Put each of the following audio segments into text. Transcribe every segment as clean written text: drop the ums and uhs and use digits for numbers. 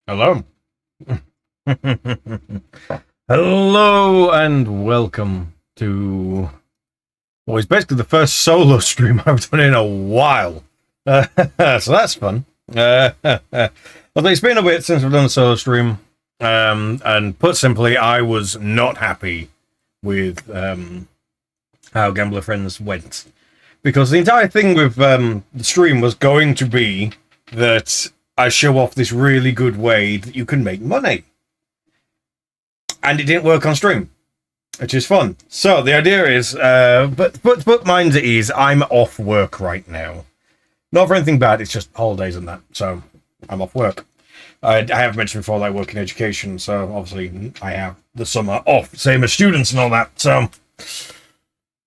Hello. Hello and welcome to what is basically the first solo stream I've done in a while. So that's fun. Although it's been a bit since I've done a solo stream. And put simply, I was not happy with how Gambler Friends went. Because the entire thing with the stream was going to be that I show off this really good way that you can make money. And it didn't work on stream, which is fun. So the idea is, but mine's at ease. I'm off work right now. Not for anything bad, it's just holidays and that. So I'm off work. I have mentioned before that I work in education, so obviously I have the summer off, same as students and all that. So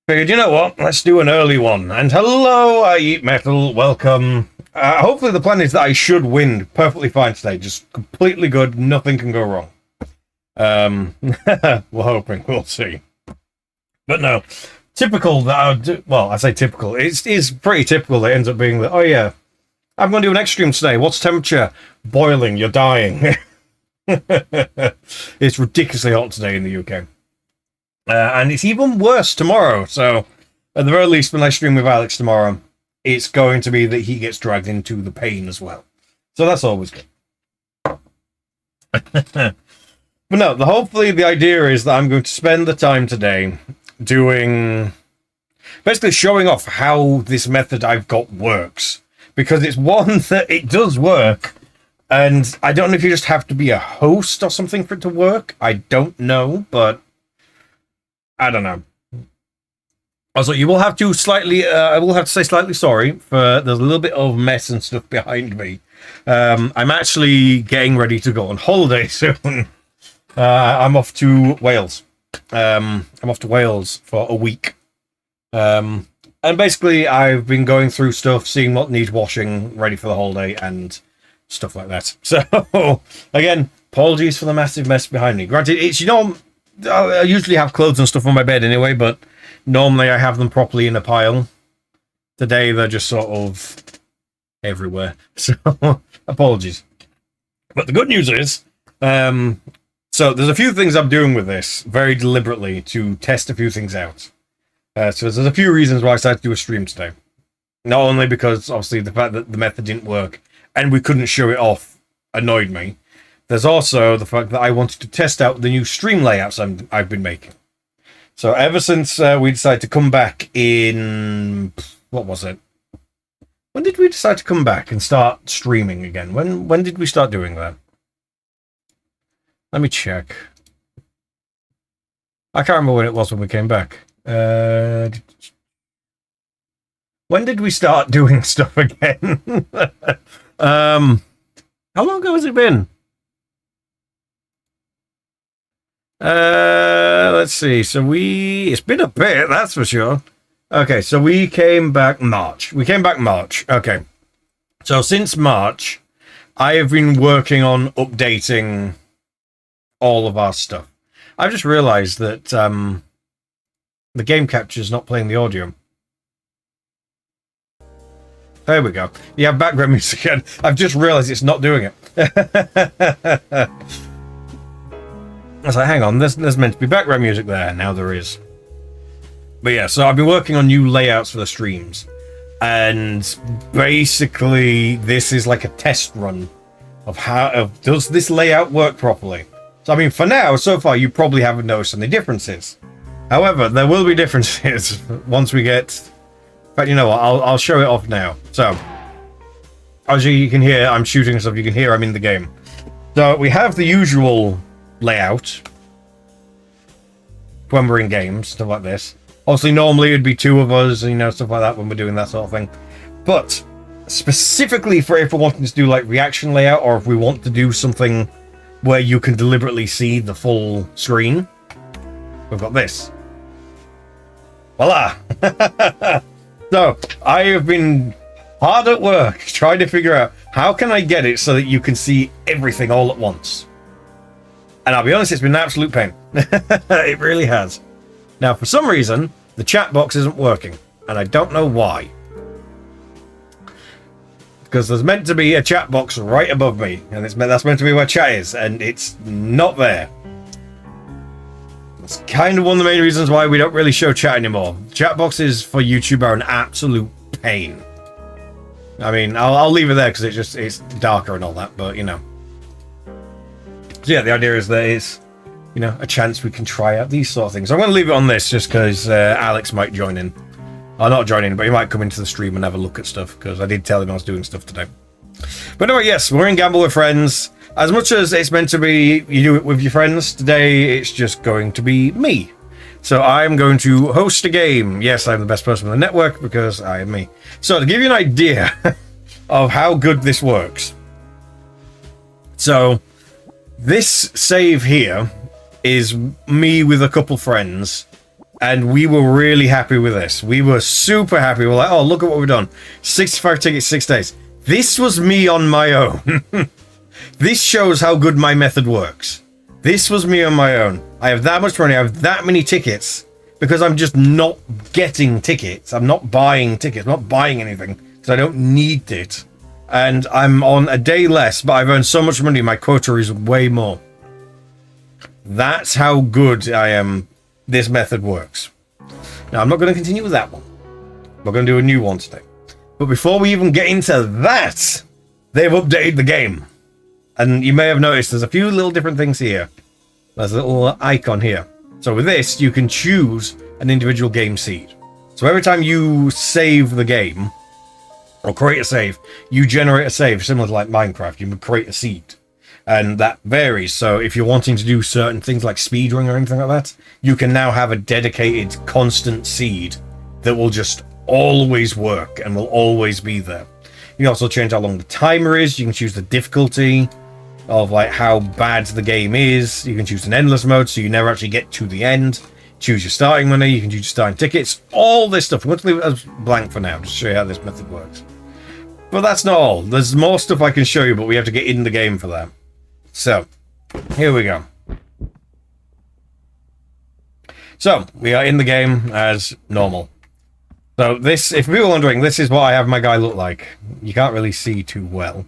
figured, you know what, let's do an early one. And hello, I Eat Metal, welcome. Hopefully the plan is that I should win perfectly fine today, just completely good, nothing can go wrong. We're hoping, we'll see. But no, typical that I would do, well, I say typical, it is pretty typical that it ends up being that, oh yeah, I'm going to do an X stream today. What's temperature? Boiling, you're dying. It's ridiculously hot today in the UK. And it's even worse tomorrow. So, at the very least, when I stream with Alex tomorrow, it's going to be that he gets dragged into the pain as well. So that's always good. But no, hopefully the idea is that I'm going to spend the time today doing... basically showing off how this method I've got works. Because it's one that it does work, and I don't know if you just have to be a host or something for it to work. I don't know, but I don't know. Also, you will have to slightly, I will have to say slightly sorry for there's a little bit of mess and stuff behind me. I'm actually getting ready to go on holiday soon. I'm off to Wales. I'm off to Wales for a week. And basically, I've been going through stuff, seeing what needs washing, ready for the holiday, and stuff like that. So, again, apologies for the massive mess behind me. Granted, it's, you know, I usually have clothes and stuff on my bed anyway, but normally I have them properly in a pile. Today, they're just sort of everywhere. So, apologies. But the good news is, so there's a few things I'm doing with this very deliberately to test a few things out. So there's a few reasons why I decided to do a stream today. Not only because, obviously, the fact that the method didn't work and we couldn't show it off annoyed me. There's also the fact that I wanted to test out the new stream layouts I've been making. So ever since we decided to come back in... what was it? When did we decide to come back and start streaming again? When did we start doing that? Let me check. I can't remember when it was when we came back. When did we start doing stuff again? How long ago has it been? Let's see. So it's been a bit, that's for sure. Okay, so we came back March. Okay. So since March, I have been working on updating all of our stuff. I've just realized that, the game capture is not playing the audio. There we go. You have background music again. I've just realised it's not doing it. I was like, hang on, there's meant to be background music there. Now there is. But yeah, so I've been working on new layouts for the streams. And basically, this is like a test run of does this layout work properly? So I mean, for now, so far, you probably haven't noticed any differences. However, there will be differences once we get... in fact, you know what? I'll show it off now. So, as you can hear, I'm shooting stuff. You can hear I'm in the game. So, we have the usual layout when we're in games, stuff like this. Obviously, normally it'd be two of us, you know, stuff like that when we're doing that sort of thing. But, specifically for if we're wanting to do, like, reaction layout, or if we want to do something where you can deliberately see the full screen, we've got this. Voila! So, I have been hard at work trying to figure out how can I get it so that you can see everything all at once. And I'll be honest, it's been an absolute pain. It really has. Now, for some reason, the chat box isn't working, and I don't know why. because there's meant to be a chat box right above me, and that's meant to be where chat is, and it's not there. That's kind of one of the main reasons why we don't really show chat anymore. Chat boxes for YouTube are an absolute pain. I mean, I'll leave it there because it's darker and all that, but you know. So yeah, the idea is that it's, you know, a chance we can try out these sort of things. I'm going to leave it on this just because Alex might join in. Or not join in, but he might come into the stream and have a look at stuff, because I did tell him I was doing stuff today. But anyway, yes, we're in Gamble with Friends. As much as it's meant to be you do it with your friends, today it's just going to be me. So I'm going to host a game. Yes, I'm the best person on the network because I am me. So to give you an idea of how good this works. So this save here is me with a couple friends. And we were really happy with this. We were super happy. We're like, oh, look at what we've done. 65 tickets, 6 days. This was me on my own. This shows how good my method works. This was me on my own. I have that much money. I have that many tickets because I'm just not getting tickets. I'm not buying tickets. I'm not buying anything because I don't need it. And I'm on a day less, but I've earned so much money. My quota is way more. That's how good I am. This method works. Now, I'm not going to continue with that one. We're going to do a new one today. But before we even get into that, they've updated the game. And you may have noticed there's a few little different things here. There's a little icon here. So with this, you can choose an individual game seed. So every time you save the game, or create a save, you generate a save, similar to like Minecraft. You would create a seed. And that varies. So if you're wanting to do certain things like speedrun or anything like that, you can now have a dedicated constant seed that will just always work and will always be there. You can also change how long the timer is. You can choose the difficulty of like how bad the game is. You can choose an endless mode so you never actually get to the end. Choose your starting money. You can choose your starting tickets. All this stuff. We're going to leave it as blank for now just to show you how this method works. But that's not all. There's more stuff I can show you, but we have to get in the game for that. So, here we go. So, we are in the game as normal. So, this, if people are wondering, this is what I have my guy look like. You can't really see too well.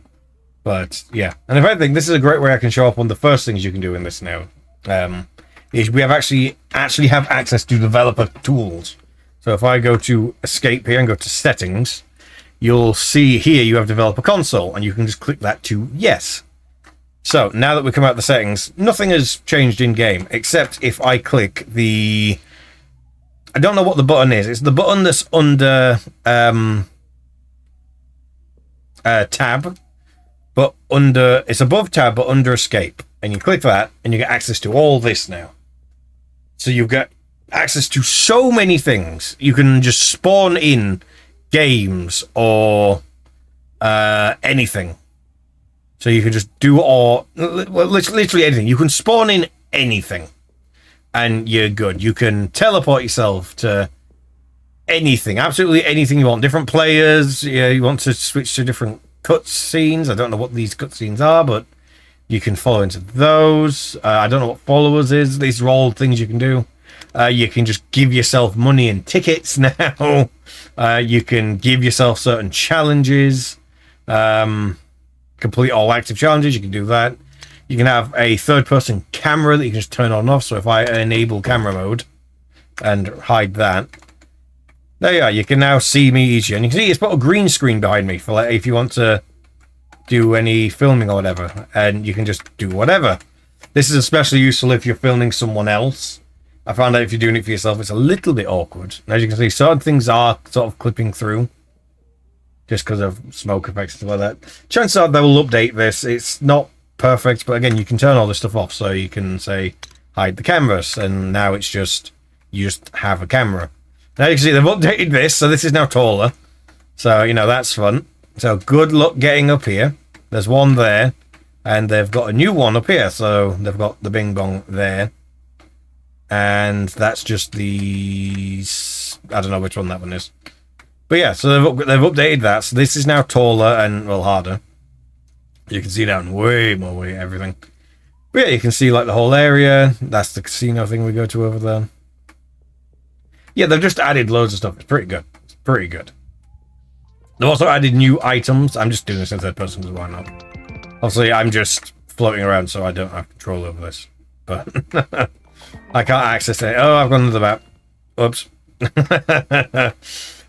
But, yeah. And if anything, this is a great way I can show up one of the first things you can do in this now. Is we have actually have access to developer tools. So, if I go to Escape here and go to Settings, you'll see here you have Developer Console, and you can just click that to Yes. So, now that we come out of the settings, nothing has changed in-game, except if I click the... I don't know what the button is. It's the button that's under Tab, but under... It's above Tab, but under Escape. And you click that, and you get access to all this now. So you've got access to so many things. You can just spawn in games or anything. So you can just do literally anything. You can spawn in anything, and you're good. You can teleport yourself to anything, absolutely anything you want. Different players. Yeah, you want to switch to different cutscenes. I don't know what these cutscenes are, but you can follow into those. I don't know what followers is. These are all things you can do. You can just give yourself money and tickets now. You can give yourself certain challenges. Complete all active challenges, you can do that. You can have a third-person camera that you can just turn on and off. So if I enable camera mode and hide that, there you are. You can now see me easier. And you can see it's put a green screen behind me for like if you want to do any filming or whatever. And you can just do whatever. This is especially useful if you're filming someone else. I found out if you're doing it for yourself, it's a little bit awkward. And as you can see, certain things are sort of clipping through. Just because of smoke effects and stuff like that. Chances are they will update this. It's not perfect, but again, you can turn all this stuff off. So you can say, hide the canvas. And now it's just, you just have a camera. Now you can see they've updated this. So this is now taller. So, you know, that's fun. So good luck getting up here. There's one there. And they've got a new one up here. So they've got the Bing Bong there. And that's just the... I don't know which one that one is. But yeah, so they've updated that. So this is now taller and, well, harder. You can see down way more weight, everything. But yeah, you can see, like, the whole area. That's the casino thing we go to over there. Yeah, they've just added loads of stuff. It's pretty good. It's pretty good. They've also added new items. I'm just doing this in third person because why not? Obviously, I'm just floating around, so I don't have control over this. But I can't access it. Oh, I've got another map. Oops. But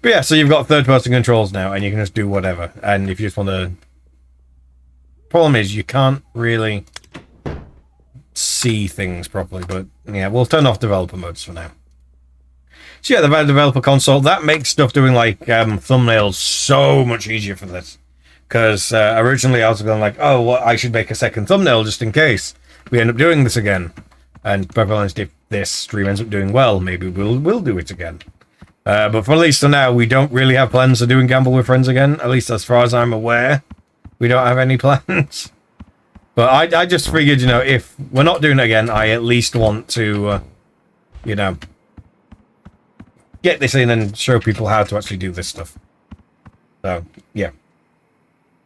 yeah, so you've got third person controls now, and you can just do whatever. And if you just want to... Problem is, you can't really see things properly, but yeah, we'll turn off developer modes for now. So yeah, they've had a developer console. That makes stuff doing like thumbnails so much easier for this. Because originally I was going like, oh, well, I should make a second thumbnail just in case we end up doing this again. And prevalence, if this stream ends up doing well, maybe we'll do it again. But for at least for now, we don't really have plans of doing Gamble with Friends again. At least as far as I'm aware, we don't have any plans. But I just figured, you know, if we're not doing it again, I at least want to, you know, get this in and show people how to actually do this stuff. So, yeah.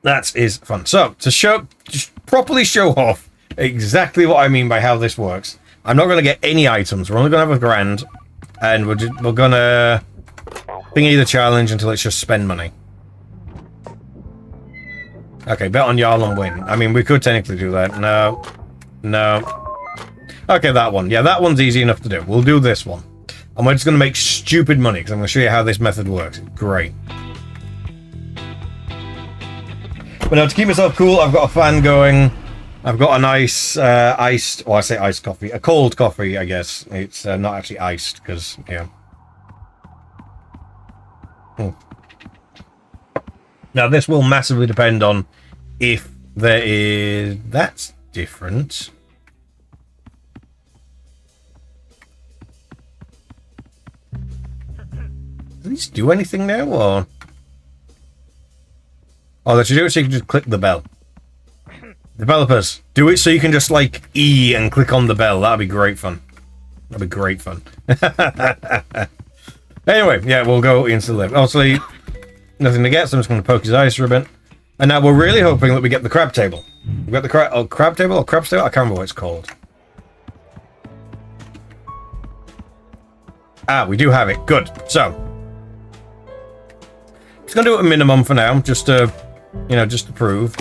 That is fun. So, to just properly show off exactly what I mean by how this works, I'm not going to get any items. We're only going to have $1,000. And we're going to thingy the challenge until it's just spend money. Okay, bet on Jarl and win. I mean, we could technically do that. No. No. Okay, that one. Yeah, that one's easy enough to do. We'll do this one. And we're just going to make stupid money, because I'm going to show you how this method works. Great. But now, to keep myself cool, I've got a fan going. I've got a nice iced... Well, I say iced coffee. A cold coffee, I guess. It's not actually iced, because, yeah. Now, this will massively depend on if there is... That's different. Do these do anything now, or... Oh, that you do it so you can just click the bell. Developers, do it so you can just, like, E and click on the bell. That'd be great fun. That'd be great fun. Anyway, yeah, we'll go into the lift. Obviously, nothing to get, so I'm just going to poke his eyes for a bit. And now we're really hoping that we get the crab table. We've got the crab table or crab's table? I can't remember what it's called. Ah, we do have it. Good. So, just going to do it a minimum for now, just to, you know, just to prove.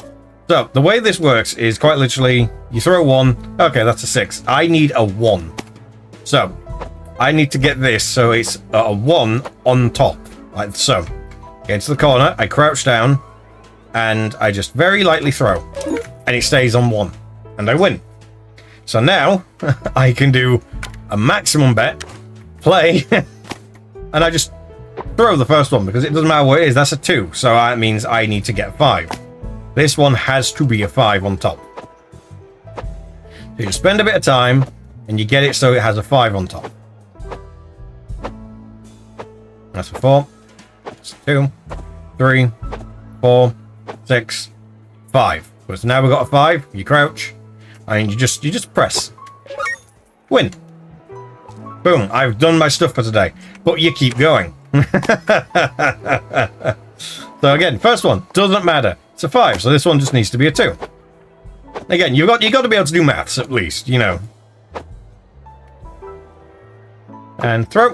So, the way this works is quite literally, you throw 1. Okay, that's a 6. I need a 1. So, I need to get this so it's a 1 on top, like so. Get into the corner, I crouch down, and I just very lightly throw. And it stays on 1. And I win. So now, I can do a maximum bet, play, and I just throw the first one, because it doesn't matter what it is, that's a 2. So that means I need to get 5. This one has to be a 5 on top. So you spend a bit of time, and you get it so it has a 5 on top. That's a 4. That's 2, 3, 4, 6, 5. So now we've got a 5. You crouch, and you just press. Win. Boom. I've done my stuff for today. But you keep going. So again, first one doesn't matter. It's a 5, so this one just needs to be a 2. Again, you got to be able to do maths at least, you know. And throw.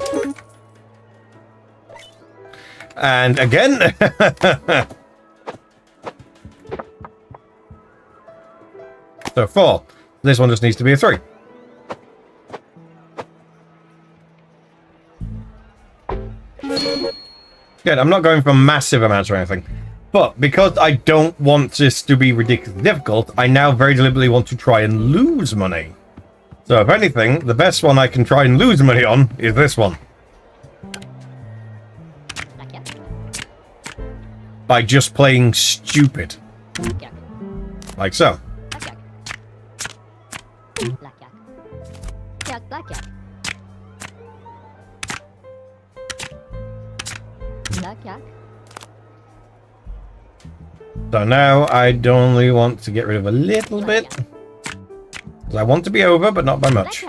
And again. So 4. This one just needs to be a 3. Good, I'm not going for massive amounts or anything. But because I don't want this to be ridiculously difficult, I now very deliberately want to try and lose money. So if anything, the best one I can try and lose money on is this one. By just playing stupid. Like so. So now I only want to get rid of a little bit. Because I want to be over, but not by much.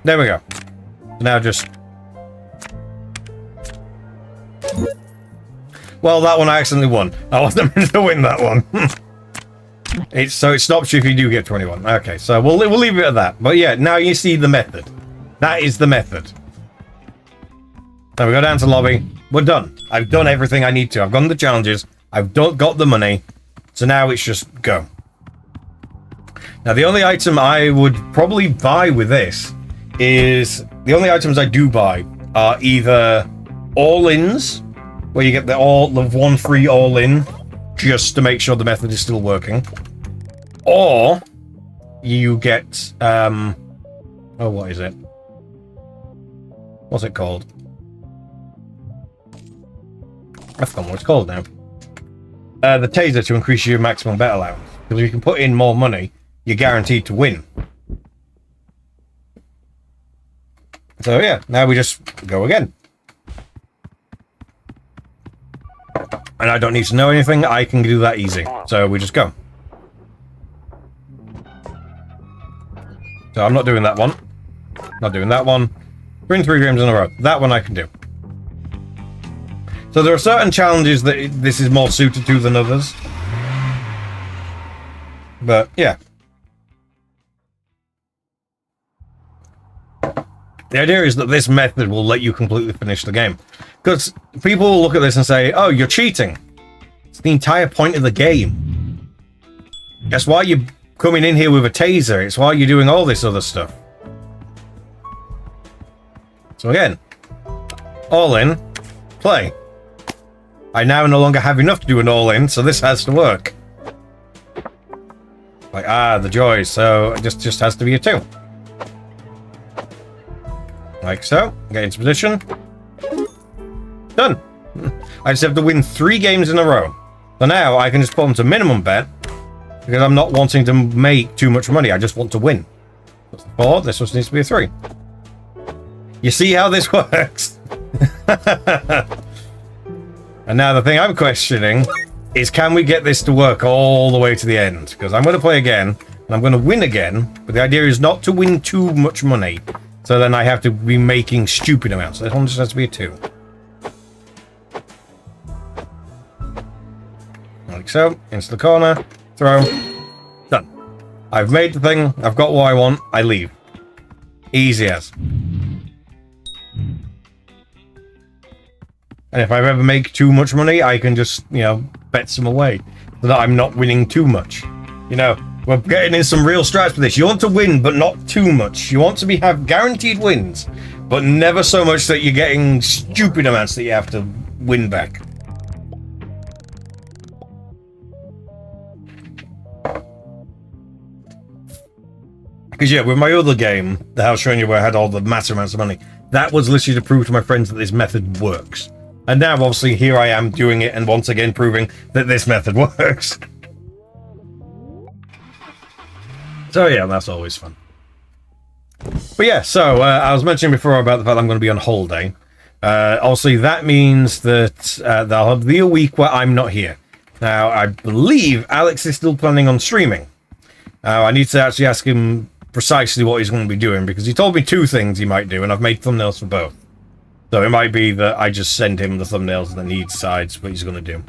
There we go. Now just... Well, that one I accidentally won. I wasn't meant to win that one. So it stops you if you do get 21. Okay, so we'll leave it at that. But yeah, now you see the method. That is the method. Now we go down to lobby. We're done. I've done everything I need to. I've done the challenges. I've got the money. So now it's just go. Now the only item I would probably buy with this is... The only items I do buy are either all-ins, where you get the one free all-in, just to make sure the method is still working. Or you get... oh, what is it? What's it called? I forgot what it's called now. The taser to increase your maximum bet allowance. Because if you can put in more money, you're guaranteed to win. So yeah, now we just go again. And I don't need to know anything, I can do that easy. So we just go. So I'm not doing that one. Not doing that one. We're in 3 games in a row. That one I can do. So there are certain challenges that this is more suited to than others. But, yeah. The idea is that this method will let you completely finish the game. Because people will look at this and say, oh, you're cheating. It's the entire point of the game. That's why you're coming in here with a taser. It's why you're doing all this other stuff. So again, all in, play. I now no longer have enough to do an all-in, so this has to work. Like, the joys, so it just has to be a 2. Like so. Get into position. Done. I just have to win 3 games in a row. So now I can just put them to minimum bet, because I'm not wanting to make too much money, I just want to win. That's 4, this one needs to be a 3. You see how this works? And now the thing I'm questioning is, can we get this to work all the way to the end? Because I'm going to play again, and I'm going to win again, but the idea is not to win too much money. So then I have to be making stupid amounts. This one just has to be a 2. Like so. Into the corner. Throw. Done. I've made the thing. I've got what I want. I leave. Easy as. And if I ever make too much money, I can just, you know, bet some away. So that I'm not winning too much. You know, we're getting in some real strats with this. You want to win, but not too much. You want to have guaranteed wins, but never so much that you're getting stupid amounts that you have to win back. Because yeah, with my other game, the house showing you where I had all the massive amounts of money, that was literally to prove to my friends that this method works. And now, obviously, here I am doing it, and once again proving that this method works. So yeah, that's always fun. But yeah, so I was mentioning before about the fact that I'm going to be on holiday. Obviously, that means that there'll be a week where I'm not here. Now, I believe Alex is still planning on streaming. I need to actually ask him precisely what he's going to be doing, because he told me 2 things he might do, and I've made thumbnails for both. So it might be that I just send him the thumbnails and then he decides what he's going to do.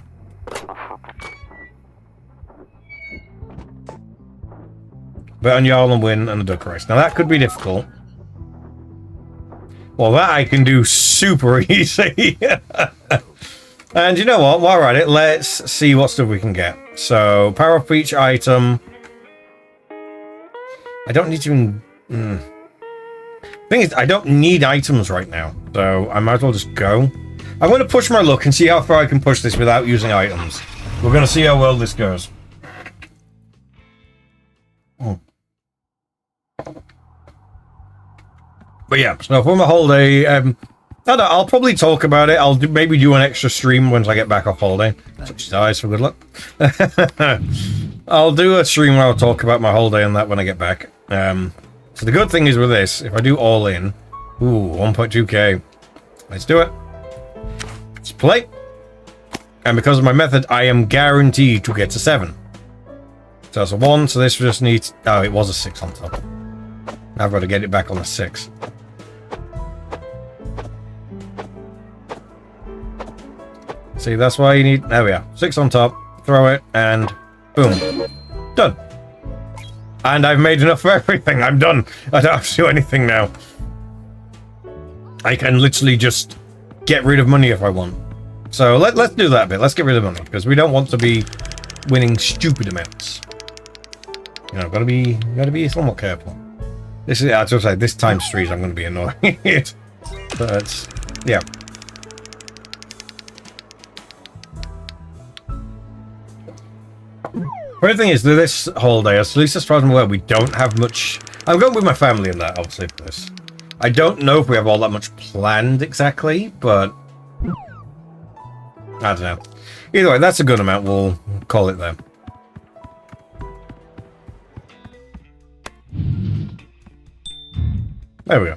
Bet on Jarl and win and the duck race. Now that could be difficult. Well, that I can do super easy. And you know what? While we're at it, let's see what stuff we can get. So, power up each item. I don't need to... Thing is, I don't need items right now, so I might as well just go. I'm going to push my luck and see how far I can push this without using items. We're going to see how well this goes. Oh. But yeah, so for my holiday, I don't know, I'll probably talk about it. I'll maybe do an extra stream once I get back off holiday. Touch his eyes for good luck. I'll do a stream where I'll talk about my holiday and that when I get back. So the good thing is with this, if I do all in, ooh, 1.2k. Let's do it. Let's play. And because of my method, I am guaranteed to get to 7. So that's a 1, so this just needs... Oh, it was a 6 on top. Now I've got to get it back on a 6. See, that's why you need... There we are. 6 on top. Throw it, and boom. Done. And I've made enough for everything. I'm done. I don't have to do anything now. I can literally just get rid of money if I want. So let's do that bit. Let's get rid of money, because we don't want to be winning stupid amounts. You know, gotta be somewhat careful. This is, I just say, this times 3 I'm gonna be annoyed. But yeah. Funny thing is, this holiday, at least as far as I'm aware, we don't have much. I'm going with my family in that, obviously, for this. I don't know if we have all that much planned exactly, but I don't know. Either way, that's a good amount. We'll call it there. There we go.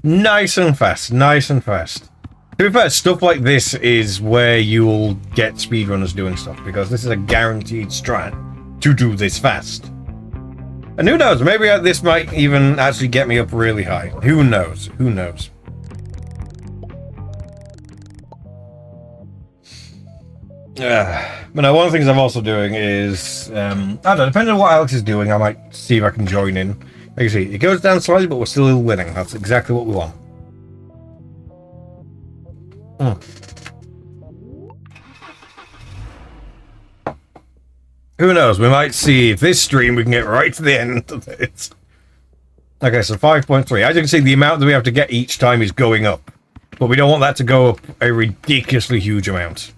Nice and fast. Nice and fast. To be fair, stuff like this is where you'll get speedrunners doing stuff, because this is a guaranteed strat to do this fast. And who knows, maybe this might even actually get me up really high. Who knows? Who knows? But no, one of the things I'm also doing is, I don't know, depending on what Alex is doing, I might see if I can join in. Like you see, it goes down slightly, but we're still winning. That's exactly what we want. Who knows? We might see if this stream we can get right to the end of it. Okay, so 5.3. As you can see, the amount that we have to get each time is going up. But we don't want that to go up a ridiculously huge amount.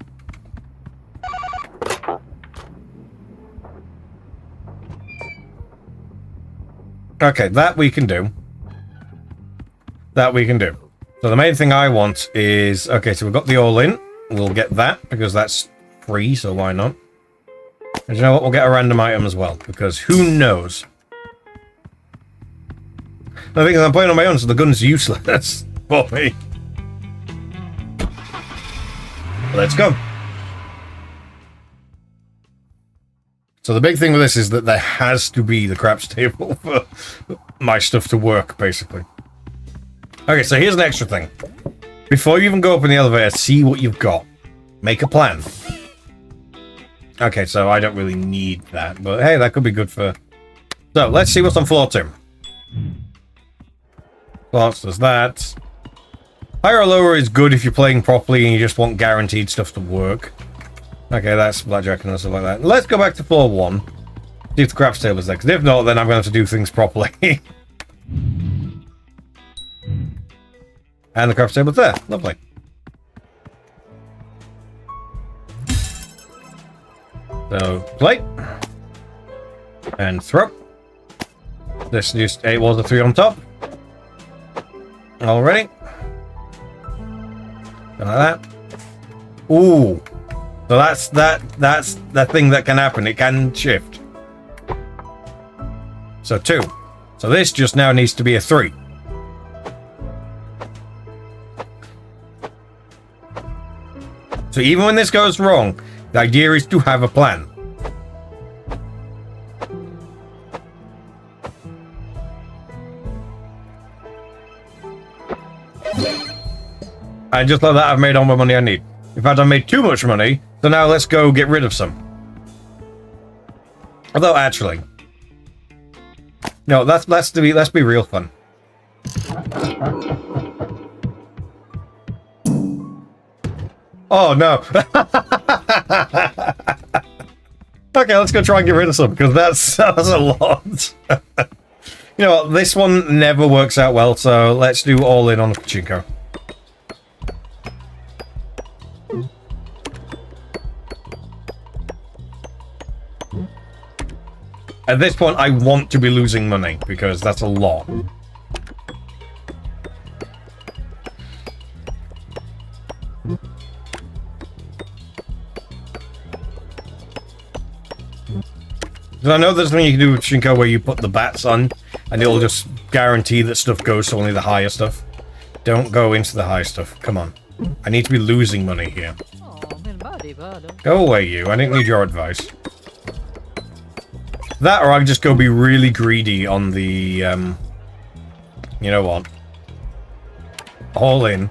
Okay, that we can do. That we can do. So the main thing I want is... Okay, so we've got the all-in. We'll get that, because that's free, so why not? And you know what? We'll get a random item as well, because who knows? The thing is, I'm playing on my own, so the gun's useless for me. Let's go. So the big thing with this is that there has to be the craps table for my stuff to work, basically. Okay, so here's an extra thing. Before you even go up in the elevator, see what you've got. Make a plan. Okay, so I don't really need that, but hey, that could be good for... So, let's see what's on floor 2. Floor does that. Higher or lower is good if you're playing properly and you just want guaranteed stuff to work. Okay, that's blackjack and stuff like that. Let's go back to floor 1. See if the craps table is there, because if not, then I'm going to have to do things properly. And the craps table's there. Lovely. So, play. And throw. This just 8 walls of 3 on top. Already. Like that. Ooh. So that's that thing that can happen. It can shift. So 2. So this just now needs to be a 3. So even when this goes wrong, the idea is to have a plan. And just like that, I've made all my money I need. In fact, I've made too much money, so now let's go get rid of some. Although, actually... No, let's be real fun. Oh, no. Okay, let's go try and get rid of some, because that's a lot. You know what, this one never works out well, so let's do all in on the pachinko. At this point, I want to be losing money, because that's a lot. Because I know there's something you can do with Shinko where you put the bats on, and it'll just guarantee that stuff goes to only the higher stuff. Don't go into the high stuff. Come on. I need to be losing money here. Go away, you. I didn't need your advice. That, or I can just go be really greedy on the, you know what? All in.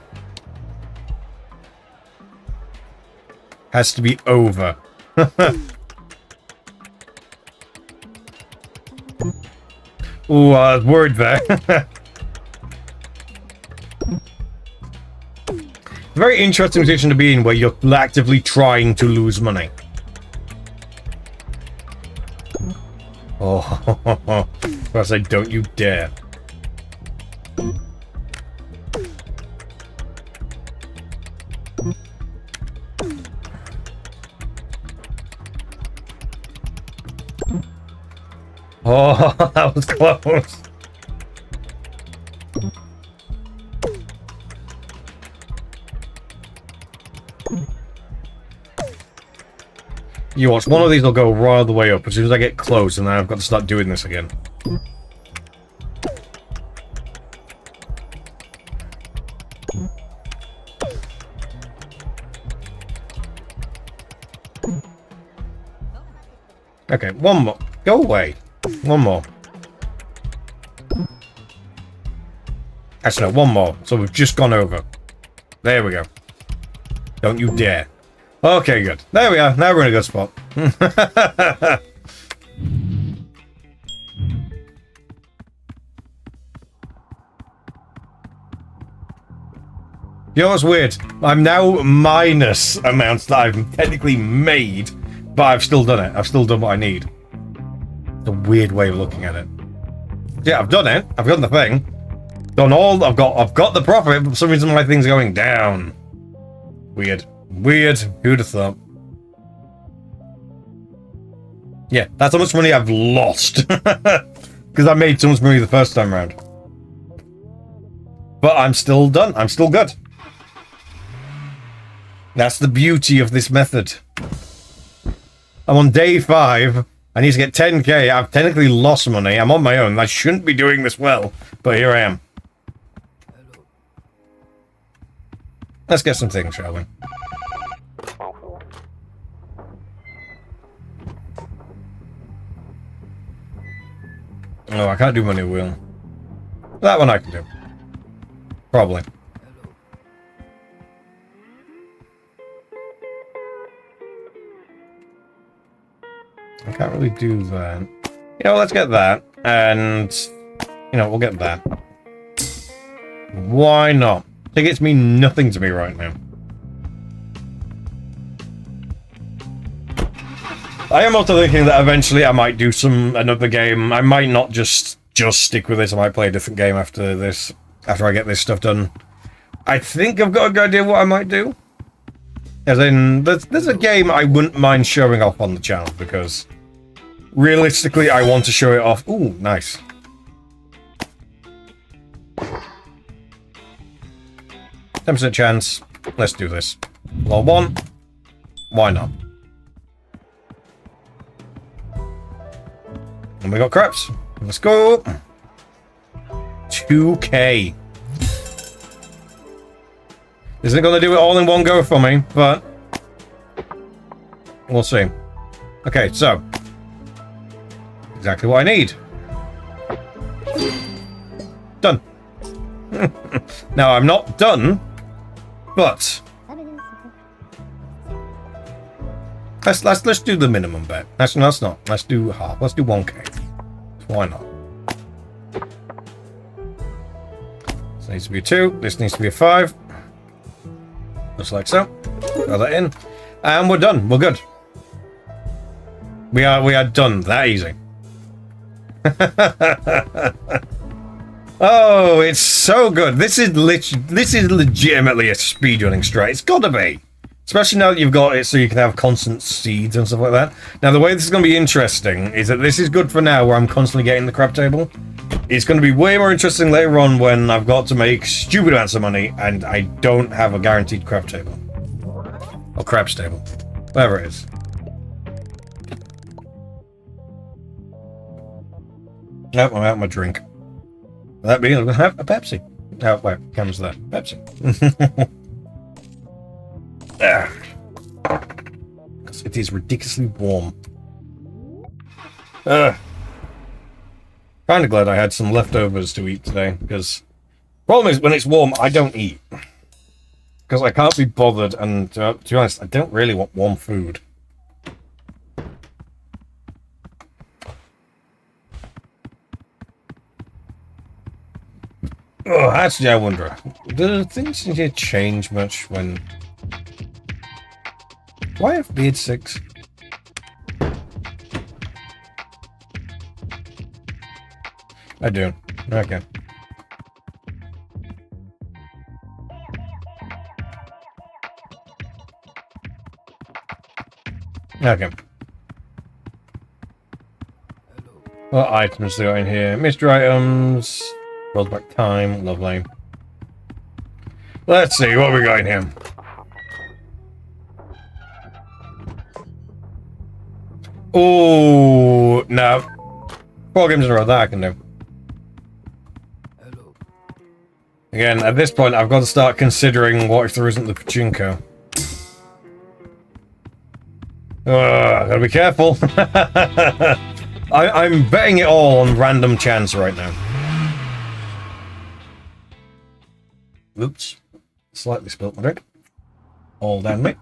Has to be over. Ooh, I was worried there. very interesting position to be in where you're actively trying to lose money. Oh, I say, don't you dare. Oh, that was close. You watch, one of these will go right the way up as soon as I get close, and then I've got to start doing this again. Okay, one more. Go away. One more. Actually, no, one more. So we've just gone over. There we go. Don't you dare. Okay, good. There we are. Now we're in a good spot. You know what's weird? I'm now minus amounts that I've technically made, but I've still done it. I've still done what I need. It's a weird way of looking at it. Yeah, I've done it. I've done the thing. Done all. I've got the profit, but for some reason my thing's going down. Weird. Weird. Who'd have thought? Yeah, that's how much money I've lost. Because I made so much money the first time around. But I'm still done. I'm still good. That's the beauty of this method. I'm on day 5. I need to get 10k. I've technically lost money. I'm on my own. I shouldn't be doing this well, but here I am. Let's get some things, shall we? Oh, I can't do money wheel. That one I can do. Probably. I can't really do that. You know, let's get that. And, you know, we'll get that. Why not? It gets me nothing to me right now. I am also thinking that eventually I might do another game. I might not just stick with this. I might play a different game after this, after I get this stuff done. I think I've got a good idea what I might do. As in, there's a game I wouldn't mind showing off on the channel, because realistically I want to show it off. Ooh, nice. %% chance. Let's do this. Well, 1. Why not? And we got craps. Let's go. 2k. Isn't gonna do it all in one go for me, but we'll see. Okay, so exactly what I need. Done. Now I'm not done, but let's do the minimum bet. That's not. Let's do half. Let's do 1k. Why not? This needs to be a 2. This needs to be a 5. Just like so. Throw that in. And we're done. We're good. We are done. That easy. Oh, it's so good. This is legitimately a speedrunning strat. It's gotta be. Especially now that you've got it so you can have constant seeds and stuff like that. Now, the way this is going to be interesting is that this is good for now where I'm constantly getting the crab table. It's going to be way more interesting later on when I've got to make stupid amounts of money and I don't have a guaranteed crab table. Or crabs table. Whatever it is. Nope, I'm out my drink. That being, I'm going to have a Pepsi. Oh, wait, comes that. Pepsi. Because it is ridiculously warm. Kind of glad I had some leftovers to eat today, because problem is when it's warm I don't eat because I can't be bothered, and to be honest I don't really want warm food. Ugh. actually, I wonder, do things in here change much when... Do I have beard 6? I do. Okay. Okay. What items do I got in here? Mystery items. Rolls back time. Lovely. Let's see what we got in here. Oh no. 4 games in a row, that I can do. Again, at this point, I've got to start considering what if there isn't the pachinko. Gotta be careful. I'm betting it all on random chance right now. Oops. Slightly spilt my drink. All down me.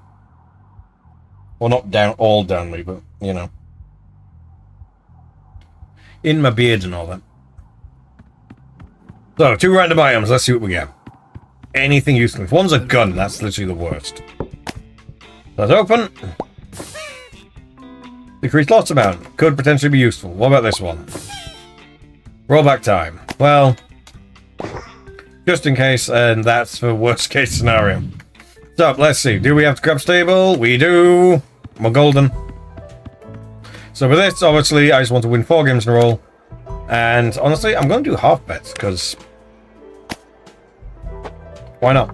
Well, not down, all down me, but, you know. In my beard and all that. So, 2 random items, let's see what we get. Anything useful. If one's a gun, that's literally the worst. Let's open. Decreased loss amount. Could potentially be useful. What about this one? Rollback time. Well, just in case, and that's for worst case scenario. So, let's see. Do we have the craps table? We do. We're golden. So with this, obviously, I just want to win 4 games in a row. And honestly, I'm going to do half bets, because... why not?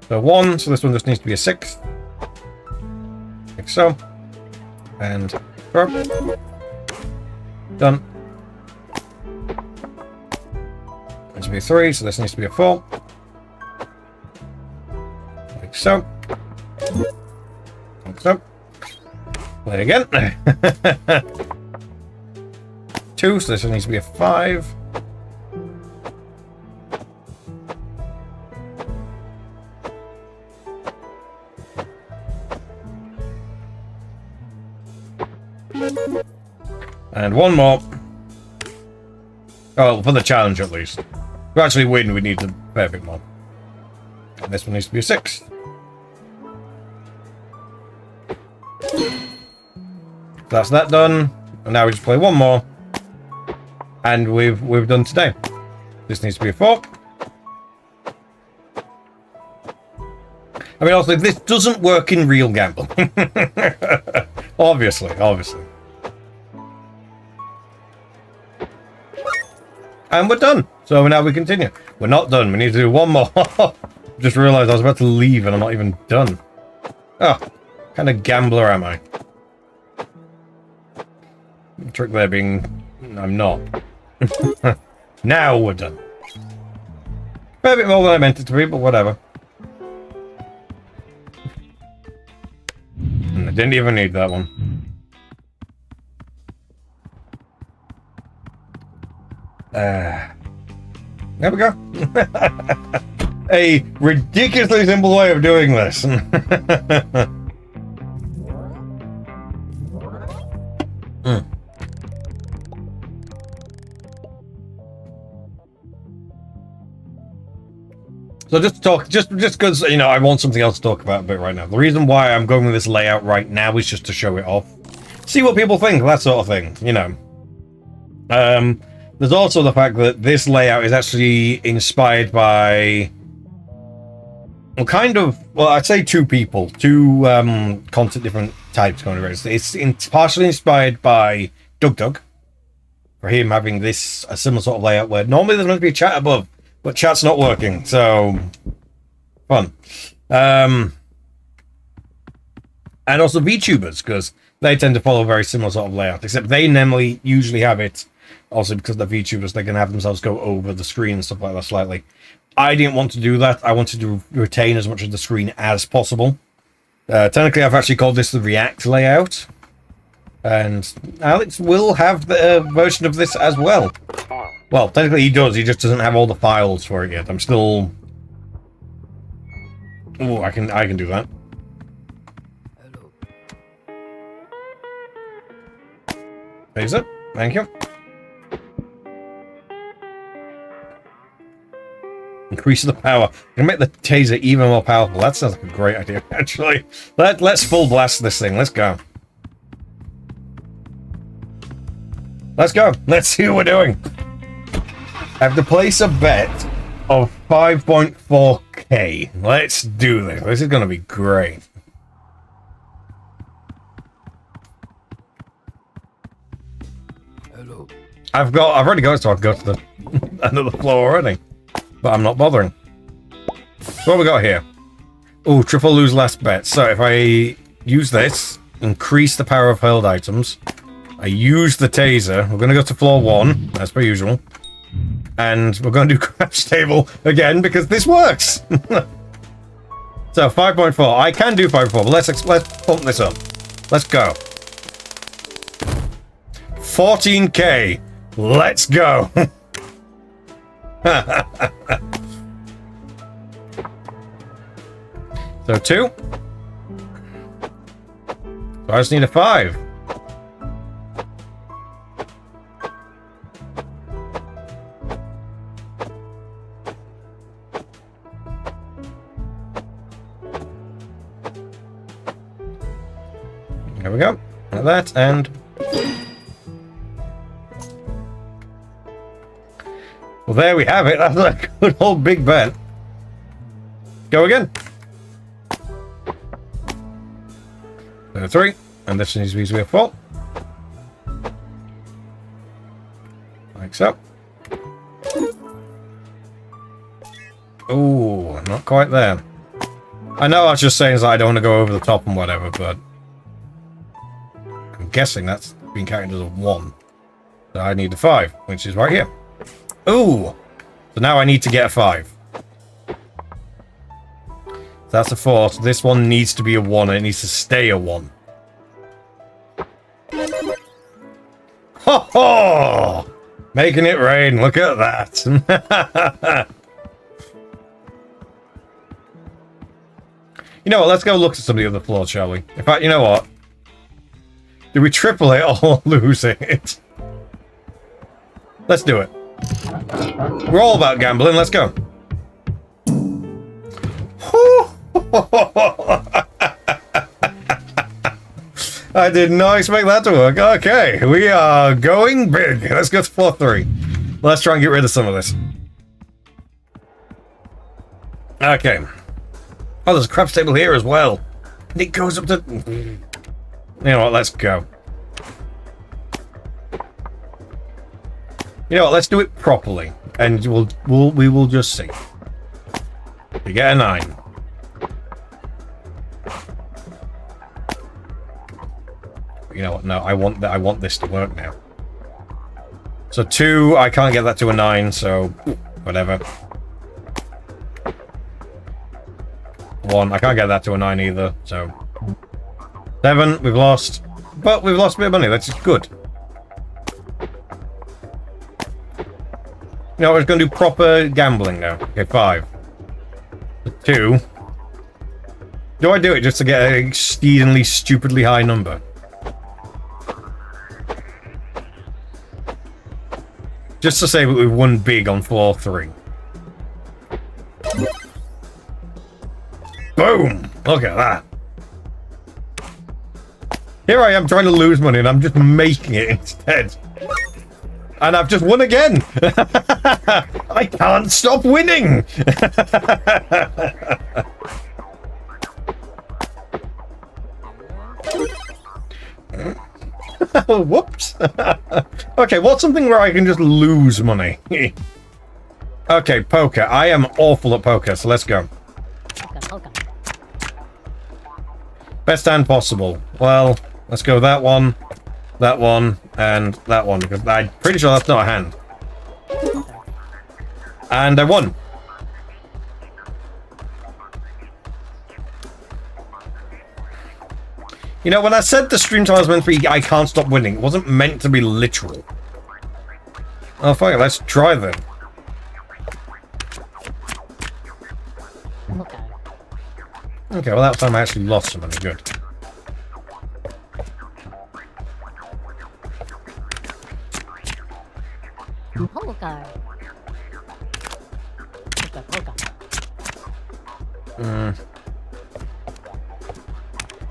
So 1, so this one just needs to be a 6. Like so. And... done. Needs to be a 3, so this needs to be a 4. Like so. Like so. Play again. 2, so this one needs to be a 5. And 1 more. Oh, for the challenge at least. To actually win, we need a fair bit more. And this one needs to be a 6. That's that done. And now we just play 1 more. And we've done today. This needs to be a 4. I mean, also, this doesn't work in real gambling. Obviously. And we're done. So now we continue. We're not done. We need to do 1 more. Just realized I was about to leave and I'm not even done. Oh, what kind of gambler am I? The trick there being... I'm not. Now we're done. A bit more than I meant it to be, but whatever. And I didn't even need that one. There we go. A ridiculously simple way of doing this. So just to talk, just because, you know, I want something else to talk about a bit right now. The reason why I'm going with this layout right now is just to show it off. See what people think, that sort of thing, you know. There's also the fact that this layout is actually inspired by... well, kind of... well, I'd say 2 people. 2 content different types going around. It's partially inspired by Doug. For him having this, a similar sort of layout where normally there's meant to be a chat above. But chat's not working, so... fun. And also VTubers, because they tend to follow a very similar sort of layout. Except they usually have it... also because they're VTubers, they can have themselves go over the screen and stuff like that slightly. I didn't want to do that. I wanted to retain as much of the screen as possible. Technically, I've actually called this the React layout. And Alex will have the version of this as well. Well, technically he does. He just doesn't have all the files for it yet. I'm still... oh, I can do that. Hello. There's it. Thank you. Increase the power. Gonna make the taser even more powerful. That sounds like a great idea, actually. Let's full blast this thing. Let's go. Let's go. Let's see what we're doing. I have to place a bet of 5.4k. Let's do this. This is gonna be great. Hello. I've already got it, so I can go to the end of the floor already. But I'm not bothering. So what we got here? Oh, triple lose last bet. So if I use this, increase the power of hurled items. I use the taser. We're going to go to floor 1, as per usual. And we're going to do craps table again, because this works! So 5.4. I can do 5.4, but let's pump this up. Let's go. 14k. Let's go. So 2. So I just need a 5. There we go. Like that, and... Well, there we have it. That's a good old big bet. Go again. 3, and this needs to be a 4. Like so. Ooh, not quite there. I know I was just saying that I don't want to go over the top and whatever, but I'm guessing that's being counted as a 1. So I need a 5, which is right here. Ooh! So now I need to get a 5. That's a 4, so this one needs to be a 1, and it needs to stay a 1. Ho ho! Making it rain, look at that. You know what, let's go look at some of the other floors, shall we? In fact, you know what? Do we triple it or lose it? Let's do it. We're all about gambling, let's go. I did not expect that to work. Okay, we are going big. Let's go to floor 3. Let's try and get rid of some of this. Okay. Oh, there's a craps table here as well. And it goes up to... You know what, let's go. You know what, let's do it properly. And we will just see. We get a 9. You know what? No, I want this to work now. So 2, I can't get that to a 9, so whatever. 1, I can't get that to a 9 either, so 7, we've lost. But we've lost a bit of money, that's good. You know, we're going to do proper gambling now. Okay, 5. 2. Do I do it just to get an exceedingly stupidly high number? Just to say that we've won big on floor 3. Boom! Look at that. Here I am trying to lose money and I'm just making it instead. And I've just won again! I can't stop winning! Whoops. Okay, what's something where I can just lose money? Okay, poker. I am awful at poker, so let's go. Best hand possible. Well, let's go that one, and that one, because I'm pretty sure that's not a hand. And I won. You know, when I said the stream time was meant to be I can't stop winning, it wasn't meant to be literal. Oh, fuck it, let's try then. Okay, well that time I actually lost some money, good.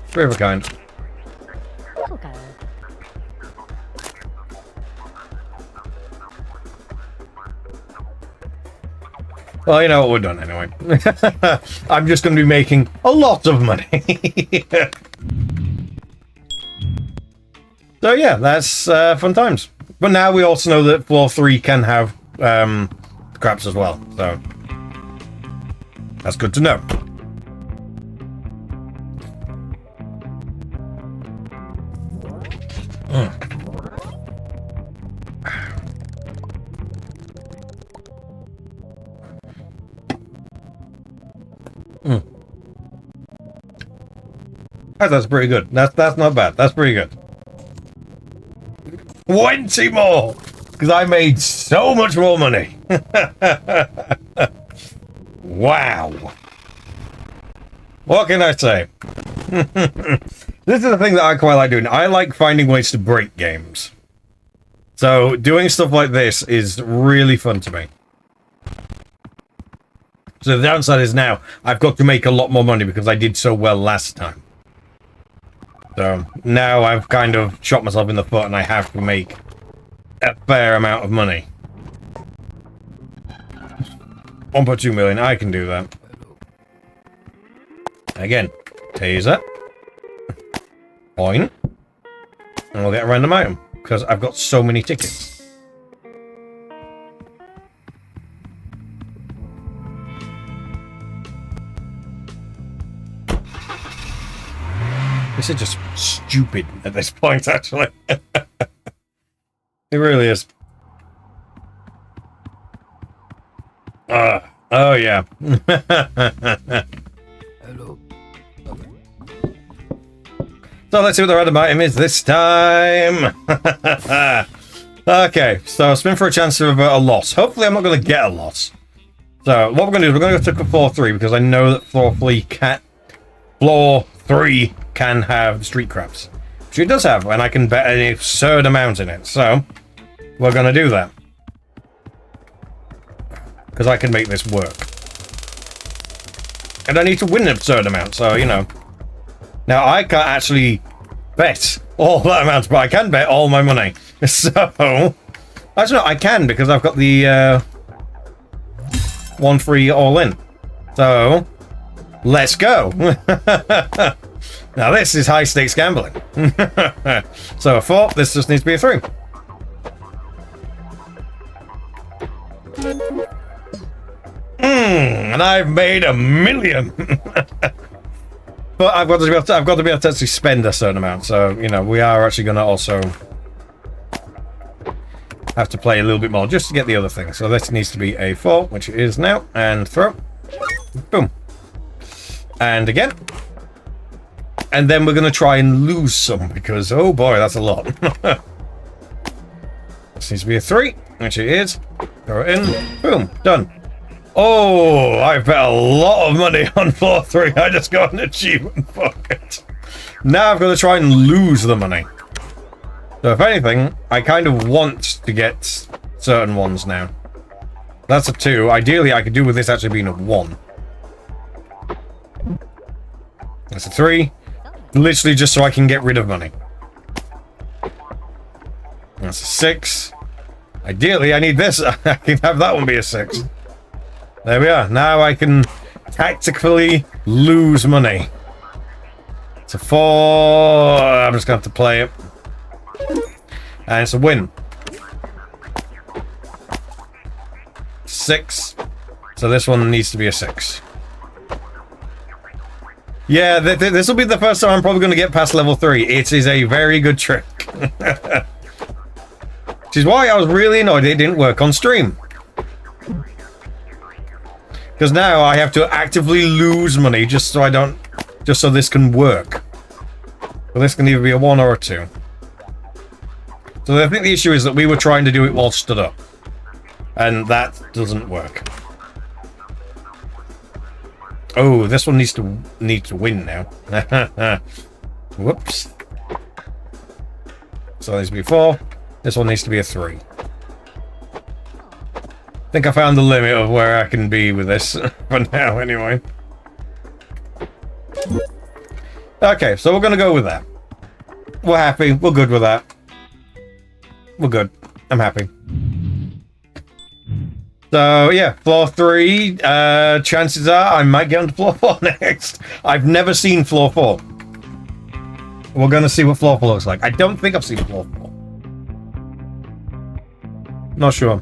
Three of a kind. Okay. Well, you know what, we're done anyway. I'm just going to be making a lot of money. So yeah, that's fun times. But now we also know that floor 3 can have scraps as well, so that's good to know. That's pretty good. That's not bad. That's pretty good. 20 more! Because I made so much more money. Wow. What can I say? This is the thing that I quite like doing. I like finding ways to break games. So doing stuff like this is really fun to me. So the downside is now I've got to make a lot more money because I did so well last time. So now I've kind of shot myself in the foot and I have to make a fair amount of money. 1.2 million, I can do that. Again, taser. Point. And we'll get a random item because I've got so many tickets. This is just stupid at this point, actually. It really is. Oh, yeah. Hello. So let's see what the random item is this time. Okay, so spin for a chance of a loss. Hopefully I'm not going to get a loss. So what we're going to do is we're going to go to floor 3 because I know that floor 3 can have the Streetcraps. Which it does have, and I can bet an absurd amount in it. So we're going to do that. Because I can make this work. And I need to win an absurd amount, so, you know. Now, I can't actually bet all that amount, but I can bet all my money. So, actually, no, I can, because I've got the 1 free all-in. So, let's go. Now, this is high-stakes gambling. So, a 4, this just needs to be a 3. And I've made $1 million. But I've got to be able to actually spend a certain amount. So, you know, we are actually going to also have to play a little bit more just to get the other thing. So this needs to be a 4, which it is now, and throw. Boom. And again. And then we're going to try and lose some because, oh boy, that's a lot. This needs to be a 3, which it is. Throw it in. Boom. Done. Oh, I bet a lot of money on floor 3. I just got an achievement for it. Now I've got to try and lose the money. So if anything, I kind of want to get certain ones now. That's a 2. Ideally, I could do with this actually being a 1. That's a 3. Literally just so I can get rid of money. That's a 6. Ideally, I need this. I can have that one be a 6. There we are. Now I can tactically lose money. It's a 4. I'm just going to have to play it. And it's a win. 6. So this one needs to be a 6. Yeah, this will be the first time I'm probably going to get past level 3. It is a very good trick. Which is why I was really annoyed it didn't work on stream. Because now I have to actively lose money just so this can work. Well, this can either be a 1 or a 2. So I think the issue is that we were trying to do it while stood up. And that doesn't work. Oh, this one needs to win now. Whoops. So this needs to be 4. This one needs to be a 3. I think I found the limit of where I can be with this for now, anyway. Okay, so we're gonna go with that. We're happy. We're good with that. We're good. I'm happy. So, yeah, floor 3. Chances are I might get onto floor 4 next. I've never seen floor 4. We're gonna see what floor 4 looks like. I don't think I've seen floor 4. Not sure.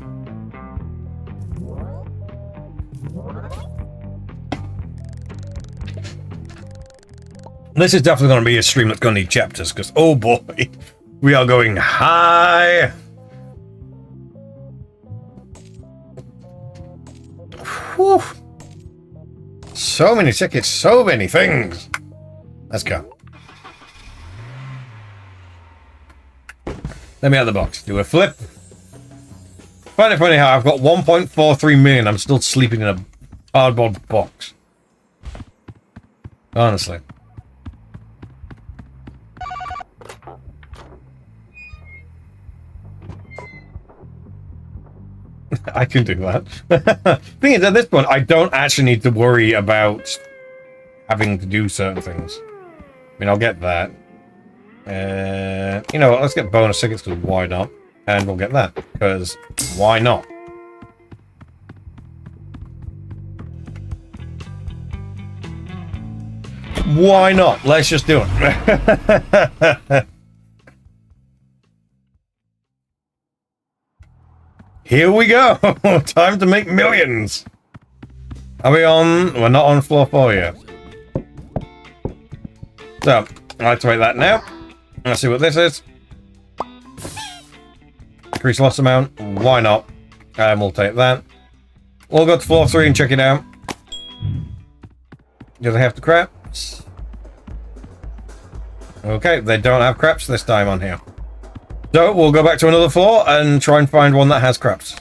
This is definitely going to be a stream that's going to need chapters, because, oh boy, we are going high. Whew. So many tickets, so many things. Let's go. Let me out of the box. Do a flip. Find it funny how I've got 1.43 million. I'm still sleeping in a cardboard box. Honestly. I can do that. Thing is, at this point, I don't actually need to worry about having to do certain things. I mean, I'll get that. You know what, let's get bonus tickets, because why not? And we'll get that, because why not? Why not? Let's just do it. Here we go! Time to make millions! Are we on? We're not on floor 4 yet. So, I'll activate that now. Let's see what this is. Increase loss amount. Why not? And we'll take that. We'll go to floor 3 and check it out. Do they have the craps? Okay, they don't have craps this time on here. So, we'll go back to another floor and try and find one that has craps.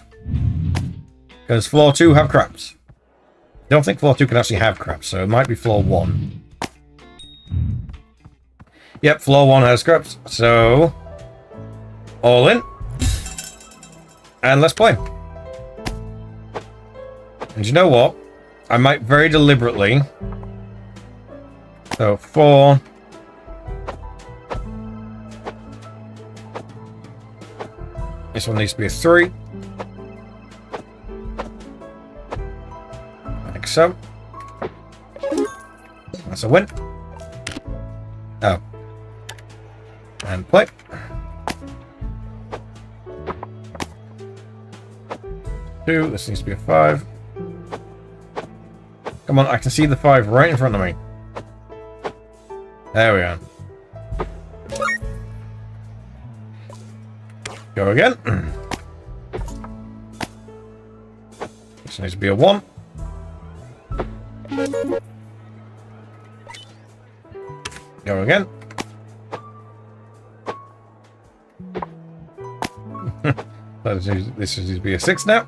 Because floor 2 have craps. I don't think floor 2 can actually have craps, so it might be floor 1. Yep, floor 1 has craps. So, all in. And let's play. And you know what? I might very deliberately... So, 4... This one needs to be a 3. Like so. That's a win. Oh. And play. Two. This needs to be a 5. Come on, I can see the 5 right in front of me. There we are. Go again. This needs to be a 1. Go again. This needs to be a 6 now.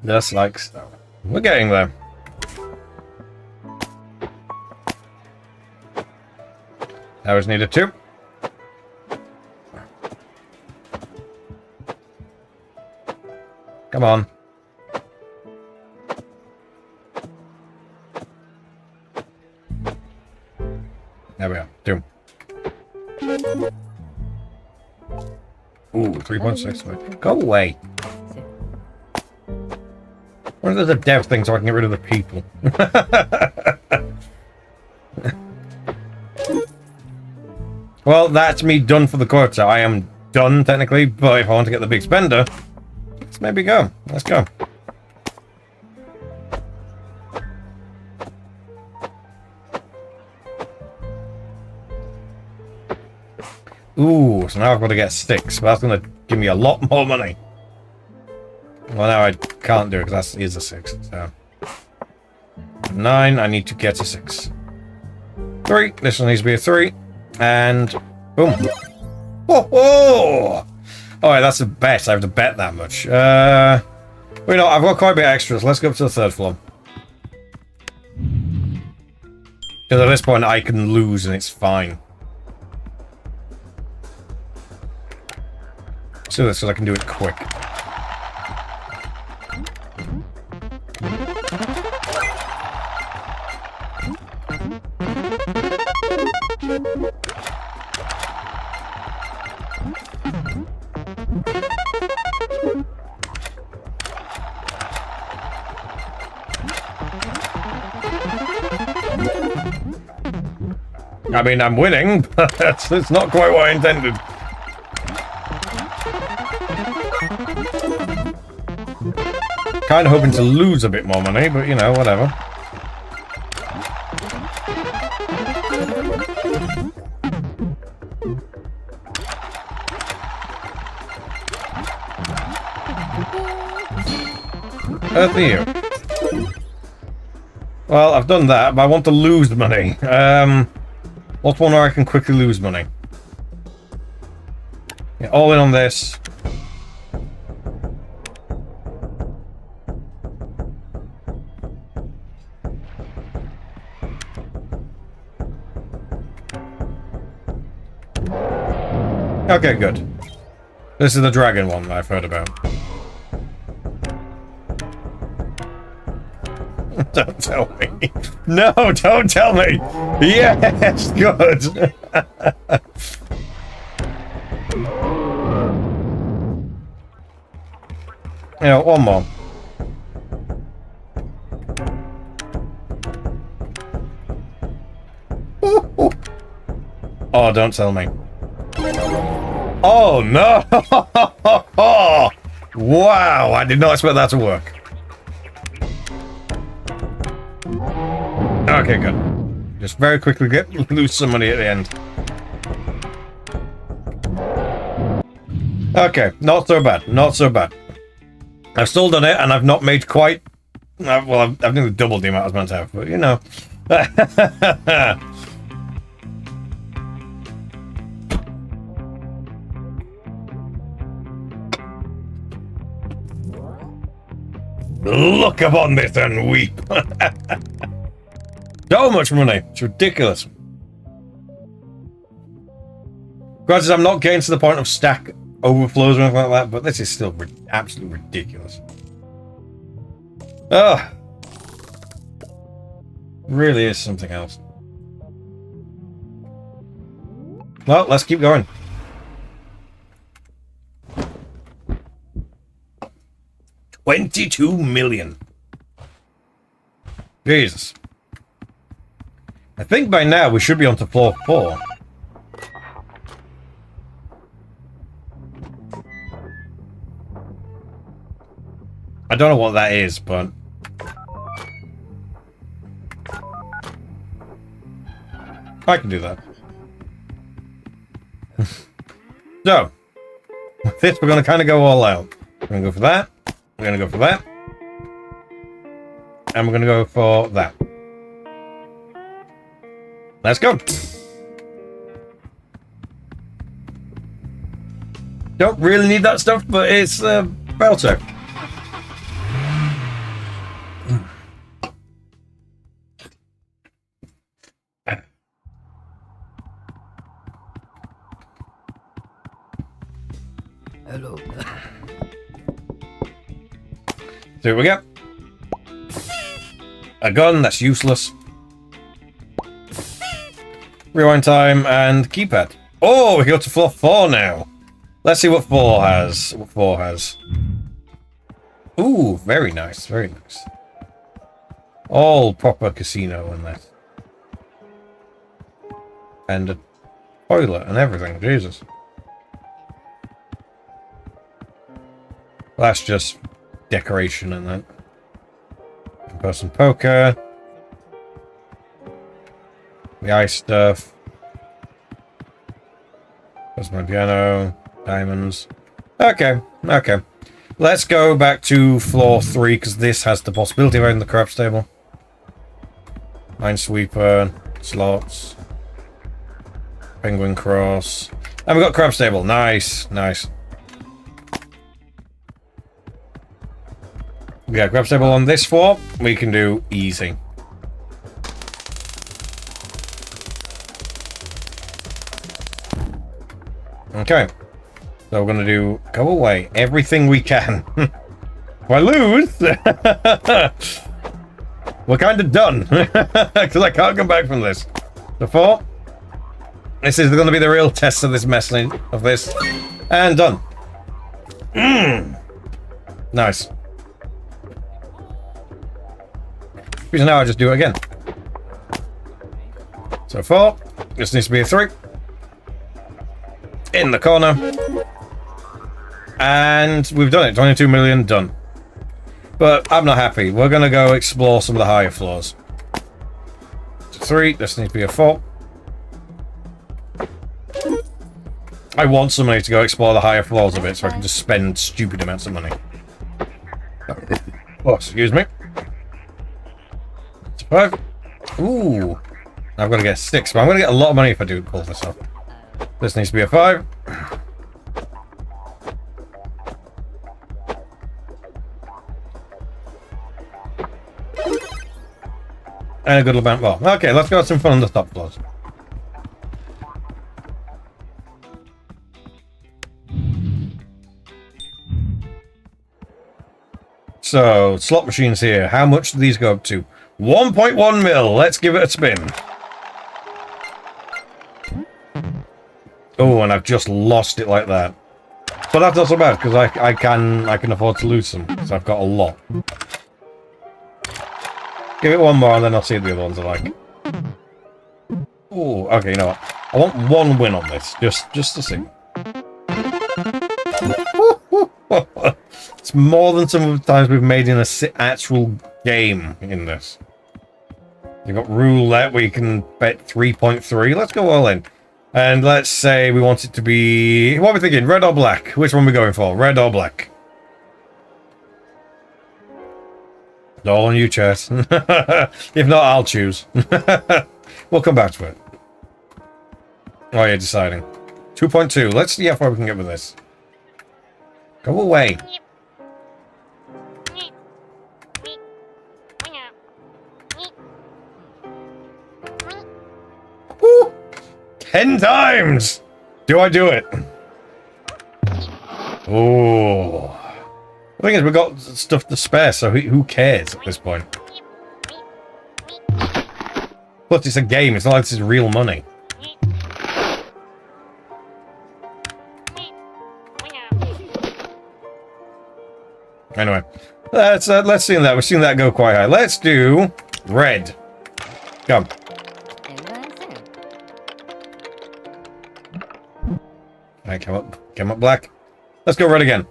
Just like so. We're getting there. Ours need a 2. Come on. There we are. 2. Ooh, 3.6. Go away. What if there's a dev thing so I can get rid of the people? Well, that's me done for the quota. I am done, technically, but if I want to get the big spender, let's maybe go. Let's go. Ooh, so now I've got to get 6, but that's going to give me a lot more money. Well, now I can't do it because that is a 6, so... 9, I need to get a 6. 3, this one needs to be a 3. And boom. Oh, oh! Alright, that's a bet. I have to bet that much. Well, you know, I've got quite a bit extra, so let's go up to the 3rd floor. Because at this point, I can lose and it's fine. Let's do this so I can do it quick. I mean, I'm winning, but it's not quite what I intended. Kind of hoping to lose a bit more money, but you know, whatever. Earth you. Well, I've done that, but I want to lose money. What's one where I can quickly lose money? Yeah, all in on this. Okay, good. This is the dragon one that I've heard about. Don't tell me. No, don't tell me. Yes, good. Yeah, one more. Ooh. Oh, don't tell me. Oh, no. Wow, I did not expect that to work. Okay, good. Just very quickly lose some money at the end. Okay, not so bad. Not so bad. I've still done it, and I've not made quite... well, I've nearly doubled the amount I was meant to have, but you know. Look upon this and weep. So much money. It's ridiculous. Granted, I'm not getting to the point of stack overflows or anything like that, but this is still absolutely ridiculous. Ugh. Really is something else. Well, let's keep going. $22 million. Jesus. I think by now we should be on to floor 4. I don't know what that is, but... I can do that. So, with this we're going to kind of go all out. We're going to go for that. We're going to go for that. And we're going to go for that. Let's go. Don't really need that stuff, but it's belter. Hello. So here we go. A gun, that's useless. Rewind time and keypad. Oh, we go to floor 4 now. Let's see what 4 has. What 4 has. Ooh, very nice, very nice. All proper casino in that. And a toilet and everything, Jesus. That's just decoration and that. In-person poker. The ice stuff. That's my piano. Diamonds. Okay, okay. Let's go back to floor 3, because this has the possibility of having the craps table. Minesweeper. Slots. Penguin cross. And we've got craps table. Nice, nice. We got craps table on this floor. We can do easy. Okay. So we're going to do... Go away. Everything we can. If I lose... we're kind of done. Because I can't come back from this. So 4. This is going to be the real test of this messing of this. And done. Nice. Because now I just do it again. So 4. This needs to be a 3. In the corner. And we've done it. 22 million done. But I'm not happy. We're going to go explore some of the higher floors. 3. This needs to be a 4. I want somebody to go explore the higher floors a bit so I can just spend stupid amounts of money. Oh, excuse me. 5. Ooh. I've got to get 6, but I'm going to get a lot of money if I do pull this off. This needs to be a 5. And a good amount more. Okay, let's go have some fun on the top floors. So, slot machines here. How much do these go up to? 1.1 mil. Let's give it a spin. Oh, and I've just lost it like that. But that's not so bad, because I can afford to lose some, because I've got a lot. Give it one more, and then I'll see what the other ones are like. Oh, okay, you know what? I want one win on this, just to see. It's more than some of the times we've made in a actual game in this. You've got roulette where you can bet 3.3. Let's go all in. And let's say we want it to be... What are we thinking? Red or black? Which one are we going for? Red or black? All on you, chat. If not, I'll choose. We'll come back to it. Oh, you're deciding. 2.2. Let's see how far we can get with this. Go away. Woo! 10 times! Do I do it? Oh. The thing is, we've got stuff to spare, so who cares at this point? Plus, it's a game. It's not like this is real money. Anyway, let's see that. We've seen that go quite high. Let's do red. Come. Alright, come up black. Let's go red again.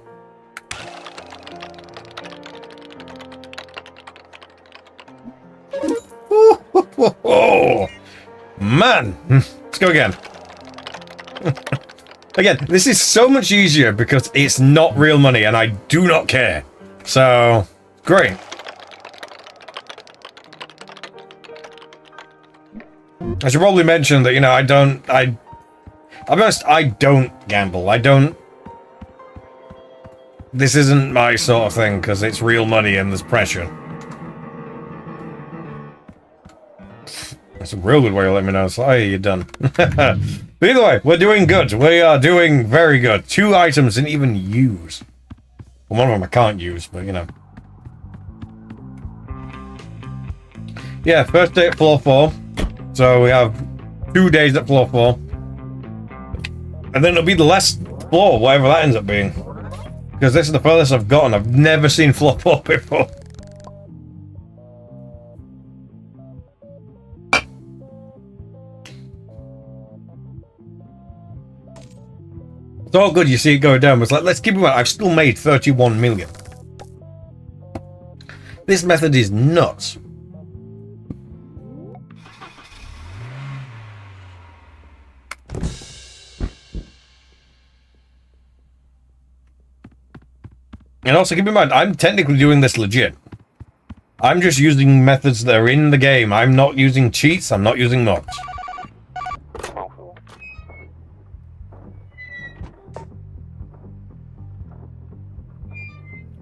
Oh, man. Let's go again. Again, this is so much easier because it's not real money and I do not care. So, great. I should probably mention that, you know, I'll be honest, I don't gamble. This isn't my sort of thing because it's real money and there's pressure. That's a real good way to let me know. So, hey, you're done. But either way, we're doing good. We are doing very good. 2 items didn't even use. Well, one of them I can't use, but you know. Yeah, first day at floor 4. So we have 2 days at floor 4. And then it'll be the last floor, whatever that ends up being. Because this is the furthest I've gotten. I've never seen floor 4 before. It's all good, you see it going down. It's like, let's keep it right. I've still made 31 million. This method is nuts. And also keep in mind, I'm technically doing this legit. I'm just using methods that are in the game. I'm not using cheats. I'm not using mods.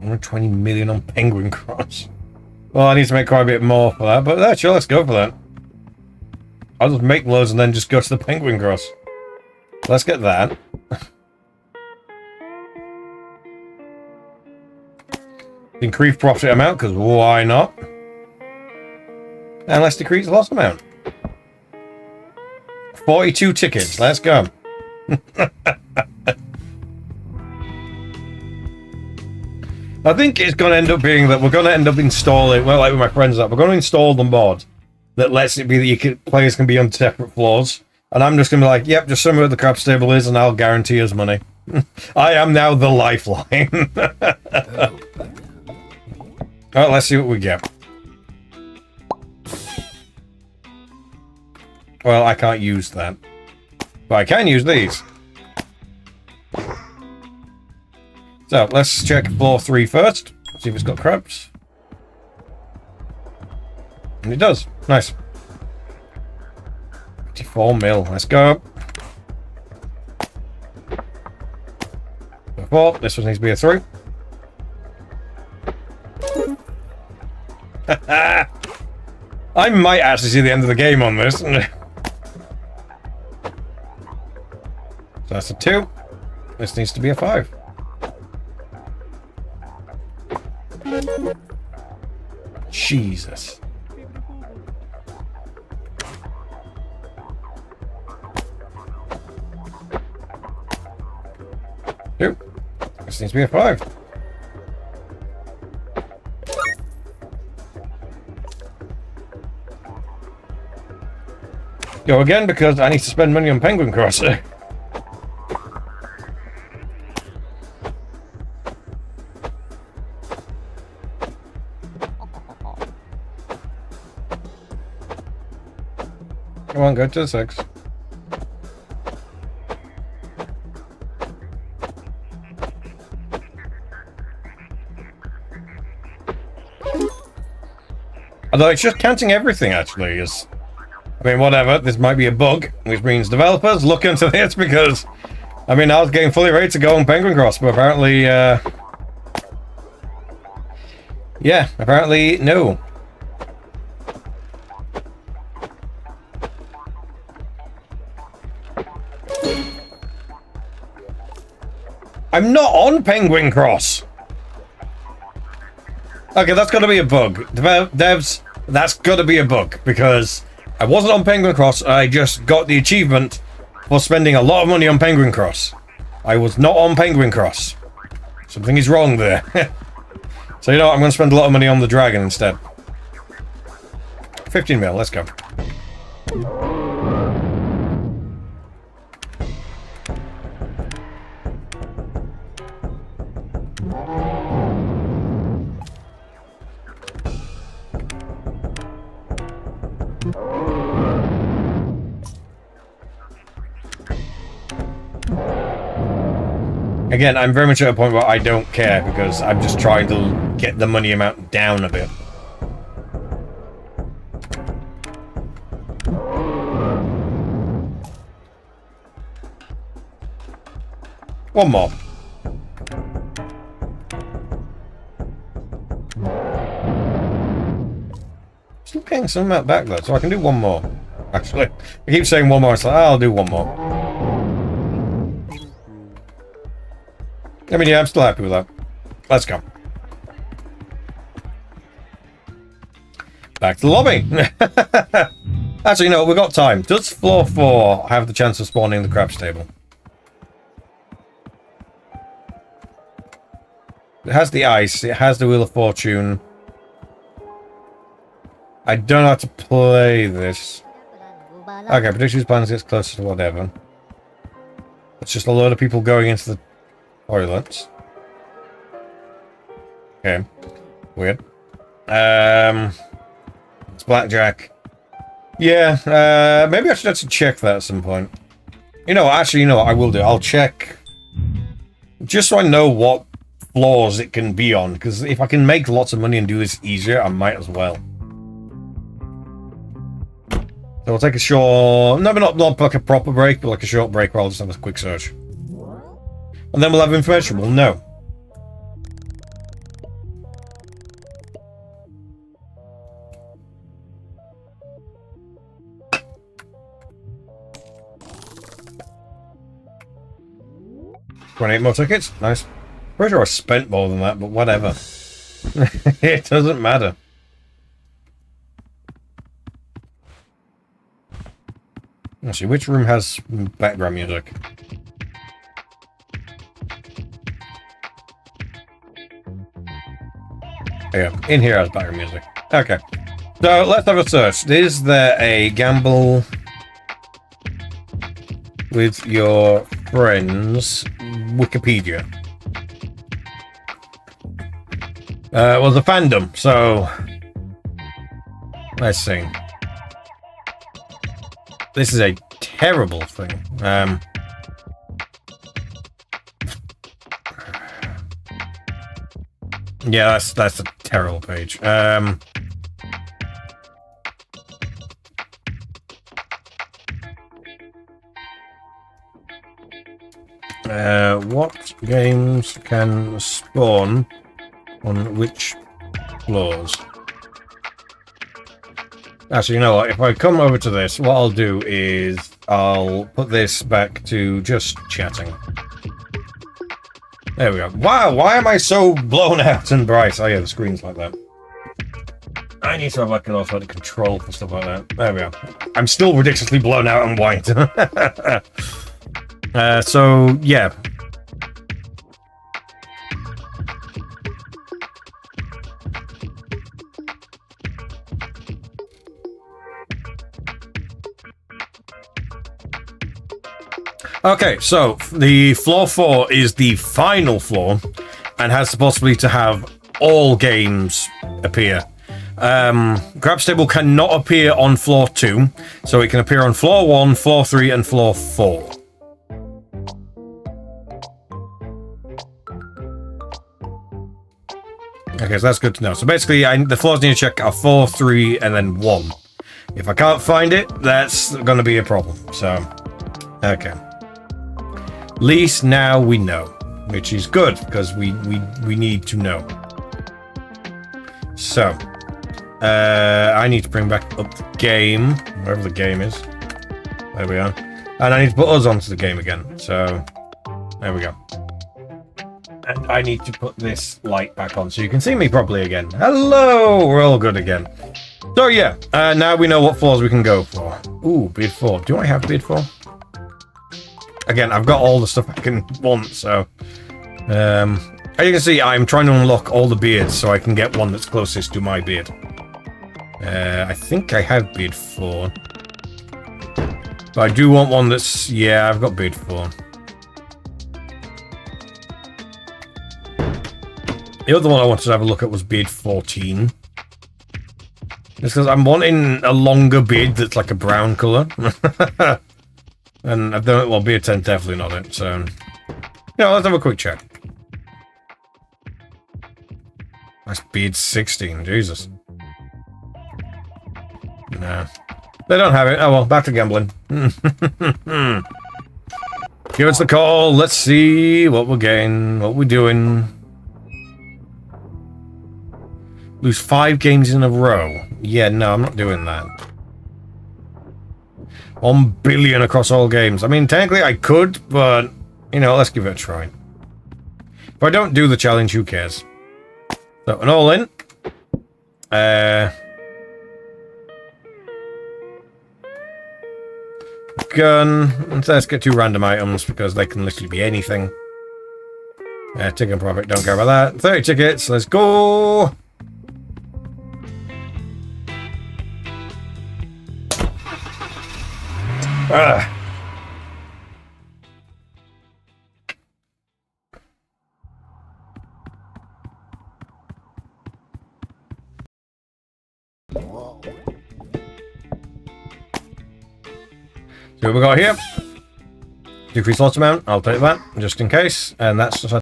120 million on Penguin Cross. Well, I need to make quite a bit more for that, but sure, let's go for that. I'll just make loads and then just go to the Penguin Cross. Let's get that. Increase profit amount, because why not? And let's decrease loss amount. 42 tickets, let's go. I think it's going to end up being that we're going to end up installing, well, like with my friends, that we're going to install the mod that lets it be that players can be on separate floors. And I'm just going to be like, yep, just show me what the craps table is and I'll guarantee us money. I am now the lifeline. Alright, let's see what we get. Well, I can't use that. But I can use these. So, let's check floor 3 first. See if it's got crabs. And it does. Nice. 54 mil. Let's go. So 4. This one needs to be a 3. I might actually see the end of the game on this. So that's a 2. This needs to be a 5. Jesus. Two. This needs to be a 5. Go again because I need to spend money on Penguin Crosser. Come on, go to the 6. Although it's just counting everything, actually. Is, I mean, whatever. This might be a bug, which means developers look into this because, I mean, I was getting fully ready to go on Penguin Cross, but apparently, yeah, apparently, no. I'm not on Penguin Cross. Okay, that's got to be a bug. Devs, that's got to be a bug because I wasn't on Penguin Cross. I just got the achievement for spending a lot of money on Penguin Cross. I was not on Penguin Cross. Something is wrong there. So you know what? I'm going to spend a lot of money on the dragon instead. 15 mil, let's go. Again, I'm very much at a point where I don't care because I'm just trying to get the money amount down a bit. One more. Still getting some amount back though, so I can do one more. Actually, I keep saying one more, so I'll do one more. I mean, yeah, I'm still happy with that. Let's go. Back to the lobby. Actually, no, we've got time. Does floor 4 have the chance of spawning the crabs table? It has the ice. It has the Wheel of Fortune. I don't know how to play this. Okay, predictions, plans gets closer to whatever. It's just a load of people going into the toilets. Okay. Weird. It's blackjack. Yeah, maybe I should actually check that at some point. You know, actually, you know what I will do? I'll check. Just so I know what floors it can be on. Because if I can make lots of money and do this easier, I might as well. So we'll take a short... No, but not like a proper break, but like a short break where I'll just have a quick search. And then we'll have information. We'll know. $28 more tickets. Nice. Pretty sure I spent more than that, but whatever. It doesn't matter. Let's see, which room has background music? Yeah, in here has background music. Okay. So let's have a search. Is there a gamble with your friends Wikipedia? Well, the fandom, so let's see. This is a terrible thing. Yeah, that's a terrible page. What games can spawn on which floors? Actually, you know what? If I come over to this, what I'll do is I'll put this back to just chatting. There we go. Wow, why am I so blown out and bright? Oh yeah, the screen's like that. I need to have like an automatic control for stuff like that. There we go. I'm still ridiculously blown out and white. So, yeah. Okay, so the floor 4 is the final floor and has the possibility to have all games appear. Craps Table cannot appear on floor 2, so it can appear on floor 1, floor 3, and floor 4. Okay, so that's good to know. So basically, the floors need to check are 4, 3, and then 1. If I can't find it, that's going to be a problem. So, okay. At least now we know, which is good because we need to know. So, I need to bring back up the game, wherever the game is. There we are. And I need to put us onto the game again. So, there we go. And I need to put this light back on so you can see me properly again. Hello! We're all good again. So yeah, now we know what floors we can go for. Ooh, bid 4. Do I have bid 4? Again, I've got all the stuff I can want, so... as you can see, I'm trying to unlock all the beards so I can get one that's closest to my beard. I think I have bid 4. But I do want one that's... Yeah, I've got bid 4. The other one I wanted to have a look at was beard 14. Just because I'm wanting a longer beard that's like a brown colour. And I've done it, well, beard 10 definitely not it, so... Yeah, let's have a quick check. That's beard 16, Jesus. No. They don't have it. Oh well, back to gambling. Give us the call, let's see what we're getting, what we're doing. Lose 5 games in a row. Yeah, no, I'm not doing that. 1 billion across all games. I mean, technically I could, but, you know, let's give it a try. If I don't do the challenge, who cares? So, an all-in. Gun. Let's get 2 random items, because they can literally be anything. Ticket and profit, don't care about that. 30 tickets, let's go! So what we got here? Decrease loss amount, I'll take that, just in case. And that's just a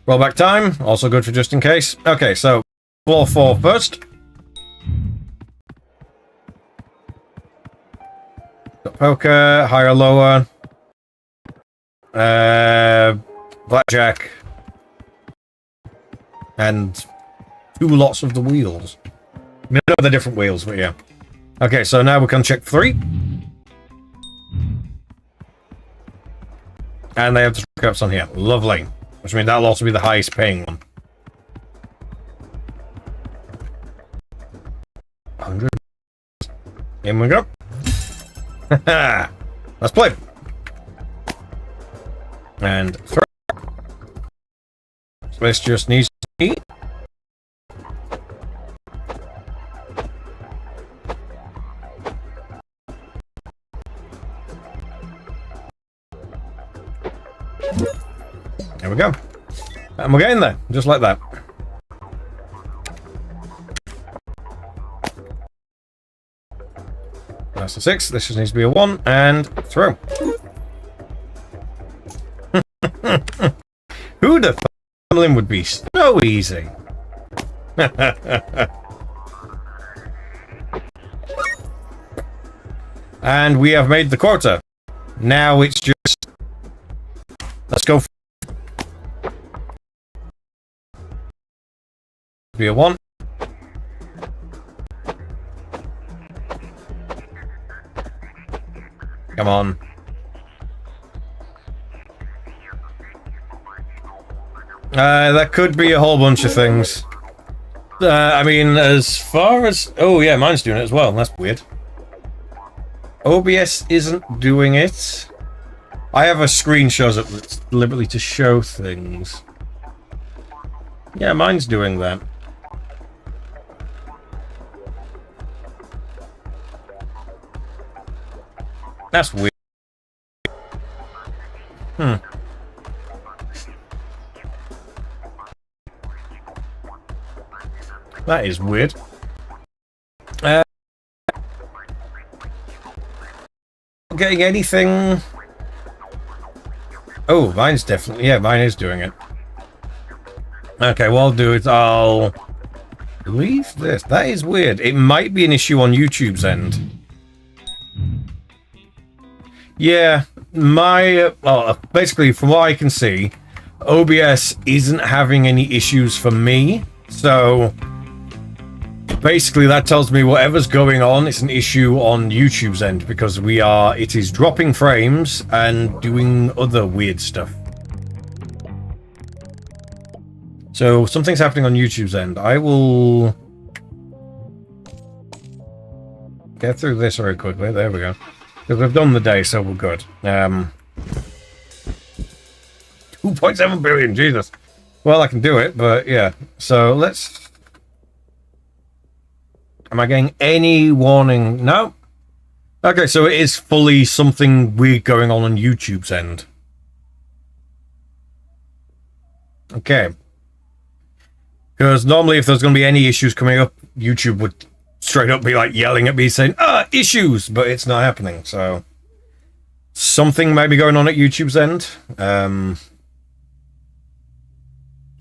rollback time, also good for just in case. Okay, so floor 4 first. Got poker, higher, lower. Blackjack. And 2 lots of the wheels. I know they're different wheels, but yeah. Okay, so now we can check 3. And they have the Streetcraps on here. Lovely. Which means that'll also be the highest paying one. 100. In we go. Let's play. And throw. So this just needs to eat. There we go. And we're getting there, just like that. That's a 6. This just needs to be a 1. And throw. Who'd have thought gambling would be so easy? And we have made the quota. Now it's just... Let's go. Be a 1. Come on. That could be a whole bunch of things. I mean, as far as... Oh, yeah, mine's doing it as well. That's weird. OBS isn't doing it. I have a screenshot up that's deliberately to show things. Yeah, mine's doing that. That's weird. That is weird. Getting anything? Oh, mine's definitely... Yeah, mine is doing it. Okay, what I'll do is I'll... leave this. That is weird. It might be an issue on YouTube's end. Yeah, my... well, basically, from what I can see, OBS isn't having any issues for me. So, basically, that tells me whatever's going on, it's an issue on YouTube's end. Because it is dropping frames and doing other weird stuff. So, something's happening on YouTube's end. I will... get through this very quickly. There we go. Because we've done the day, so we're good. 2.7 billion, Jesus. Well, I can do it, but yeah. So let's... Am I getting any warning? No? Okay, so it is fully something weird going on YouTube's end. Okay. Because normally if there's going to be any issues coming up, YouTube would... straight up be like yelling at me saying, issues, but it's not happening, so something may be going on at YouTube's end,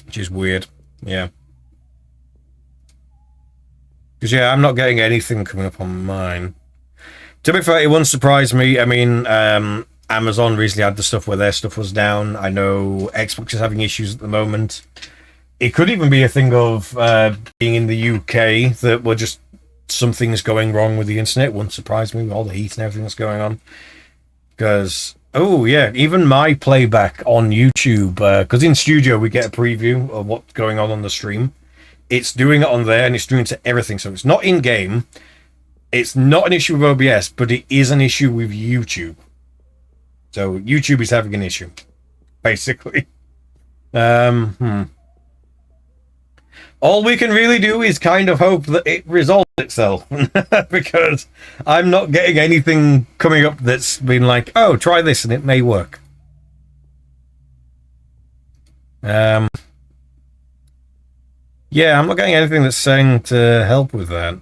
which is weird. Yeah, because yeah, I'm not getting anything coming up on mine. To be fair, it wouldn't surprise me. I mean, Amazon recently had the stuff where their stuff was down. I know Xbox is having issues at the moment. It could even be a thing of being in the UK that we're just something's going wrong with the internet. It wouldn't surprise me with all the heat and everything that's going on. Because, oh yeah, even my playback on YouTube, because in studio we get a preview of what's going on the stream. It's doing it on there and it's doing it to everything. So it's not in-game. It's not an issue with OBS, but it is an issue with YouTube. So YouTube is having an issue, basically. All we can really do is kind of hope that it resolves itself. Because I'm not getting anything coming up that's been like, oh, try this and it may work. Yeah, I'm not getting anything that's saying to help with that.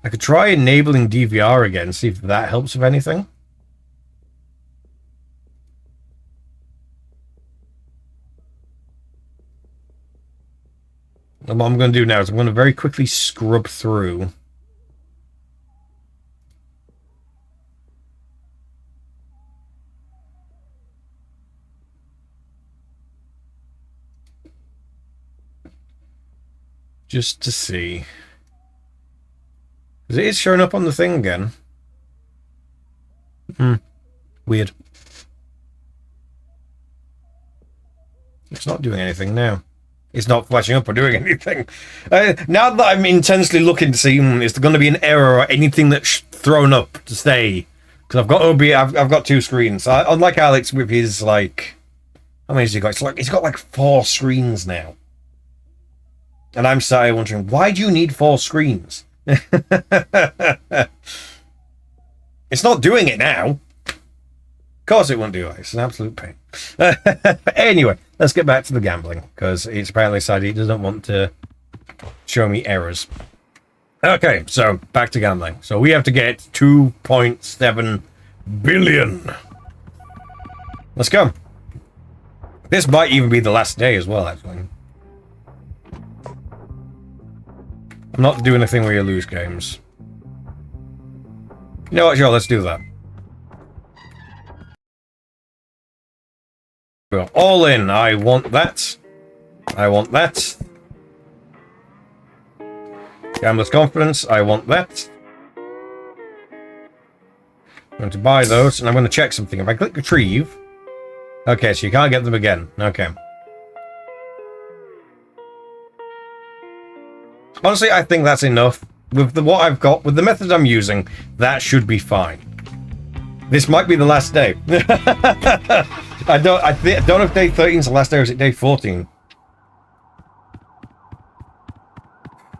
I could try enabling DVR again, see if that helps with anything. And what I'm going to do now is I'm going to very quickly scrub through. Just to see. Because it is showing up on the thing again. Weird. it's not doing anything now. It's not flashing up or doing anything. Now that I'm intensely looking to see, is there going to be an error or anything that's thrown up to stay? Because I've got I've got 2 screens. Unlike Alex with his, like... How many has he got? He's got like 4 screens now. And I'm sat here wondering, why do you need 4 screens? It's not doing it now. Of course it won't do it. It's an absolute pain. Anyway, let's get back to the gambling, because it's apparently decided it doesn't want to show me errors. Okay, so back to gambling. So we have to get 2.7 billion. Let's go. This might even be the last day as well, actually. I'm not doing a thing where you lose games. You know what, sure, let's do that. We're all in. I want that. I want that. Gambler's Confidence. I want that. I'm going to buy those, and I'm going to check something. If I click Retrieve... Okay, so you can't get them again. Okay. Honestly, I think that's enough. With what I've got, with the methods I'm using, that should be fine. This might be the last day. I don't know if day 13 is the last day, or is it day 14?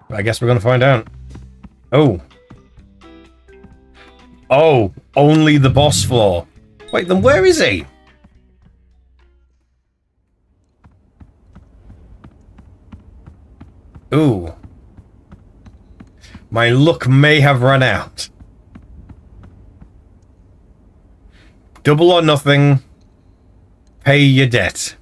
I guess we're going to find out. Oh. Oh, only the boss floor. Wait, then where is he? Ooh. My luck may have run out. Double or nothing. Pay your debt.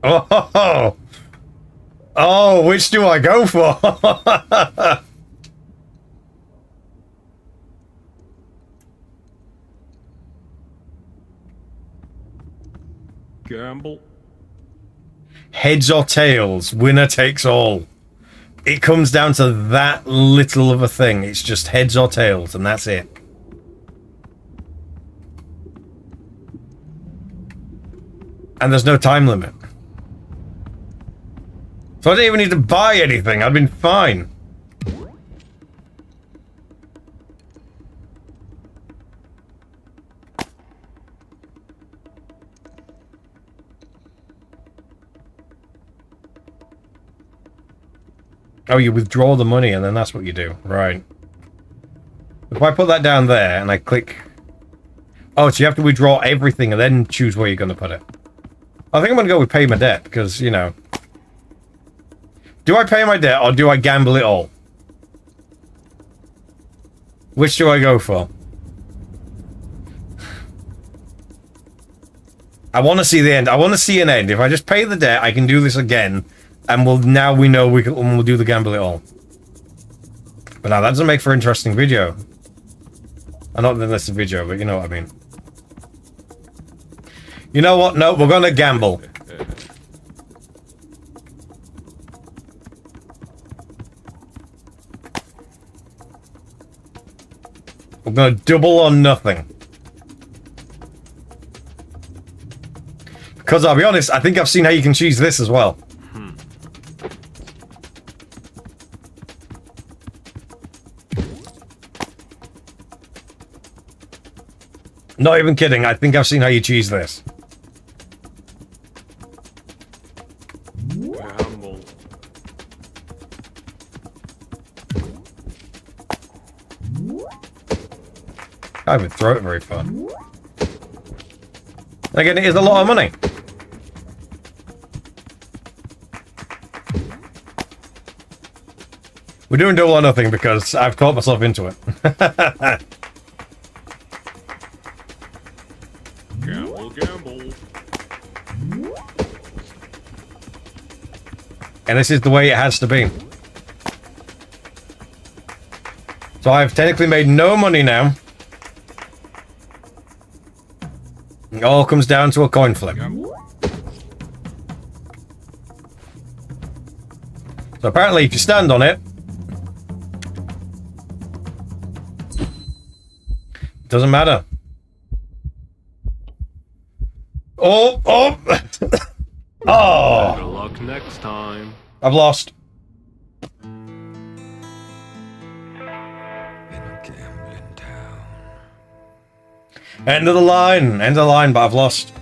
Oh, oh, which do I go for? Gamble. Heads or tails, winner takes all. It comes down to that little of a thing. It's just heads or tails, and that's it. And there's no time limit. So I didn't even need to buy anything. I'd been fine. Oh, you withdraw the money and then that's what you do. Right. If I put that down there and I click... Oh, so you have to withdraw everything and then choose where you're going to put it. I think I'm going to go with pay my debt because, you know... Do I pay my debt or do I gamble it all? Which do I go for? I want to see the end. I want to see an end. If I just pay the debt, I can do this again. And now we know we'll do the gamble it all. But now that doesn't make for an interesting video. Not that that's a video, but you know what I mean. You know what? No, we're going to gamble. We're going to double or nothing. Because I'll be honest, I think I've seen how you can cheese this as well. Not even kidding, I think I've seen how you cheese this. I would throw it very far. Again, it is a lot of money. We're doing double or nothing because I've caught myself into it. Gamble, gamble. And this is the way it has to be. So I've technically made no money now. It all comes down to a coin flip. So apparently if you stand on it, Doesn't matter. Oh! Oh! Oh! Better luck next time. I've lost. End of the line. End of the line, but I've lost.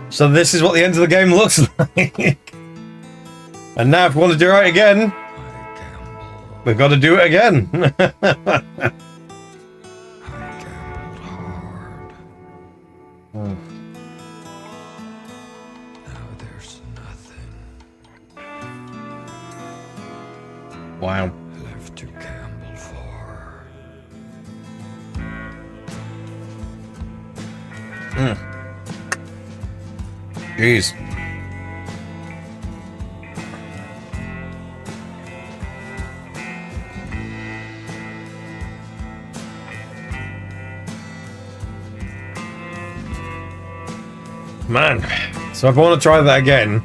So this is what the end of the game looks like. And now if we want to do it again, we've got to do it again. Wow. Left to gamble for. Jeez. Man. So if I want to try that again,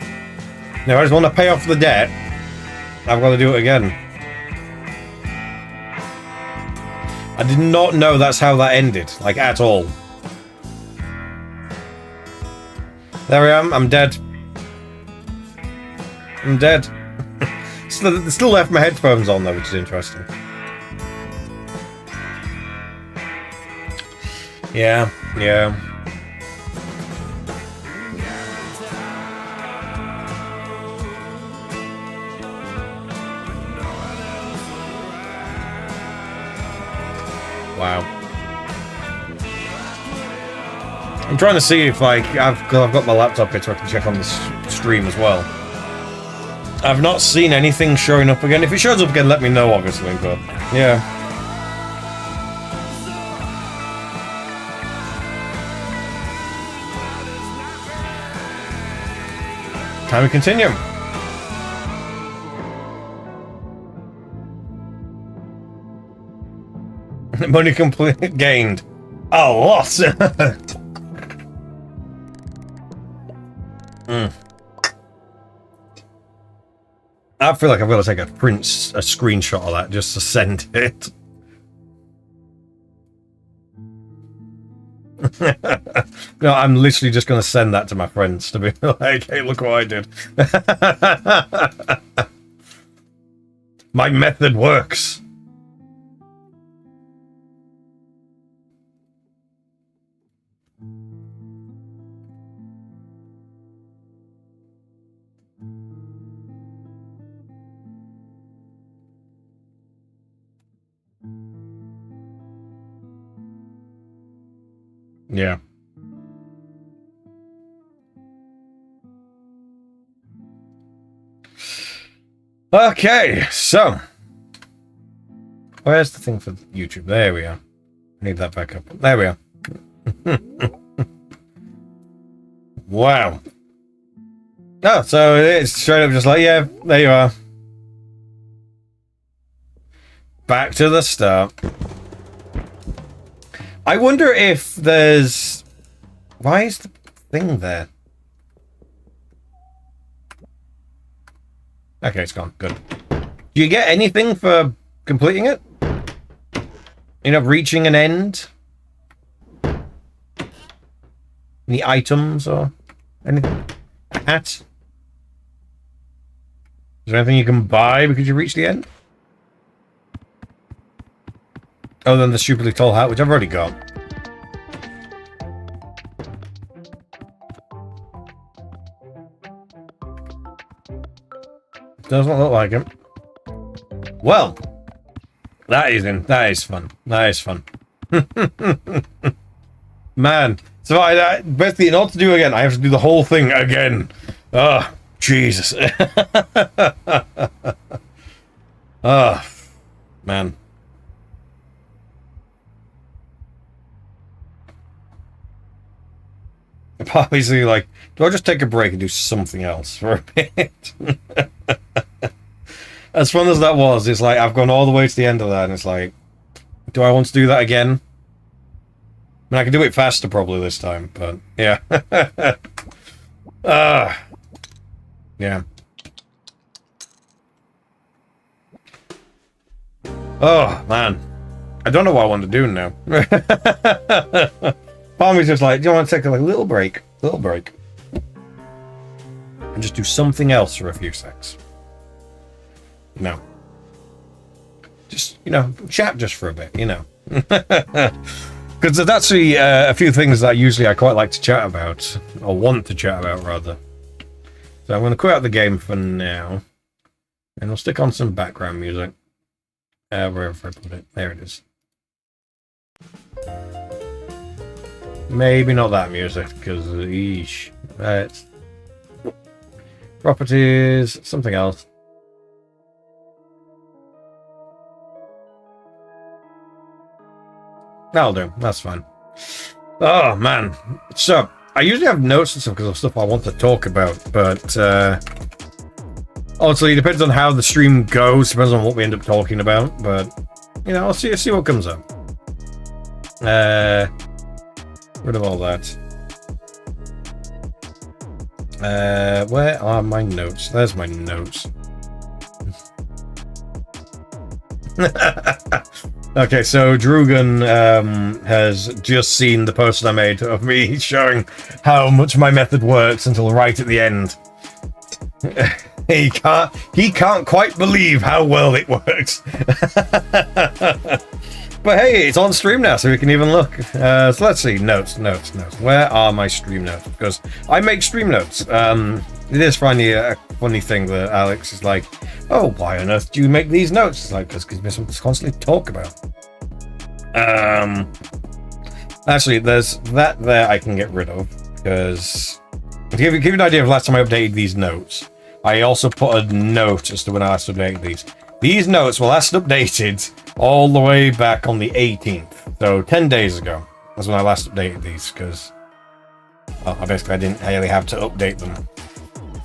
now I just want to pay off the debt, I've got to do it again. I did not know that's how that ended, like at all. There I am, I'm dead. I'm dead. Still left my headphones on though, which is interesting. Yeah, yeah. Wow. I'm trying to see if like I've got my laptop here so I can check on the stream as well. I've not seen anything showing up again. If it shows up again, let me know, obviously. But yeah. Time to continue. Money complete gained. A lot. I feel like I've got to take a screenshot of that just to send it. No, I'm literally just going to send that to my friends to be like, hey, look what I did. My method works. Yeah. Okay, so where's the thing for YouTube? There we are. I need that back up. There we are. Wow. Oh, so it's straight up just like, yeah, there you are. Back to the start. I wonder if there's... Why is the thing there? Okay, it's gone. Good. Do you get anything for completing it? You know, reaching an end? Any items or anything? A hat? Is there anything you can buy because you reached the end? Other than the stupidly tall hat, which I've already got. Doesn't look like him. Well, that is fun. That is fun. Man, so I basically, in order to do it again, I have to do the whole thing again. Oh, Jesus. Oh, man. Obviously, like, do I just take a break and do something else for a bit? As fun as that was, it's like, I've gone all the way to the end of that, and it's like, do I want to do that again? mean, I can do it faster probably this time, but yeah. Yeah. Oh, man. I don't know what I want to do now. Part of me's just like, do you want to take a little break? Little break. And just do something else for a few secs. No. Just, you know, chat just for a bit, you know. Because there's actually a few things that usually I quite like to chat about. Or want to chat about, rather. So I'm going to quit out the game for now. And we'll stick on some background music. Wherever I put it. There it is. Maybe not that music, because eesh. Right. Properties, something else. That'll do. That's fine. Oh, man. So, I usually have notes and stuff because of stuff I want to talk about, but honestly, it depends on how the stream goes. Depends on what we end up talking about, but you know, I'll see what comes up. Rid of all that. Where are my notes? There's my notes. Okay, so Drugan has just seen the post I made of me showing how much my method works until right at the end. He can't quite believe how well it works. But hey, it's on stream now, so we can even look. So let's see, notes. Where are my stream notes? Because I make stream notes. It is finally a funny thing that Alex is like, oh, why on earth do you make these notes? It's like, because it gives me something to constantly talk about. Actually, there's that there I can get rid of, because to give you an idea of last time I updated these notes, I also put a note as to when I last updated these. These notes were last updated all the way back on the 18th, so 10 days ago. That's when I last updated these, because well, I didn't really have to update them.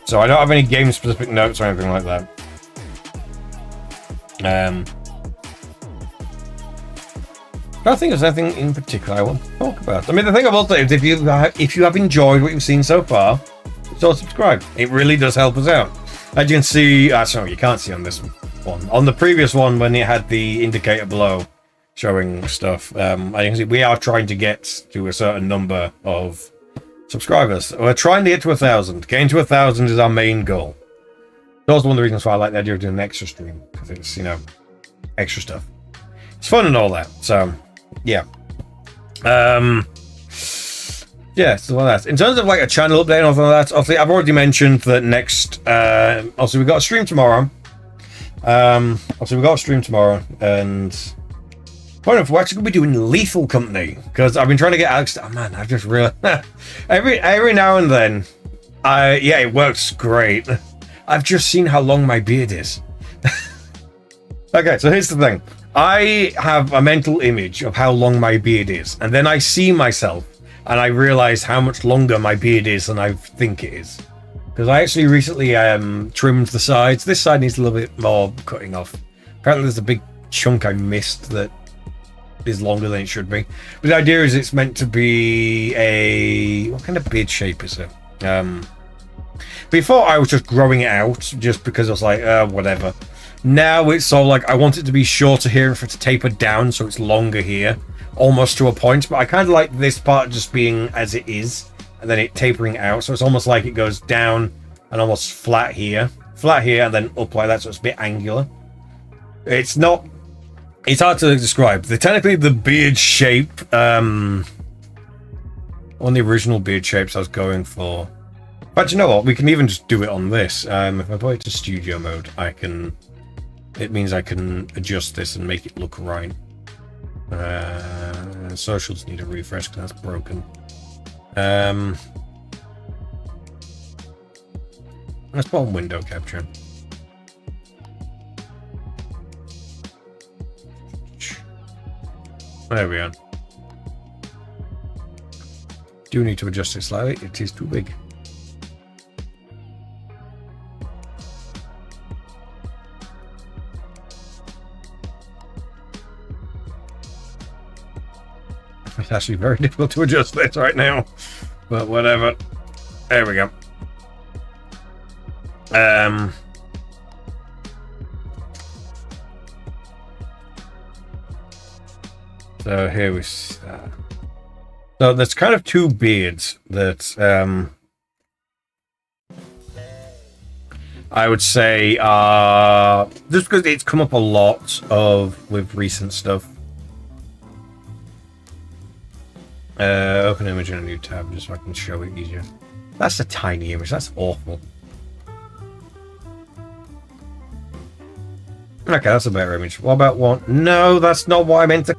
So I don't have any game-specific notes or anything like that. I don't think there's anything in particular I want to talk about. I mean, the thing I will say is if you have enjoyed what you've seen so far, so subscribe. It really does help us out. As you can see, actually, you can't see on this one. On the previous one, when it had the indicator below showing stuff, I can see we are trying to get to a certain number of subscribers. We're trying to get to 1,000. Getting to 1,000 is our main goal. That's one of the reasons why I like the idea of doing an extra stream, because it's, you know, extra stuff. It's fun and all that. So, yeah. Yeah, so that. In terms of like a channel update and all that, obviously I've already mentioned that next. Also, we've got a stream tomorrow. And point of, we're actually going to be doing Lethal Company, because I've been trying to get Alex to, oh man, I've just realized every now and then yeah, it works great. I've just seen how long my beard is. Okay, so here's the thing. I have a mental image of how long my beard is, and then I see myself and I realize how much longer my beard is than I think it is. Because I actually recently trimmed the sides. This side needs a little bit more cutting off. Apparently there's a big chunk I missed that is longer than it should be. But the idea is it's meant to be a... what kind of beard shape is it? Before I was just growing it out just because I was like, whatever. Now it's sort of like I want it to be shorter here and for it to taper down so it's longer here. Almost to a point. But I kind of like this part just being as it is. And then it tapering out, so it's almost like it goes down and almost flat here, and then up like that, so it's a bit angular. It's hard to describe. Technically the beard shape, one of the original beard shapes I was going for. But you know what? We can even just do it on this. If I put it to studio mode, it means I can adjust this and make it look right. Socials need a refresh because that's broken. Let's put on window capture. There we are. Do need to adjust it slightly. It is too big. It's actually very difficult to adjust this right now, but whatever. There we go. So here we start. So there's kind of two beards that I would say are just because it's come up a lot with recent stuff. Open image in a new tab just so I can show it easier. That's a tiny image. That's awful. Okay, that's a better image. What about one? No, that's not what I meant to.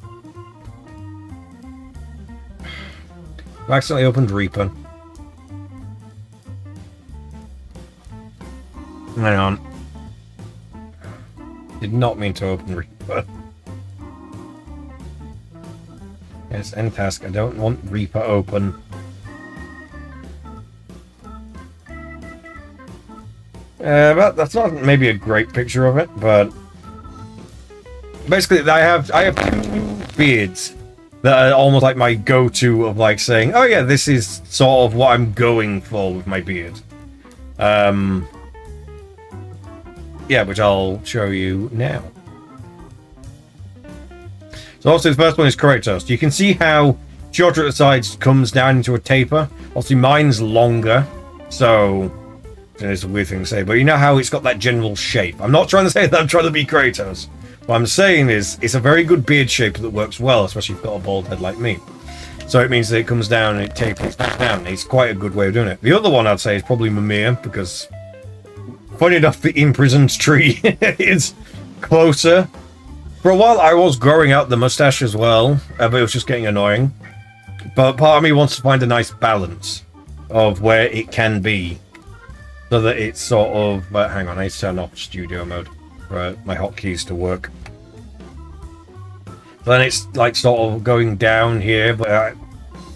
I accidentally opened Reaper. Hang on. Did not mean to open Reaper. Yes, end task. I don't want Reaper open. But that's not maybe a great picture of it, but basically I have two beards that are almost like my go-to of like saying, oh yeah, this is sort of what I'm going for with my beard. Yeah, which I'll show you now. So obviously the first one is Kratos. You can see how shorter at the sides comes down into a taper. Obviously mine's longer, so it's a weird thing to say, but you know how it's got that general shape. I'm not trying to say that I'm trying to be Kratos. What I'm saying is it's a very good beard shape that works well, especially if you've got a bald head like me. So it means that it comes down and it tapers back down. It's quite a good way of doing it. The other one I'd say is probably Mimir, because funny enough, the imprisoned tree is closer. For a while I was growing out the mustache as well, but it was just getting annoying. But part of me wants to find a nice balance of where it can be, so that it's sort of... hang on, I need to turn off studio mode for my hotkeys to work. Then it's like sort of going down here, but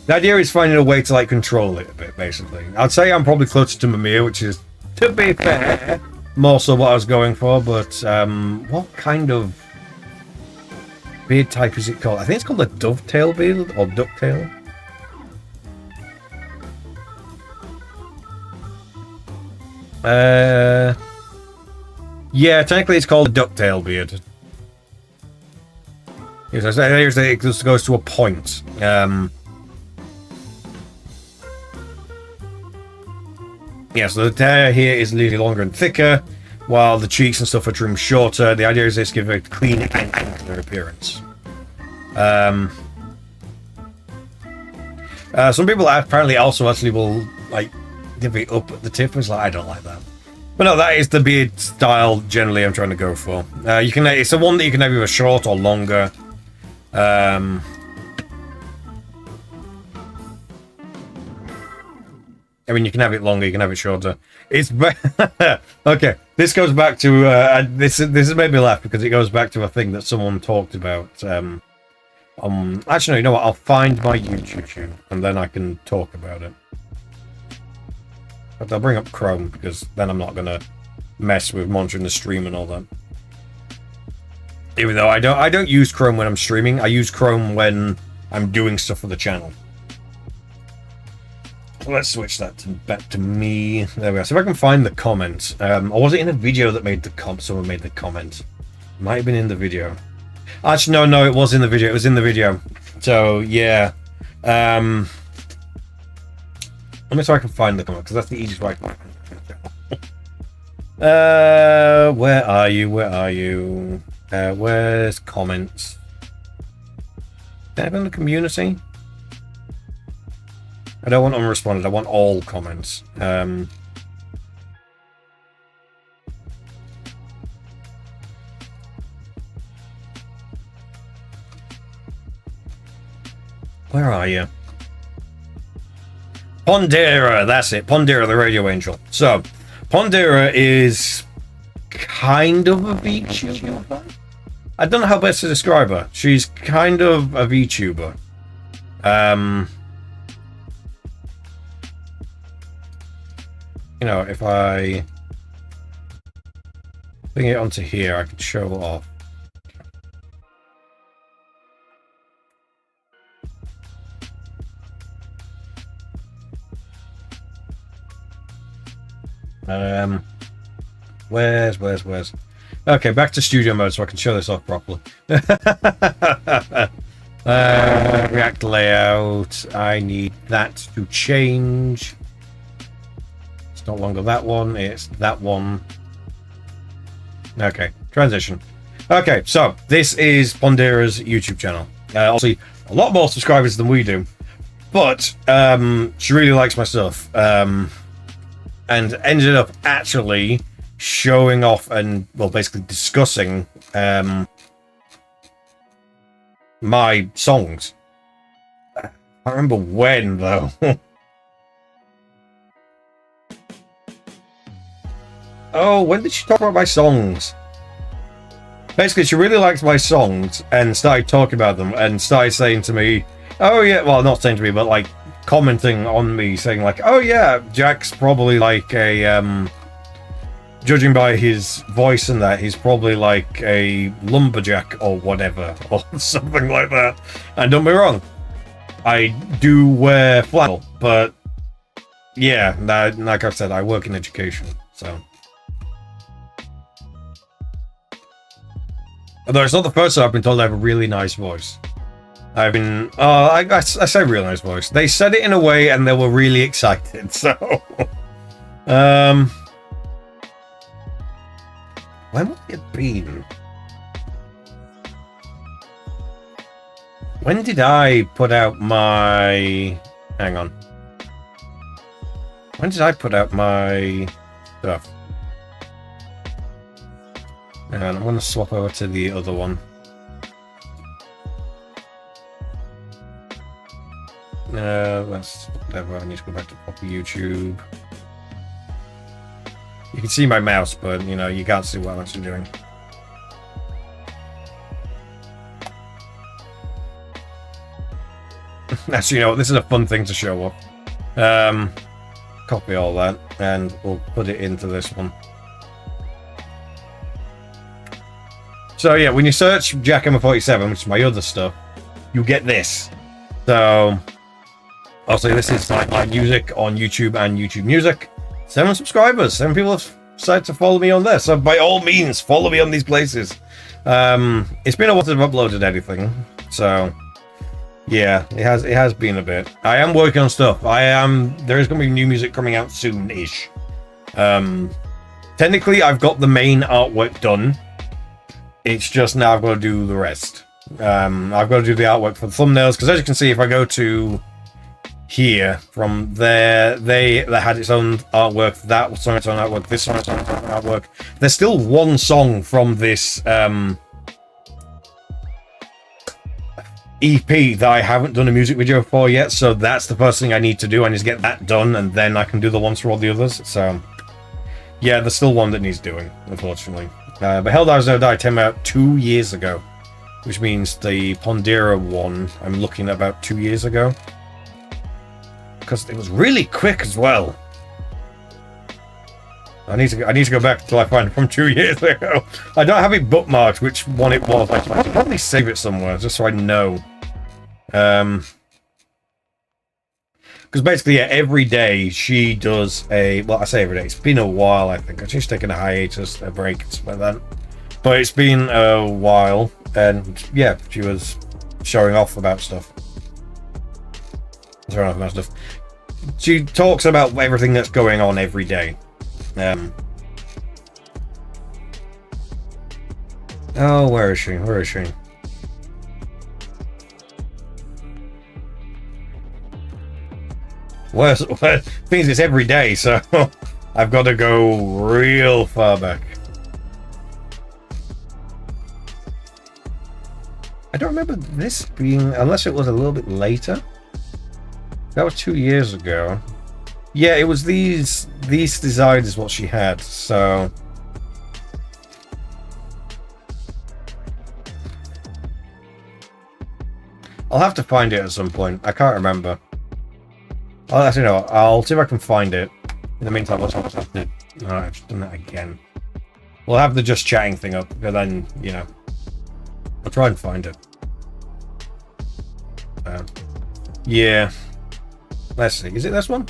the idea is finding a way to like control it a bit, basically. I'd say I'm probably closer to Mimir, which is, to be fair, more so what I was going for, but what kind of beard type is it called? I think it's called a dovetail beard, or ducktail. Yeah, technically it's called a ducktail beard. Yes, it just goes to a point. Yeah, so the hair here is a little longer and thicker, while the cheeks and stuff are trimmed shorter. The idea is this gives a clean and angular appearance. Some people apparently also actually will like give it up at the tip. It's like, I don't like that. But no, that is the beard style generally I'm trying to go for. You can, it's the one that you can have either short or longer. I mean, you can have it longer, you can have it shorter. It's okay. This goes back to this has made me laugh because it goes back to a thing that someone talked about. Actually, no, you know what? I'll find my YouTube and then I can talk about it. But I'll bring up Chrome because then I'm not gonna mess with monitoring the stream and all that. Even though I don't use Chrome when I'm streaming, I use Chrome when I'm doing stuff for the channel. So let's switch that back to me. There we are. So if I can find the comment. Or was it in a video that made the someone made the comment? Might have been in the video. Actually, no, it was in the video. It was in the video. So yeah. Let me see if I can find the comment because that's the easiest way I can find it. Where are you? Where are you? Where's comments? Can I have in the community? I don't want unresponded. I want all comments. Where are you? Pondera, that's it. Pondera, the radio angel. So, Pondera is kind of a VTuber. I don't know how best to describe her. She's kind of a VTuber. You know, if I bring it onto here, I could show it off. Where's? Okay, back to studio mode so I can show this off properly. React layout. I need that to change. It's no longer that one, it's that one. Okay, transition. Okay, so this is Pondera's YouTube channel. Obviously, a lot more subscribers than we do, but she really likes my stuff, and ended up actually showing off and, well, basically discussing my songs. I don't remember when, though. Oh, when did she talk about my songs? Basically, she really liked my songs and started talking about them and started saying to me, oh yeah, well, not saying to me, but like commenting on me, saying like, oh yeah, Jack's probably like a, judging by his voice and that, he's probably like a LumberJack or whatever, or something like that. And don't be wrong, I do wear flannel, but yeah, like I've said, I work in education, so. Although it's not the first time I've been told I have a really nice voice. I've been, I say really nice voice. They said it in a way and they were really excited, so. When would it have been? When did I put out my... Hang on. When did I put out my stuff? And I'm going to swap over to the other one. That's whatever. I need to go back to proper YouTube. You can see my mouse, but you know, you can't see what I'm actually doing. Actually, you know what? This is a fun thing to show up. Copy all that, and we'll put it into this one. So yeah, when you search Jack M47, which is my other stuff, you get this. So, obviously this is like my music on YouTube and YouTube Music. 7 subscribers, 7 people have decided to follow me on there. So by all means, follow me on these places. It's been a while since I've uploaded anything, so yeah, it has been a bit. I am working on stuff. There is going to be new music coming out soon-ish. Technically, I've got the main artwork done. It's just now I've got to do the rest. I've got to do the artwork for the thumbnails, because as you can see, if I go to here, from there, that had its own artwork, that song its own artwork, this song its own artwork. There's still one song from this EP that I haven't done a music video for yet, so that's the first thing I need to do. I need to get that done, and then I can do the ones for all the others. So yeah, there's still one that needs doing, unfortunately. But Helldives Never Die came out 2 years ago, which means the Pondera one I'm looking at about 2 years ago, because it was really quick as well. I need to go back until I find it from 2 years ago. I don't have it bookmarked which one it was. I should probably save it somewhere just so I know. Because basically, yeah, every day she does a... Well, I say every day. It's been a while, I think. She's taken a hiatus, a break, and stuff like that. But it's been a while. And, yeah, she was showing off about stuff. Showing off about stuff. She talks about everything that's going on every day. Oh, where is she? Where is she? Well, things it's every day, so I've got to go real far back. I don't remember this being, unless it was a little bit later. That was 2 years ago. Yeah, it was these designs is what she had, so... I'll have to find it at some point. I can't remember. I'll actually know. I'll see if I can find it. In the meantime, I'll have to... Oh, I've just done that again. We'll have the just chatting thing up, and then, you know... I'll try and find it. Yeah. Let's see. Is it this one?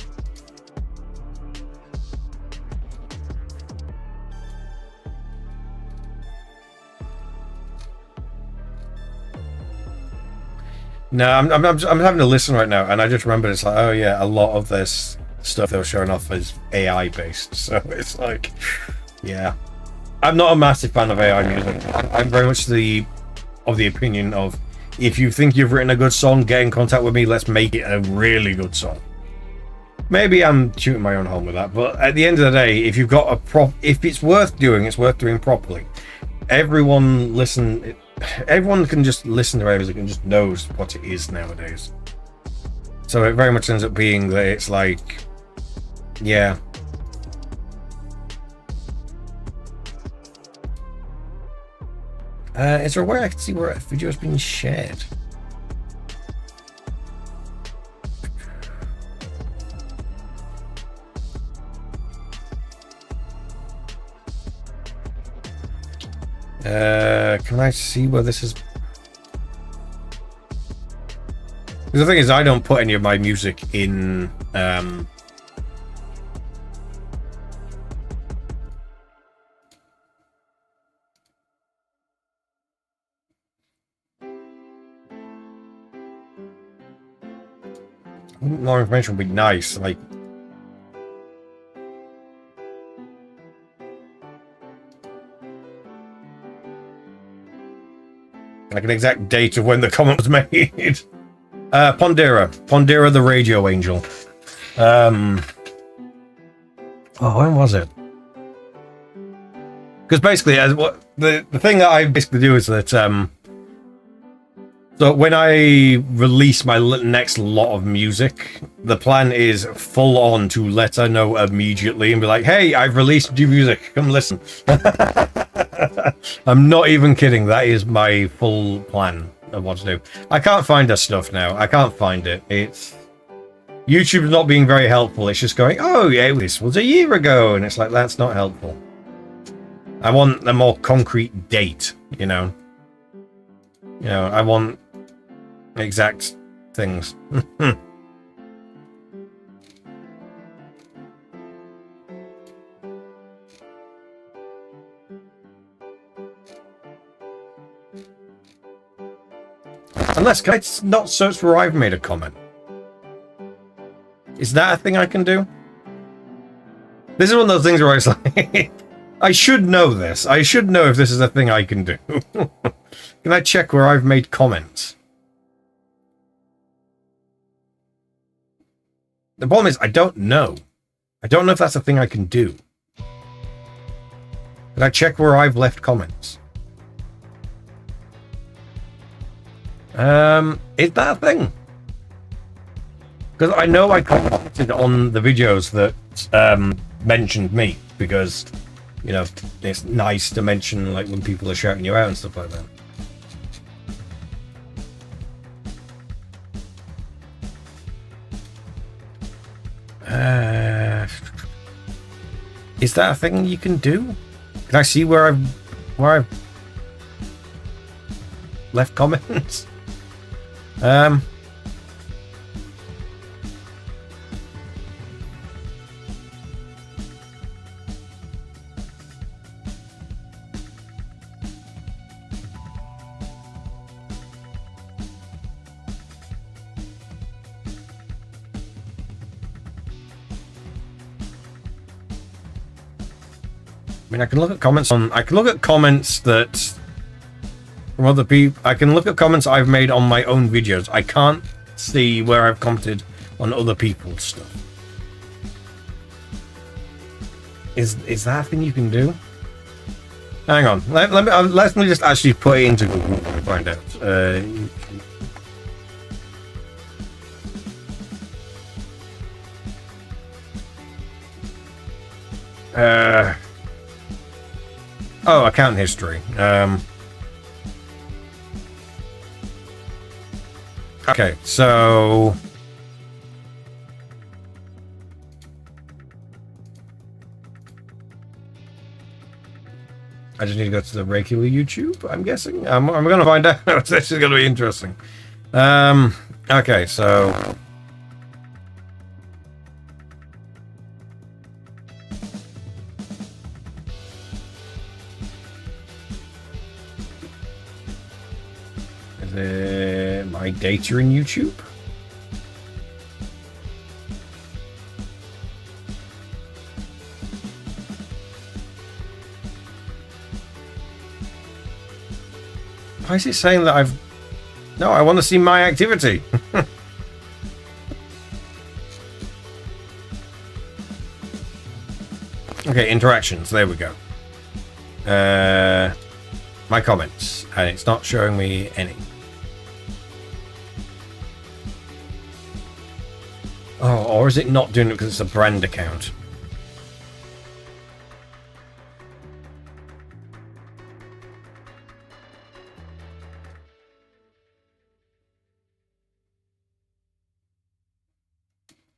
No, I'm having to listen right now, and I just remembered it's like, oh yeah, a lot of this stuff they were showing off is AI based, so it's like, yeah. I'm not a massive fan of AI music. I'm very much of the opinion of, if you think you've written a good song, get in contact with me. Let's make it a really good song. Maybe I'm shooting my own home with that, but at the end of the day, if you've got if it's worth doing, it's worth doing properly. Everyone can just listen to music and just knows what it is nowadays. So it very much ends up being that it's like, yeah. Is there a way I can see where a video has been shared? Can I see where this is? Because the thing is, I don't put any of my music in more information would be nice, like an exact date of when the comment was made. Pondera the radio angel. Oh, when was it? Because basically, the thing that I basically do is that so when I release my next lot of music, the plan is full on to let her know immediately and be like, hey, I've released new music, come listen. I'm not even kidding. That is my full plan of what to do. I can't find her stuff now. I can't find it. It's YouTube's not being very helpful. It's just going, oh yeah, this was a year ago, and it's like, that's not helpful. I want a more concrete date, you know. You know, I want exact things. Unless, can I not search where I've made a comment? Is that a thing I can do? This is one of those things where it's like, I should know this. I should know if this is a thing I can do. Can I check where I've made comments? The problem is, I don't know. I don't know if that's a thing I can do. Can I check where I've left comments? Is that a thing? Because I know I commented on the videos that mentioned me, because, you know, it's nice to mention, like, when people are shouting you out and stuff like that. Is that a thing you can do? Can I see where I've left comments? I mean, I can look at comments on. I can look at comments that from other people. I can look at comments I've made on my own videos. I can't see where I've commented on other people's stuff. Is that a thing you can do? Hang on. Let me just actually put it into Google and find out. Oh, account history. Okay, so I just need to go to the regular YouTube, I'm guessing. I'm gonna find out. This is gonna be interesting. Okay, so is it my my data in YouTube. Why is it saying that I've... No, I want to see my activity. Okay, interactions. There we go. My comments. And it's not showing me any. Oh, or is it not doing it because it's a brand account?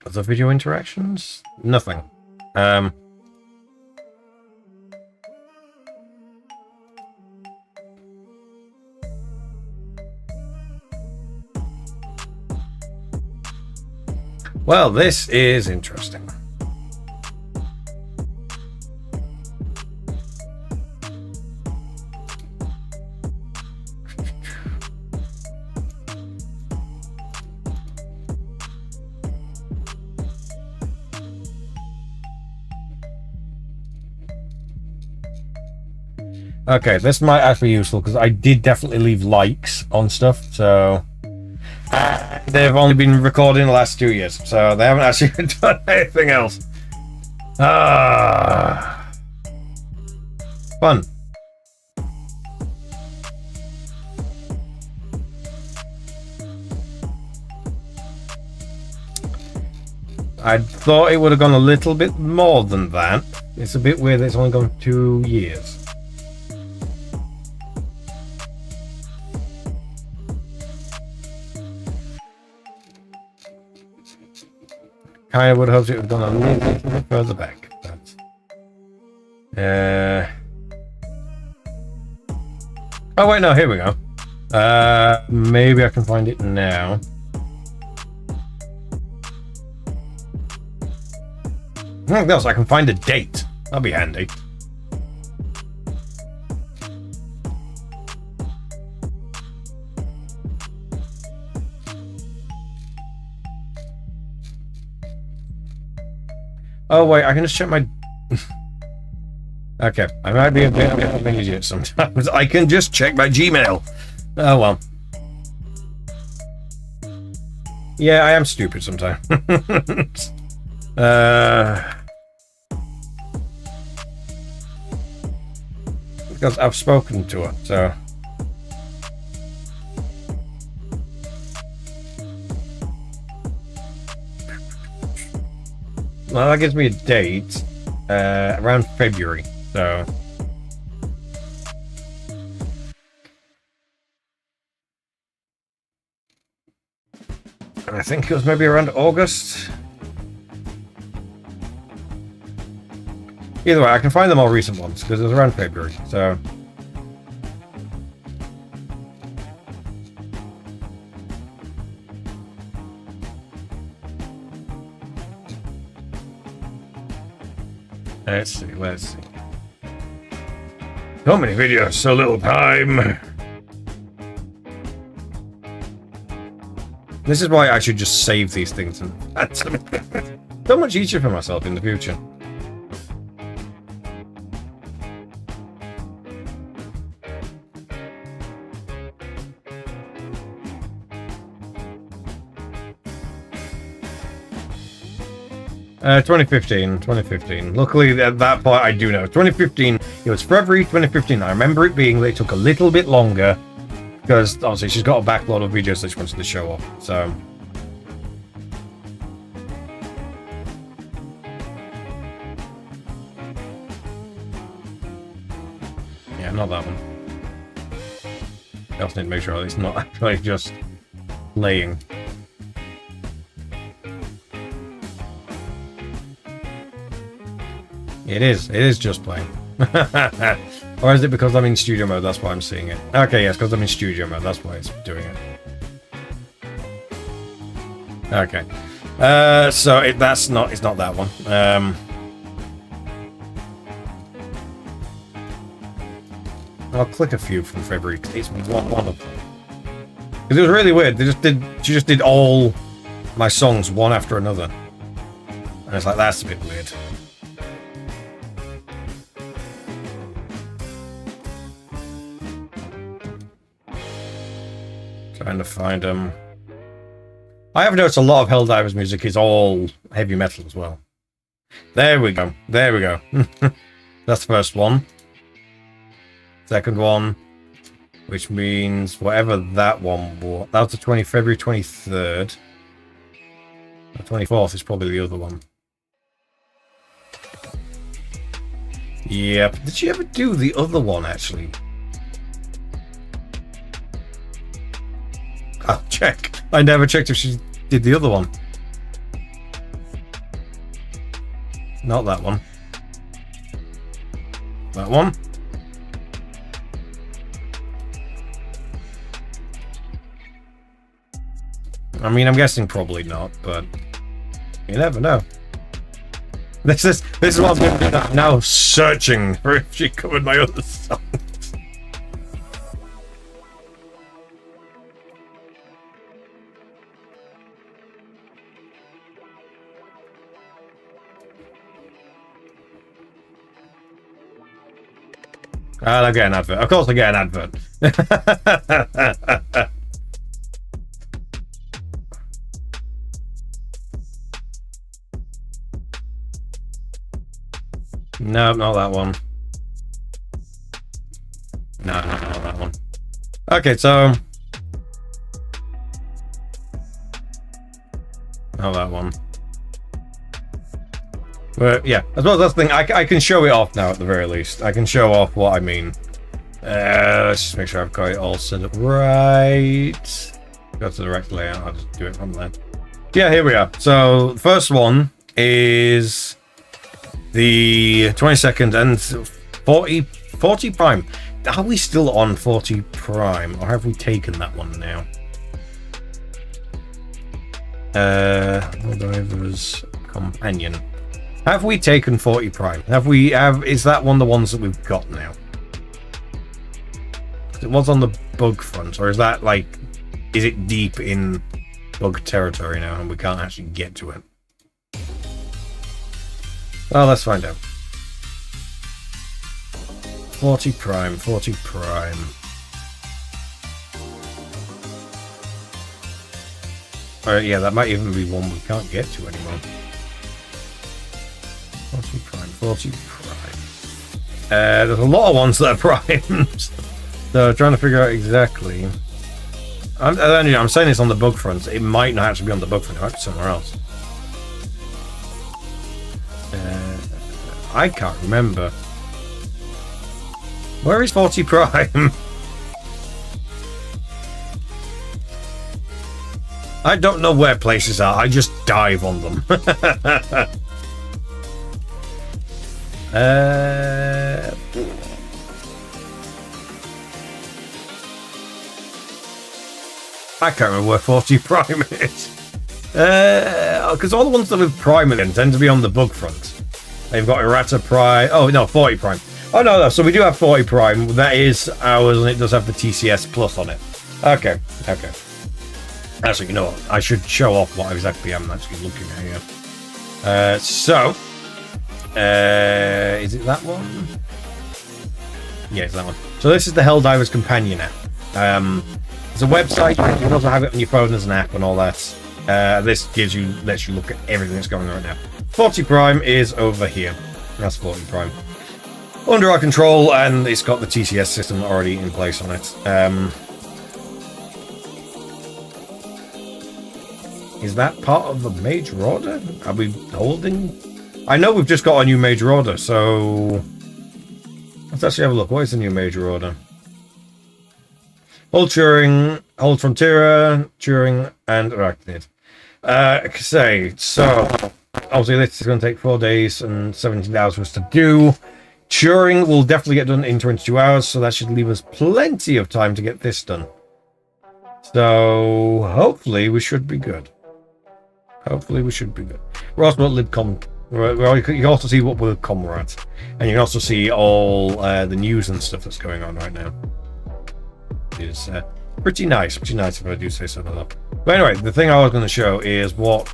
Other video interactions? Nothing. Well, this is interesting. Okay, this might actually be useful because I did definitely leave likes on stuff, so they've only been recording the last 2 years, so they haven't actually done anything else. Fun. I thought it would have gone a little bit more than that. It's a bit weird that it's only gone 2 years. I would have hoped it would have gone a little bit further back. But, oh wait, no, here we go. Maybe I can find it now. Something else, I can find a date. That'll be handy. Oh wait, I can just check my... Okay, I might be a bit of an idiot sometimes. I can just check my Gmail. Oh well. Yeah, I am stupid sometimes. Because I've spoken to her, so... Well, that gives me a date around February, so... I think it was maybe around August. Either way, I can find the more recent ones, because it was around February, so... Let's see. So many videos, so little time. This is why I should just save these things and add some. So much easier for myself in the future. Uh, 2015. Luckily, at that point, I do know. 2015, it was February 2015. I remember it being that it took a little bit longer because, obviously, she's got a backlog of videos that she wanted to show off. So, yeah, not that one. I also need to make sure it's not actually just playing. It is just playing. Or is it because I'm in studio mode, that's why I'm seeing it? Okay, yes, because I'm in studio mode, that's why it's doing it. Okay. So it's not that one. I'll click a few from February, because it's one of them. Because it was really weird. She just did all my songs one after another. And it's like, that's a bit weird. Trying to find them. I have noticed a lot of Helldivers music is all heavy metal as well. There we go. There we go. That's the first one. Second one, which means whatever that one was. That was the February 23rd. The 24th is probably the other one. Yep. Did she ever do the other one, actually? I'll check. I never checked if she did the other one. Not that one. That one. I mean, I'm guessing probably not, but you never know. This is what I'm doing now, searching for if she covered my other songs. I'll get an advert. Of course I get an advert. No, not that one. No, not that one. Okay, so... Not that one. But yeah, as well as that thing, I can show it off now at the very least. I can show off what I mean. Let's just make sure I've got it all set up right. Go to the right layout, I'll just do it from there. Yeah, here we are. So the first one is the 22nd and 40 Prime. Are we still on 40 Prime, or have we taken that one now? Driver's Companion. Have we taken 40 Prime? Is that one of the ones that we've got now? It was on the bug front, or is that like, is it deep in bug territory now and we can't actually get to it? Well, let's find out. 40 Prime, 40 Prime. Alright, yeah, that might even be one we can't get to anymore. 40 Prime, 40 Prime. There's a lot of ones that are primes. So trying to figure out exactly. I'm saying this on the bug front. It might not actually be on the bug front, it might be somewhere else. I can't remember. Where is 40 Prime? I don't know where places are, I just dive on them. I can't remember where 40 Prime is. Because all the ones that have Prime in tend to be on the bug front. They've got Errata Prime. Oh, no, 40 Prime. Oh, no. So we do have 40 Prime. That is ours, and it does have the TCS Plus on it. Okay. Actually, you know what? I should show off what exactly I'm actually looking at here. Is it that one? Yeah, it's that one. So this is the Helldivers Companion app. It's a website. You can also have it on your phone as an app and all that. This lets you look at everything that's going on right now. 40 Prime is over here. That's 40 Prime. Under our control, and it's got the TCS system already in place on it. Is that part of the major order? Are we holding? I know we've just got a new major order, so let's actually have a look. What is the new major order? Hold Turing, hold Frontiera, Turing, and Arachnid. So obviously this is going to take 4 days and 17 hours for us to do. Turing will definitely get done in 22 hours, so that should leave us plenty of time to get this done. So hopefully we should be good. We're also at LibCon. You can also see what LibCon we're at, and you can also see all the news and stuff that's going on right now. Pretty nice if I do say so myself. But anyway, the thing I was going to show is what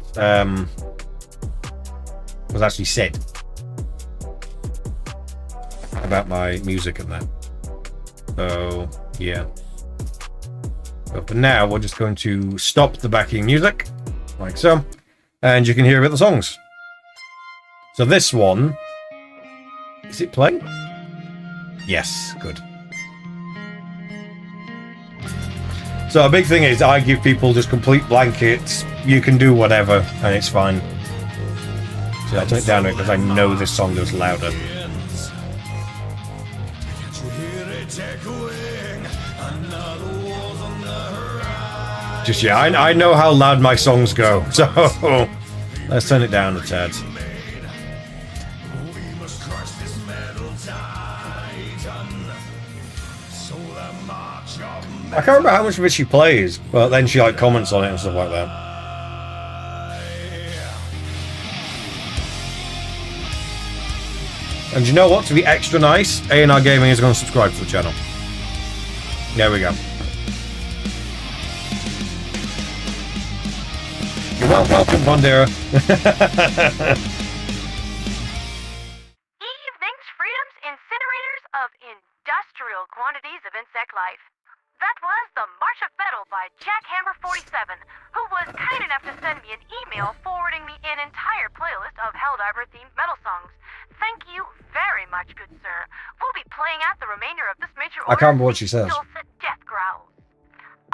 was actually said about my music and that. So yeah. But for now, we're just going to stop the backing music, like so, and you can hear about the songs. So this one, is it playing? Yes, good. So a big thing is I give people just complete blankets. You can do whatever, and it's fine. So I turn it down because I know this song goes louder. Just yeah, I know how loud my songs go, so let's turn it down a tad. I can't remember how much of it she plays, but then she like comments on it and stuff like that. And you know what? To be extra nice, A&R Gaming is going to subscribe to the channel. There we go. You're welcome, Pondera. Evening's freedoms, incinerators of industrial quantities of insect life. That was the March of Metal by Jackhammer47, who was kind enough to send me an email forwarding me an entire playlist of Helldiver-themed metal songs. Thank you very much, good sir. We'll be playing out the remainder of this major order. I can't remember what she says. Death growls.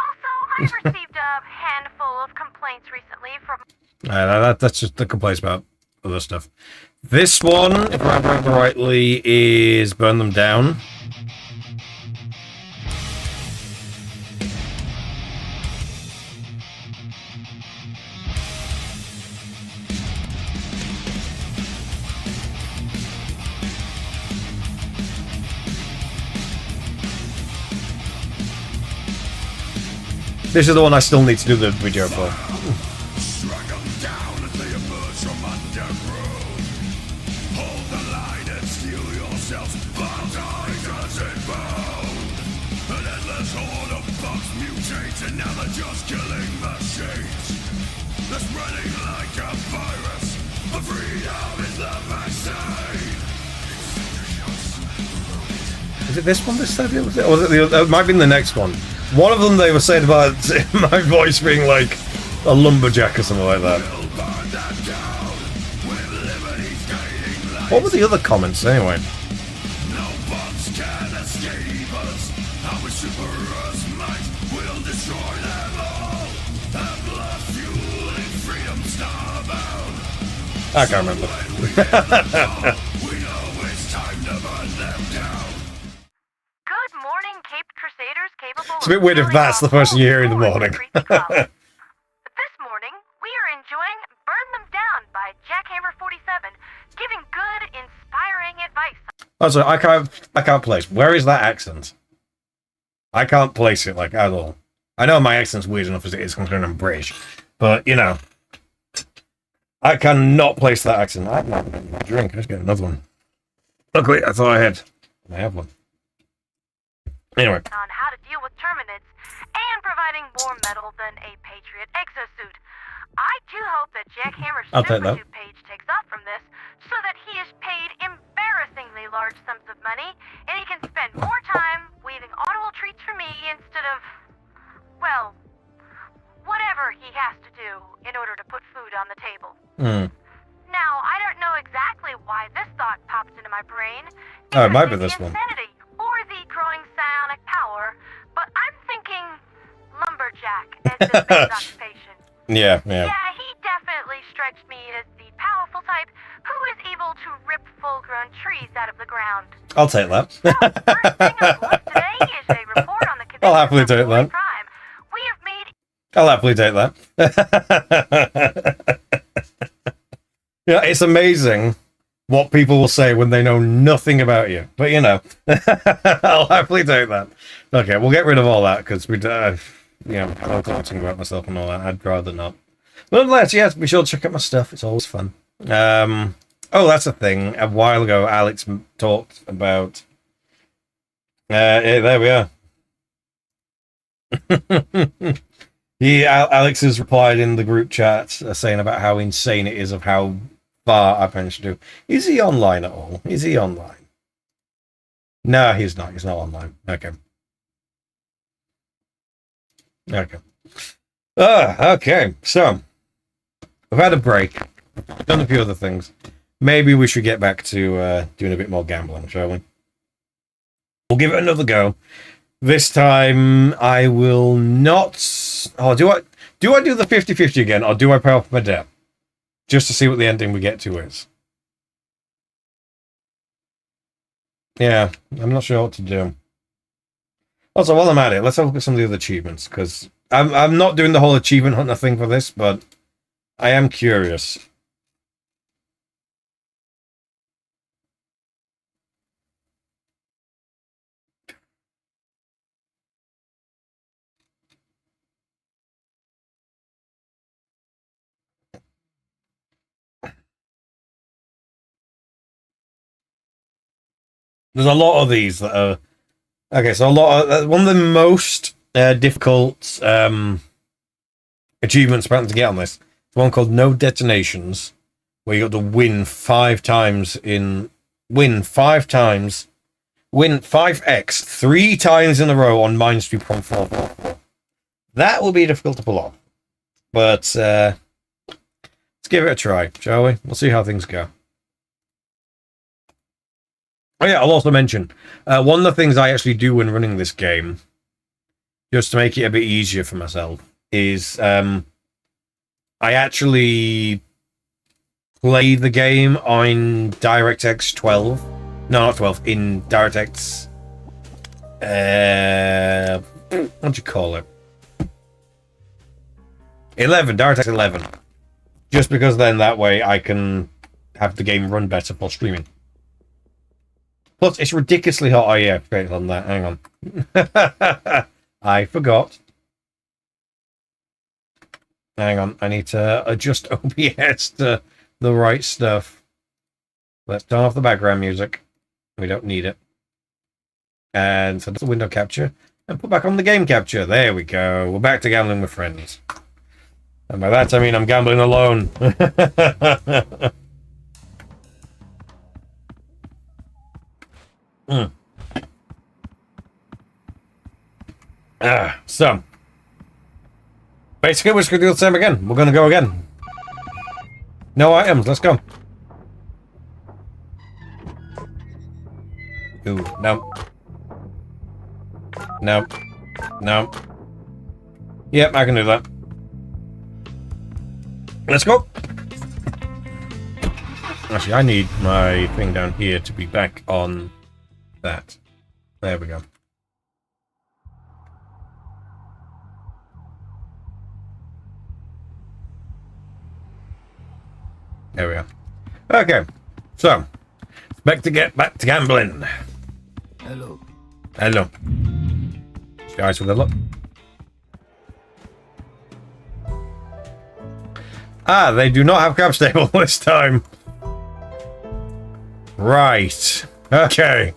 Also, I've received a handful of complaints recently from... That's just the complaints about other stuff. This one, if I remember rightly, is Burn Them Down. This is the one I still need to do the video for. Is it this one they said it was? Or was it the other? It might be in the next one. One of them they were saying about my voice being like a lumberjack or something like that. What were the other comments anyway? I can't remember. It's a bit weird if that's the person you hear in the morning. This morning, we are enjoying Burn Them Down by Jackhammer47, giving good, inspiring advice. Also, I can't place. Where is that accent? I can't place it like at all. I know my accent's weird enough as it is considering I'm British, but you know, I cannot place that accent. I have a drink. Let's get another one. Luckily, I thought I had. I have one. Anyway. On how to deal with terminids and providing more metal than a Patriot exosuit. I do hope that Jackhammer's SuperTube page takes off from this so that he is paid embarrassingly large sums of money and he can spend more time weaving audible treats for me instead of, well, whatever he has to do in order to put food on the table. Now, I don't know exactly why this thought popped into my brain. Oh, it might be this one. Insanity or the growing psionic power, but I'm thinking LumberJack as this man's occupation. Yeah. Yeah, he definitely strikes me as the powerful type who is able to rip full-grown trees out of the ground. I'll take that. So, first thing on the list today is a report on the I'll happily take that. crime. We have made... I'll happily take that. Yeah, it's amazing what people will say when they know nothing about you. But, you know, I'll happily take that. Okay, we'll get rid of all that, because we, I'm talking about myself and all that. I'd rather not. But nonetheless, yes, be sure to check out my stuff. It's always fun. Oh, that's a thing. A while ago, Alex talked about... there we are. Alex has replied in the group chat saying about how insane it is of how far I've managed to do. Is he online at all? Is he online? No, he's not. He's not online. Okay. Okay. Okay. So, we've had a break. Done a few other things. Maybe we should get back to doing a bit more gambling, shall we? We'll give it another go. This time, I will not... Oh, do I do the 50-50 again, or do I pay off my debt? Just to see what the ending we get to is. Yeah, I'm not sure what to do. Also, while I'm at it, let's have a look at some of the other achievements, because I'm not doing the whole achievement hunter thing for this, but I am curious. There's a lot of these that are... Okay, so one of the most difficult achievements apparently to get on this is one called No Detonations, where you got to win 5x, win 5x 3 times in a row on Mines 2.4. That will be difficult to pull off. But let's give it a try, shall we? We'll see how things go. Oh yeah, I'll also mention, one of the things I actually do when running this game, just to make it a bit easier for myself, is I actually play the game on DirectX 12. No, not 12, in DirectX... what do you call it? 11, DirectX 11. Just because then that way I can have the game run better for streaming. Plus, it's ridiculously hot. Oh, yeah, great on that. Hang on. I forgot. Hang on. I need to adjust OBS to the right stuff. Let's turn off the background music. We don't need it. And so that's the window capture. And put back on the game capture. There we go. We're back to gambling with friends. And by that, I mean I'm gambling alone. So basically we're just gonna do the same again. We're gonna go again. No items, let's go. Ooh, no. No. No. Yep, I can do that. Let's go. Actually, I need my thing down here to be back on that. There we go. There we go. Okay, so back to gambling. Hello. Hello. Guys, with a look. Ah, they do not have crab stable this time. Right. Okay.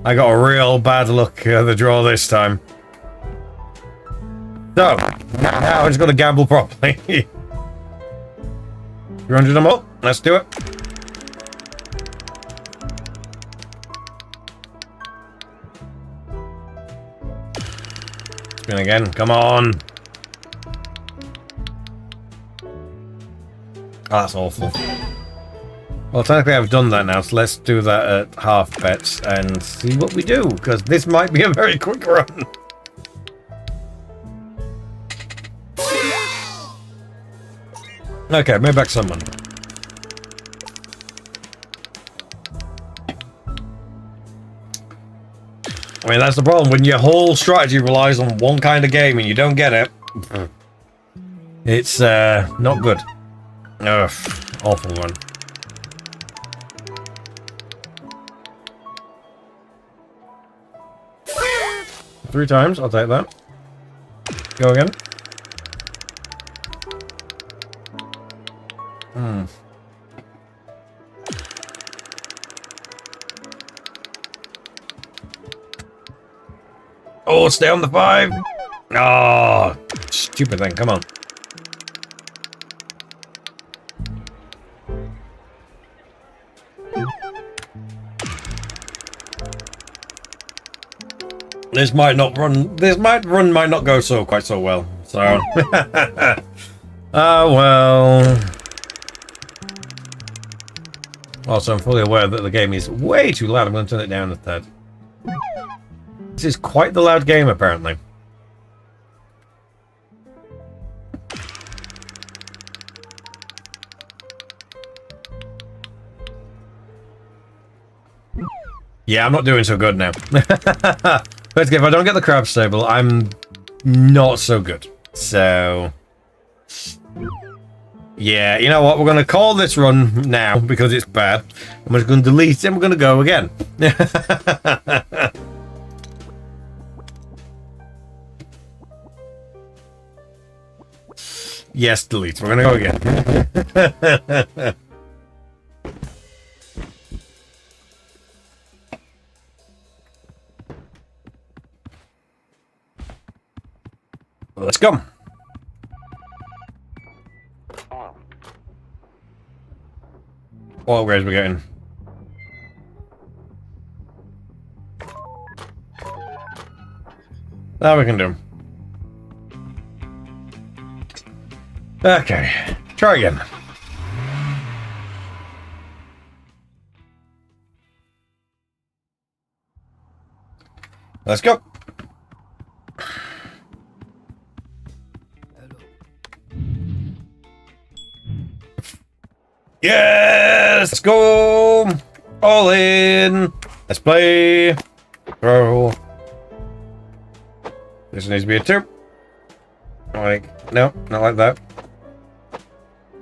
I got a real bad look at the draw this time. So, now I'm just going to gamble properly. 300 them up. Let's do it. Spin again. Come on. Oh, that's awful. Well, technically I've done that now, so let's do that at half bets and see what we do, because this might be a very quick run. Okay, move back some money. I mean, that's the problem. When your whole strategy relies on one kind of game and you don't get it, it's not good. Ugh, awful one. Three times, I'll take that. Go again. Oh, stay on the 5. Oh, stupid thing. Come on. This might not run. This might not go quite so well. So, well. Also, I'm fully aware that the game is way too loud. I'm going to turn it down a tad. This is quite the loud game, apparently. Yeah, I'm not doing so good now. But if I don't get the crab stable, I'm not so good. So, yeah, you know what? We're going to call this run now because it's bad. I'm just going to delete it and we're going to go again. Yes, delete. We're going to go again. Let's go. What upgrades we getting? That we can do. Okay, try again. Let's go. Yes! Let's go! All in! Let's play! Throw. This needs to be a 2. Like, no, not like that.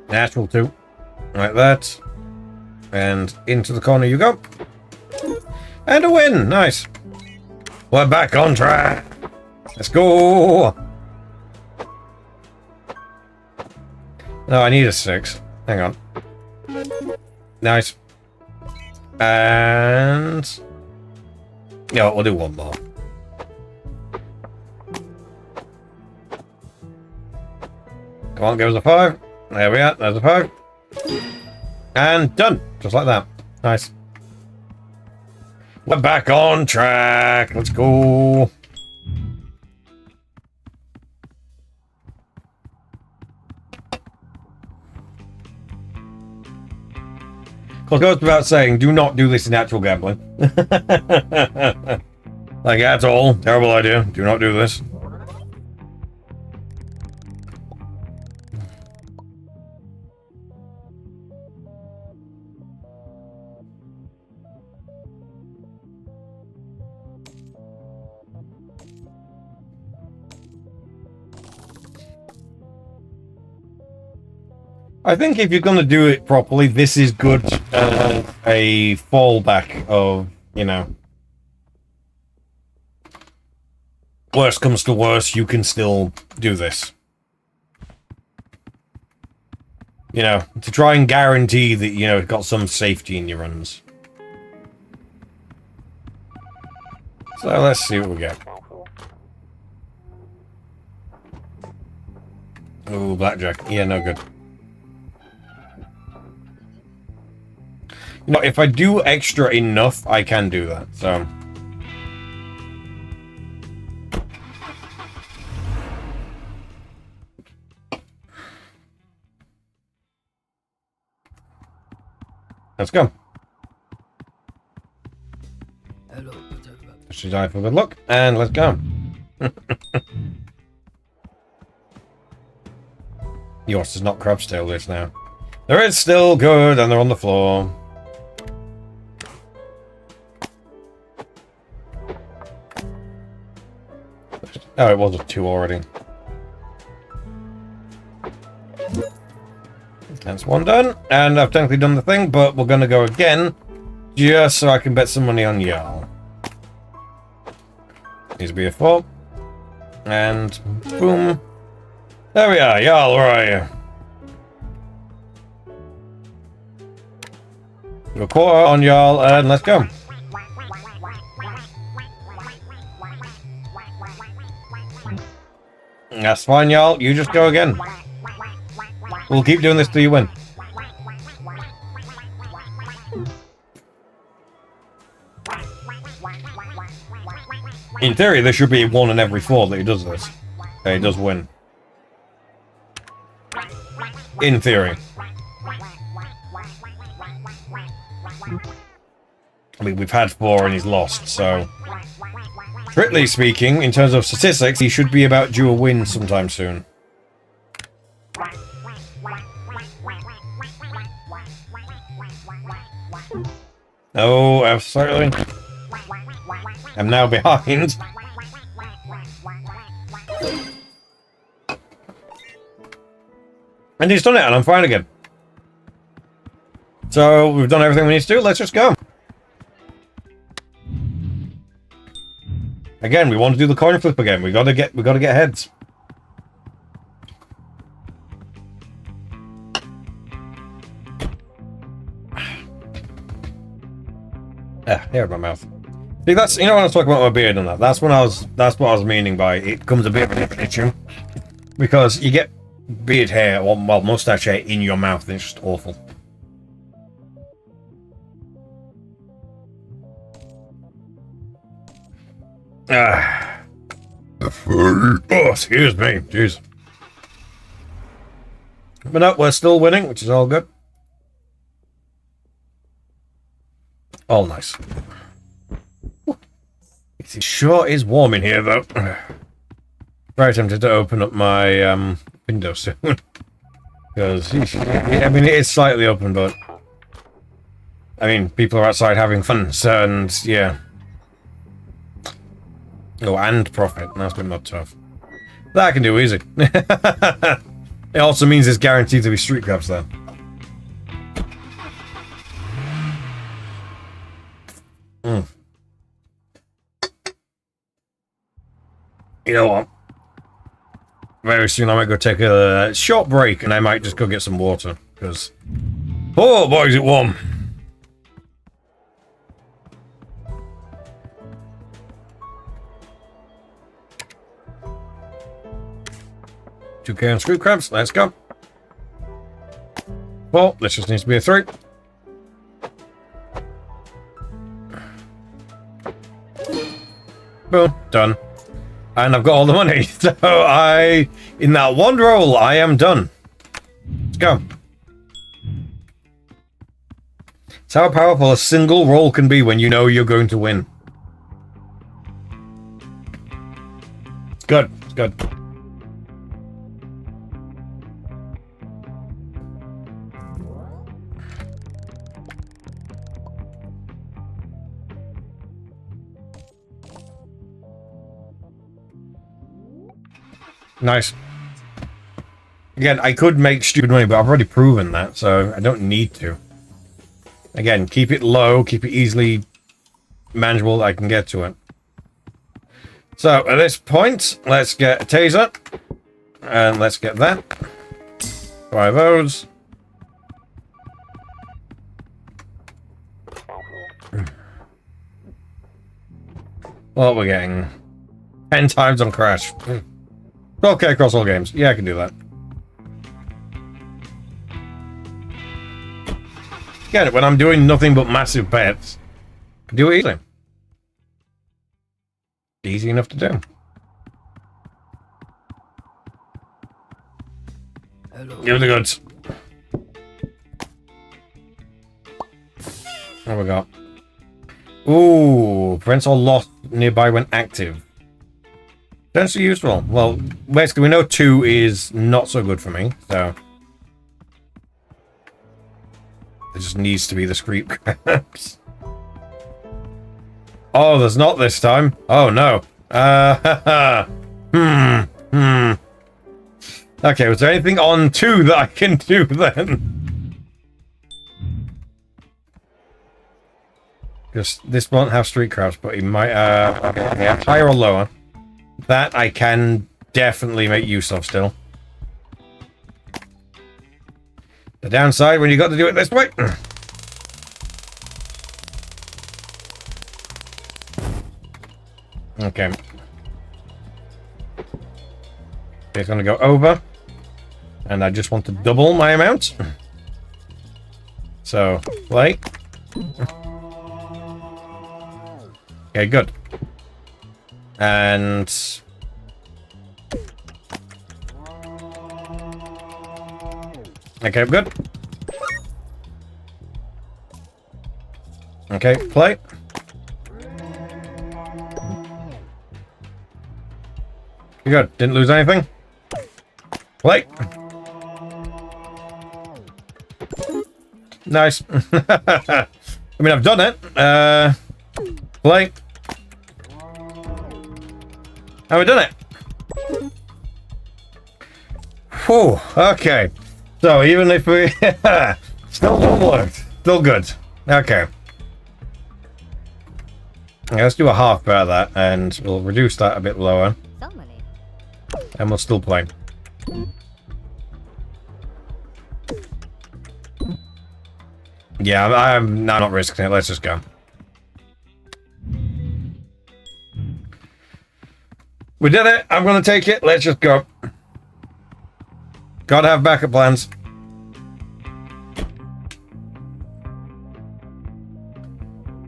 Natural 2. Like that. And into the corner you go. And a win! Nice. We're back on track! Let's go! No, I need a 6. Hang on. Nice. And yeah, we'll do one more. Come on, give us a 5. There we are. There's a 5. And done. Just like that. Nice. We're back on track. Let's go. Well, it goes without saying, do not do this in actual gambling. Like, at all. Terrible idea. Do not do this. I think if you're going to do it properly, this is good as a fallback of, you know, worst comes to worst, you can still do this. You know, to try and guarantee that, you know, you've got some safety in your runs. So let's see what we get. Oh, blackjack. Yeah, no good. You know, if I do extra enough, I can do that, so. Let's go. Should die for good luck, and let's go. Yours does not crab tail this now. There is still good, and they're on the floor. Oh, it was a 2 already. That's 1 done, and I've technically done the thing, but we're gonna go again, just so I can bet some money on Jarl. Needs to be a 4. And boom. There we are, Jarl, where are you? Do a quarter on Jarl, and let's go. That's fine, y'all. You just go again. We'll keep doing this till you win. In theory, there should be 1 in every 4 that he does this. He does win. In theory. I mean, we've had 4 and he's lost, so... Strictly speaking, in terms of statistics, he should be about due a win sometime soon. Oh, absolutely. I'm now behind. And he's done it, and I'm fine again. So, we've done everything we need to do, let's just go. Again, we want to do the coin flip again. We gotta get heads. Hair in my mouth. See, that's, you know, when I was talking about my beard and that, that's what I was meaning by it becomes a bit of a different issue. Because you get beard hair, or well, mustache hair in your mouth, and it's just awful. Oh, excuse me. Jeez. But no, we're still winning, which is all good. All nice. It sure is warm in here, though. Very tempted to open up my window soon. Because, I mean, it is slightly open, but... I mean, people are outside having fun, so, and, yeah. Oh, and profit. That's been not tough. That I can do easy. It also means it's guaranteed to be Streetcraps, though. You know what? Very soon I might go take a short break and I might just go get some water. Because... oh boy, is it warm. $2K on Streetcraps, let's go. Well, this just needs to be a 3. Boom, done. And I've got all the money, so in that one roll, I am done. Let's go. It's how powerful a single roll can be when you know you're going to win. It's good, it's good. Nice. Again, I could make stupid money, but I've already proven that, so I don't need to. Again, keep it low, keep it easily manageable, I can get to it. So, at this point, let's get a taser. And let's get that. 5 O's. What we're getting? 10 times on Crash. Okay, across all games. Yeah, I can do that. Get it, when I'm doing nothing but massive bets, I can do it easily. Easy enough to do. Give the goods. What we got? Ooh, prevents all lost nearby when active. Potentially useful. Well, basically, we know 2 is not so good for me, so... it just needs to be the Streetcraps. Oh, there's not this time. Oh, no. Okay, was there anything on 2 that I can do, then? Because this won't have Streetcraps, but it might, okay, higher or lower. That I can definitely make use of still. The downside when you got to do it this way. Okay. It's going to go over. And I just want to double my amount. So, play. Okay, good. And... okay, good. Okay, play. Good. Didn't lose anything. Play. Nice. I mean, I've done it. Play. Have we done it? Whew. Okay. So even if we still worked, still good. Okay. Let's do a half bet of that, and we'll reduce that a bit lower. And we'll still play. Yeah, I'm not risking it. Let's just go. We did it. I'm going to take it. Let's just go. Gotta have backup plans.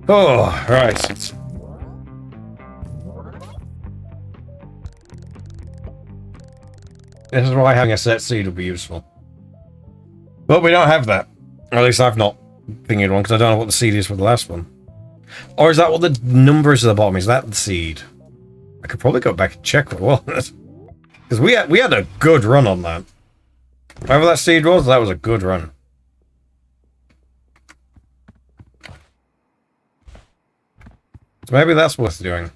Oh, right. This is why having a set seed would be useful. But we don't have that. Or at least I've not thinking one, because I don't know what the seed is for the last one. Or is that what the numbers at the bottom? Is that the seed? I could probably go back and check what it was. Because we had a good run on that. Whatever that seed was, that was a good run. So maybe that's worth doing.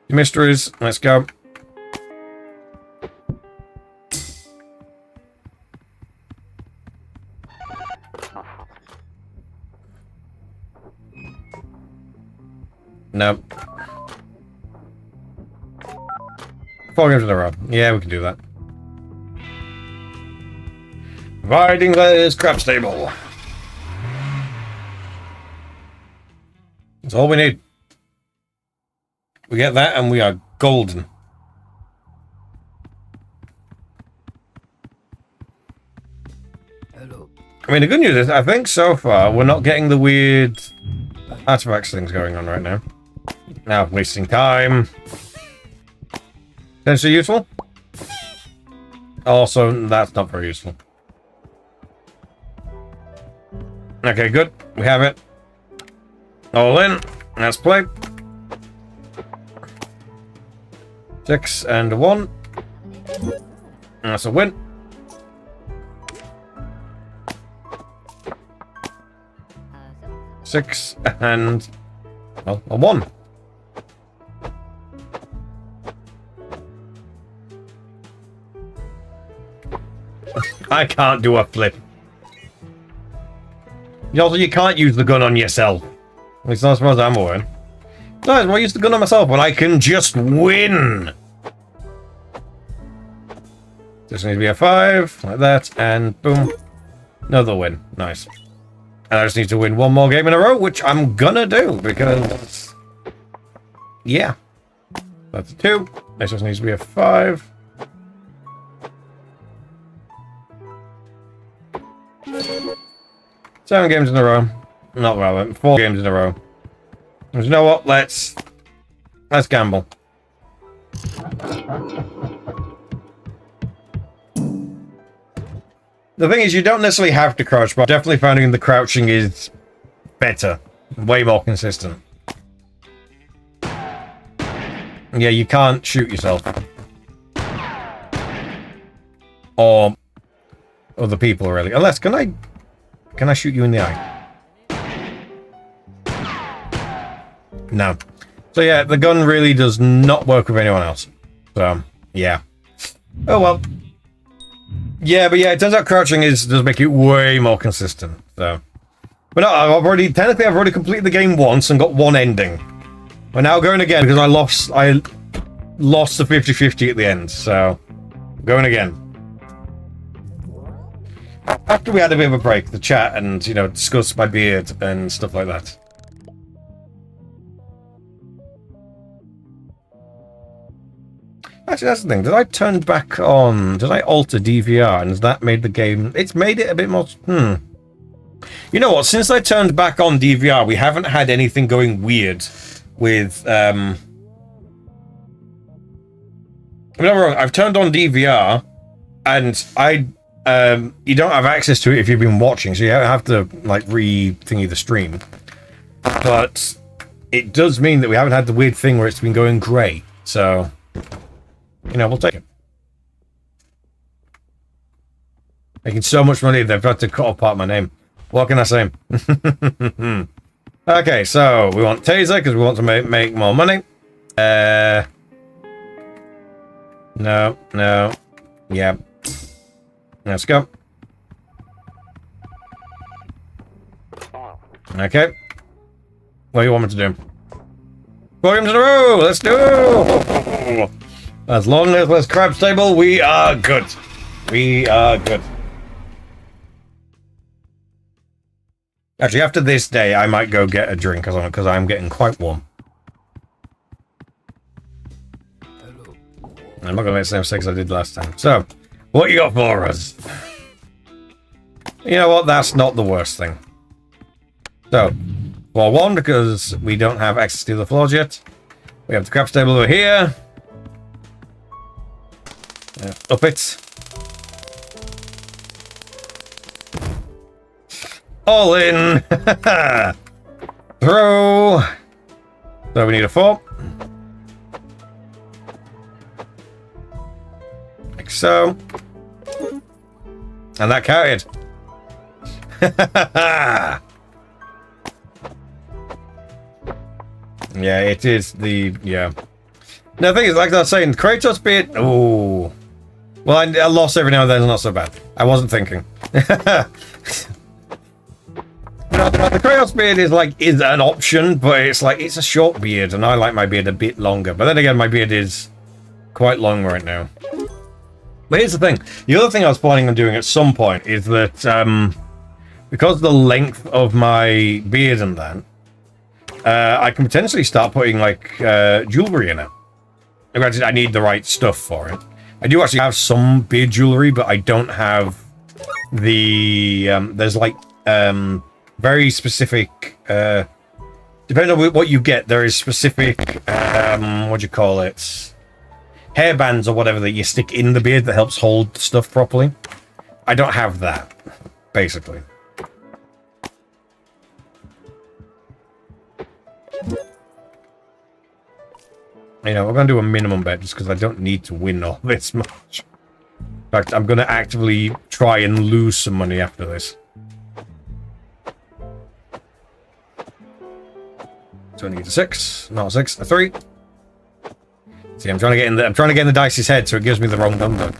Mysteries, let's go. No. 4 games in a row. Yeah, we can do that. Providing the scrap stable. That's all we need. We get that and we are golden. Hello. I mean, the good news is, I think so far, we're not getting the weird artifacts things going on right now. Now, wasting time. Potentially useful? Also, that's not very useful. Okay, good. We have it. All in. Let's play. 6 and a 1. That's a win. Six and, well, a 1. I can't do a flip. Also, you can't use the gun on yourself. At least not as far as I'm aware. No, I use the gun on myself when I can just win. This needs to be a 5, like that, and boom. Another win. Nice. And I just need to win 1 more game in a row, which I'm gonna do, because... yeah. That's a 2. This just needs to be a 5. Seven games in a row. Not relevant. 4 games in a row. And you know what? Let's gamble. The thing is, you don't necessarily have to crouch, but I'm definitely finding the crouching is better. Way more consistent. Yeah, you can't shoot yourself. Or other people, really. Unless, can I shoot you in the eye? No. So yeah, the gun really does not work with anyone else. So, yeah. Oh well. Yeah, but yeah, it turns out crouching does make it way more consistent. So, but no, I've already completed the game once and got 1 ending. We're now going again because I lost the 50-50 at the end. So, going again. After we had a bit of a break, the chat and, you know, discuss my beard and stuff like that. Actually, that's the thing. Did I turn back on? Did I alter DVR? And has that made the game... It's made it a bit more... You know what? Since I turned back on DVR, we haven't had anything going weird with... I'm not wrong. I've turned on DVR, and you don't have access to it if you've been watching, so you have to, like, re-thingy the stream. But it does mean that we haven't had the weird thing where it's been going grey. So, you know, we'll take it. Making so much money, they've had to cut apart my name. What can I say? Okay, so we want Taser because we want to make more money. No. Yeah. Let's go. Okay. What do you want me to do? Welcome to the room! Let's do! As long as there's crab table, we are good. We are good. Actually, after this day, I might go get a drink because I'm getting quite warm. I'm not going to make the same mistakes I did last time. So, what you got for us? You know what? That's not the worst thing. So, floor 1, because we don't have access to the floors yet. We have the craps table over here. Up it. All in. Throw. So we need a 4. Like so. And that counted. Yeah, it is the... Yeah. Now, the thing is, like I was saying, Kratos beard... Oh. Well, I lost every now and then. It's not so bad. I wasn't thinking. The Kratos beard is an option, but it's a short beard, and I like my beard a bit longer. But then again, my beard is quite long right now. But here's the thing. The other thing I was planning on doing at some point is that because the length of my beard and that, I can potentially start putting jewelry in it. Granted, I need the right stuff for it. I do actually have some beard jewelry, but I don't have the there's very specific, depending on what you get, there is specific, what do you call it? Hairbands or whatever that you stick in the beard that helps hold stuff properly. I don't have that, basically. You know, we're going to do a minimum bet just because I don't need to win all this much. In fact, I'm going to actively try and lose some money after this. So I need a 6, not a 6, a 3. See, I'm trying to get in the dice's head, so it gives me the wrong number.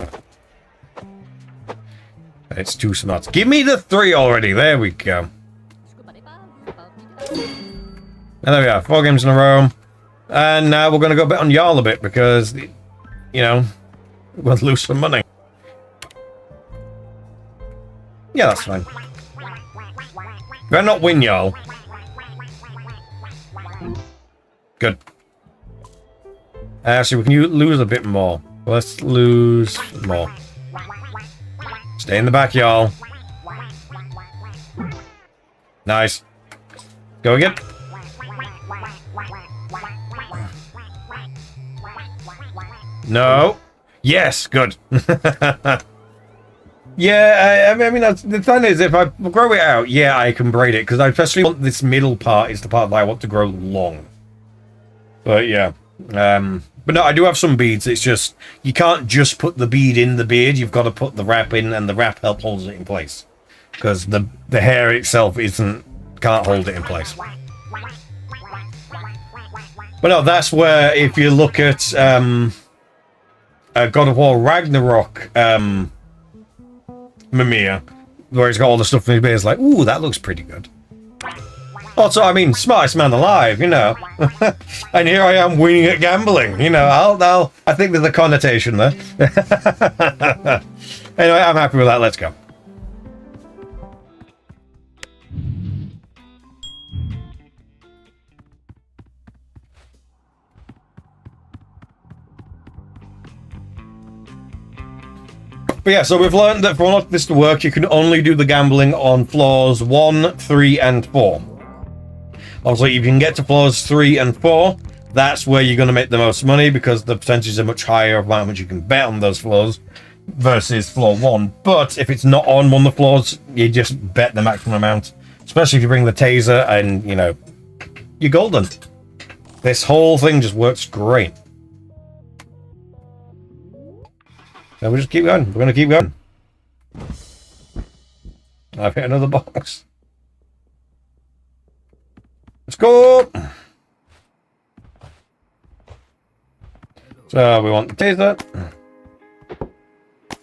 It's too smart. Give me the 3 already. There we go. And there we are. 4 games in a row. And now we're going to go bet on Jarl a bit because, you know, we'll lose some money. Yeah, that's fine. Better not win, Jarl. Good. Actually, we can lose a bit more. Let's lose more. Stay in the back, y'all. Nice. Go again. No. Yes, good. Yeah, I mean, the thing is, if I grow it out, yeah, I can braid it, because I especially want this middle part is the part that I want to grow long. But yeah, but no, I do have some beads. It's just, you can't just put the bead in the beard, you've got to put the wrap in, and the wrap helps holds it in place. Because the hair itself can't hold it in place. But no, that's where, if you look at God of War Ragnarok, Mimir, where he's got all the stuff in his beard, it's like, ooh, that looks pretty good. Also, I mean, smartest man alive, you know. And here I am winning at gambling, you know. I think there's a connotation there. Anyway, I'm happy with that. Let's go. But yeah, so we've learned that for all of this to work, you can only do the gambling on floors 1, 3, and 4. Obviously, if you can get to floors 3 and 4, that's where you're going to make the most money because the percentages are much higher of how much you can bet on those floors versus floor 1. But if it's not on one of the floors, you just bet the maximum amount. Especially if you bring the taser and, you know, you're golden. This whole thing just works great. So we just keep going. We're going to keep going. I've hit another box. Let's go! So we want the taser.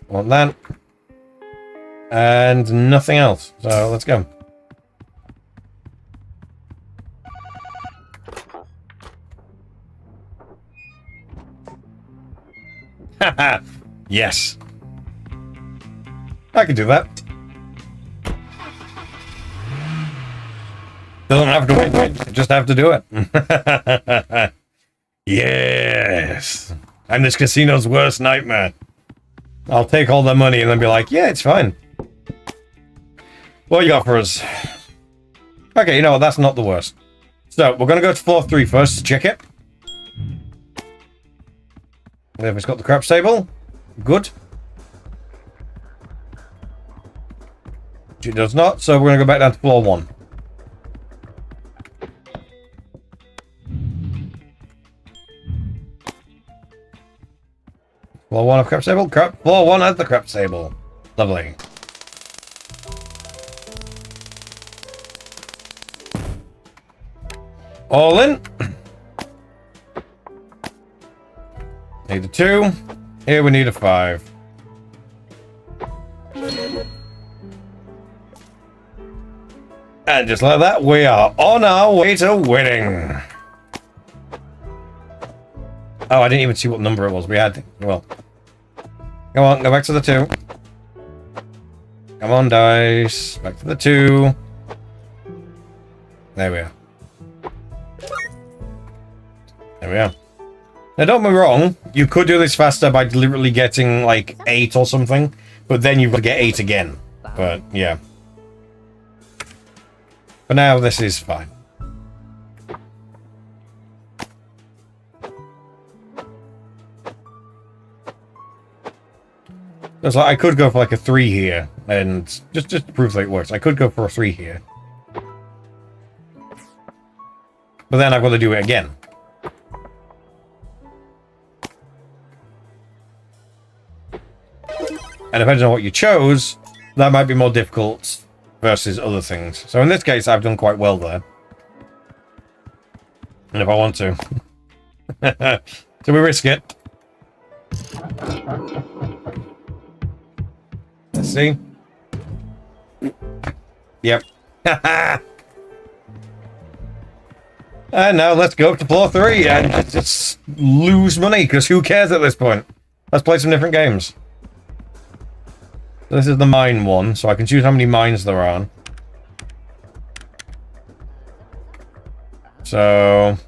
Want that. And nothing else. So let's go. Haha! Yes. I can do that. Doesn't have to wait. Just have to do it. Yes. I'm this casino's worst nightmare. I'll take all the money and then be like, yeah, it's fine. What you got for us? Okay, you know what? That's not the worst. So, we're going to go to floor 3 first to check it. If it's got the craps table. Good. It does not, so we're going to go back down to floor 1. Floor 1 of craps table. Floor 1 has the craps table. Lovely. All in. Need a 2. Here we need a 5. And just like that, we are on our way to winning. Oh, I didn't even see what number it was. We had... Well. Come on, go back to the 2. Come on, dice. Back to the 2. There we are. There we are. Now, don't get me wrong. You could do this faster by deliberately getting, like, 8 or something. But then you've got to get 8 again. But, yeah. For now, this is fine. It's like I could go for like a 3 here, and just to prove that it works, I could go for a 3 here. But then I've got to do it again. And depending on what you chose, that might be more difficult versus other things. So in this case, I've done quite well there. And if I want to. So we risk it. Let's see. Yep. And now let's go up to floor 3 and just lose money, because who cares at this point? Let's play some different games. This is the mine one, so I can choose how many mines there are. So...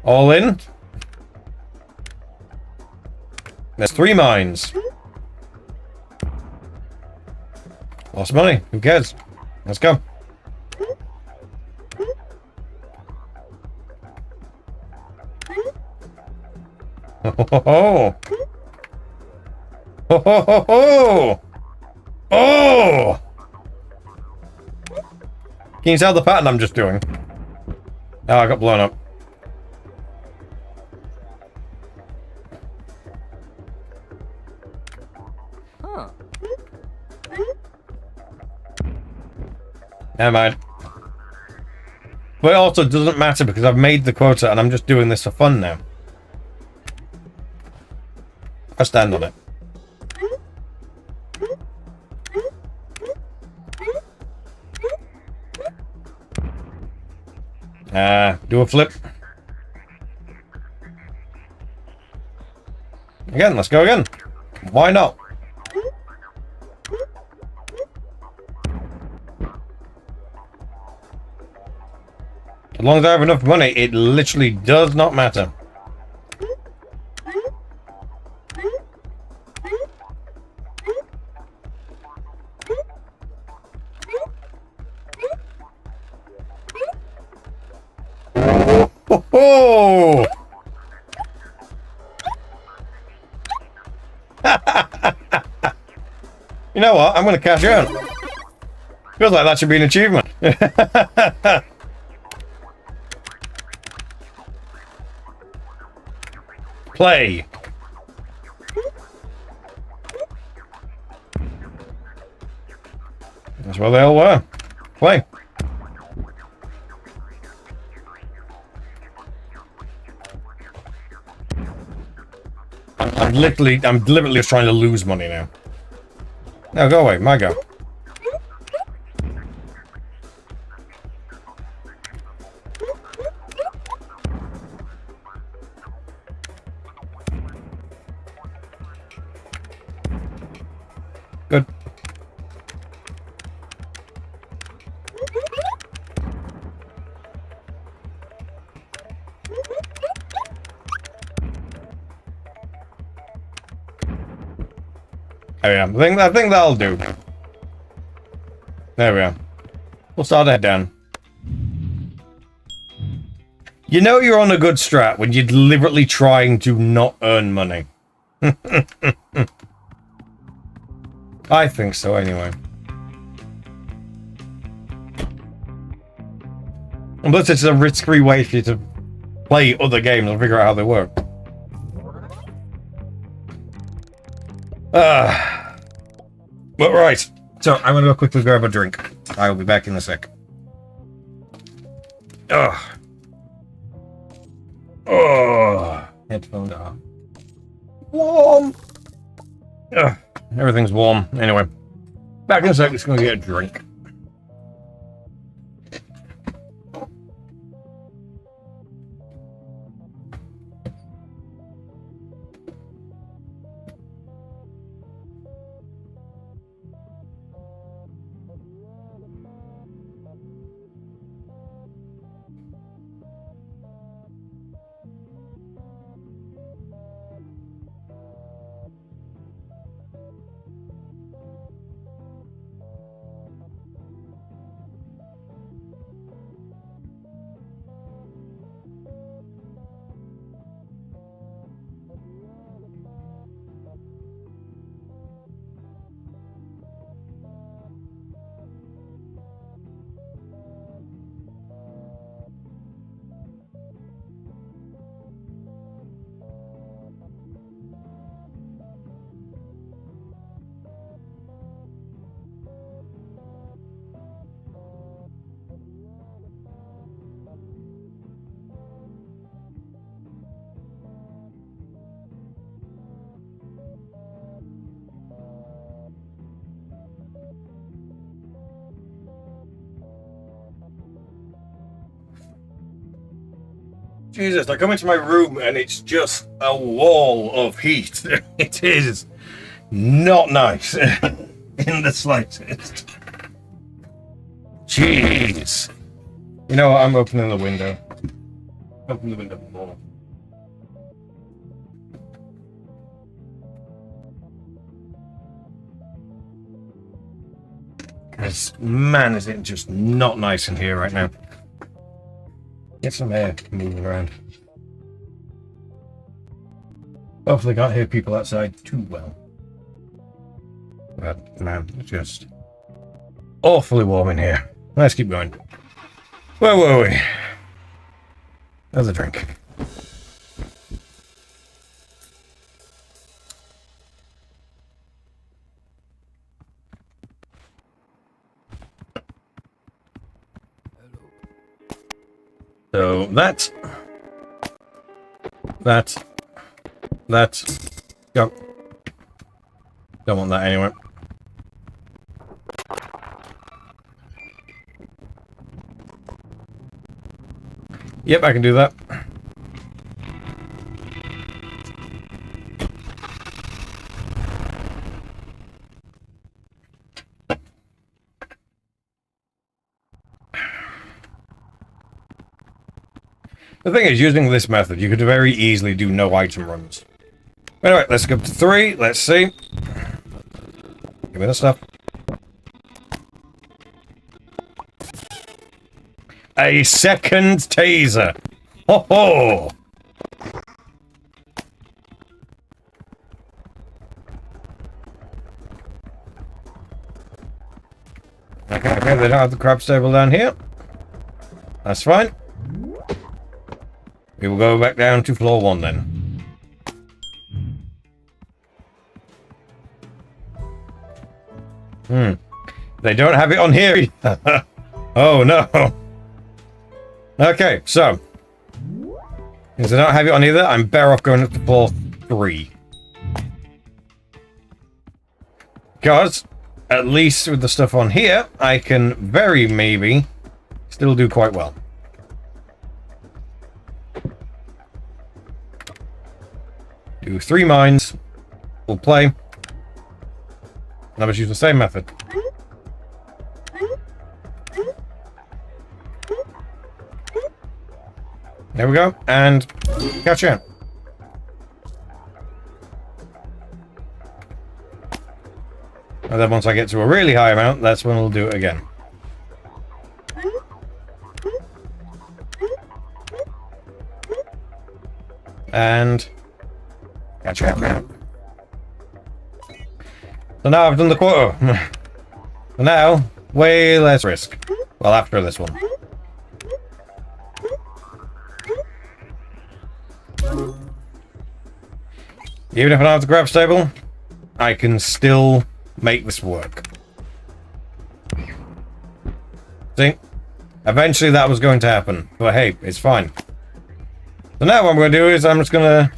all in. There's 3 mines. Lost money. Who cares? Let's go. Ho ho ho! Ho ho ho ho! Oh! Can you tell the pattern I'm just doing? Oh, I got blown up. Huh. Never mind. But it also doesn't matter because I've made the quota and I'm just doing this for fun now. I stand on it. Do a flip. Again, let's go again. Why not? As long as I have enough money, it literally does not matter. Oh! You know what? I'm going to cash out. Feels like that should be an achievement. Play. That's what they all were. Play. I'm deliberately just trying to lose money now. No, go away. My go. Good. There we are. I think that'll do. There we are. We'll start that down. You know you're on a good strat when you're deliberately trying to not earn money. I think so, anyway. Unless it's a risk-free way for you to play other games and figure out how they work. But right. So, I'm gonna go quickly grab a drink. I will be back in a sec. Ugh. Oh, headphones are warm. Ugh. Everything's warm. Anyway, back in a sec. Just gonna get a drink. Jesus, I come into my room and it's just a wall of heat. It is not nice in the slightest. Jeez. You know what? I'm opening the window. Open the window more. Because, man, is it just not nice in here right now. Get some air moving around. Hopefully can't hear people outside too well. But, man, it's just awfully warm in here. Let's keep going. Where were we? Another drink. So that, go. Don't want that anyway. Yep, I can do that. The thing is, using this method, you could very easily do no item runs. Anyway, let's go to 3. Let's see. Give me the stuff. A second taser. Ho ho! Okay, they don't have the crab stable down here. That's fine. We will go back down to floor 1 then. They don't have it on here either. Oh no. Okay, so. Because they don't have it on either, I'm better off going up to floor 3. Because, at least with the stuff on here, I can very maybe still do quite well. Do 3 mines. We'll play. And I'll just use the same method. There we go. And catch out. And then once I get to a really high amount, that's when we'll do it again. And catch out. So now I've done the quota. So now, way less risk. Well, after this one. Even if I don't have the grab stable, I can still make this work. See? Eventually that was going to happen. But hey, it's fine. So now what I'm going to do is I'm just going to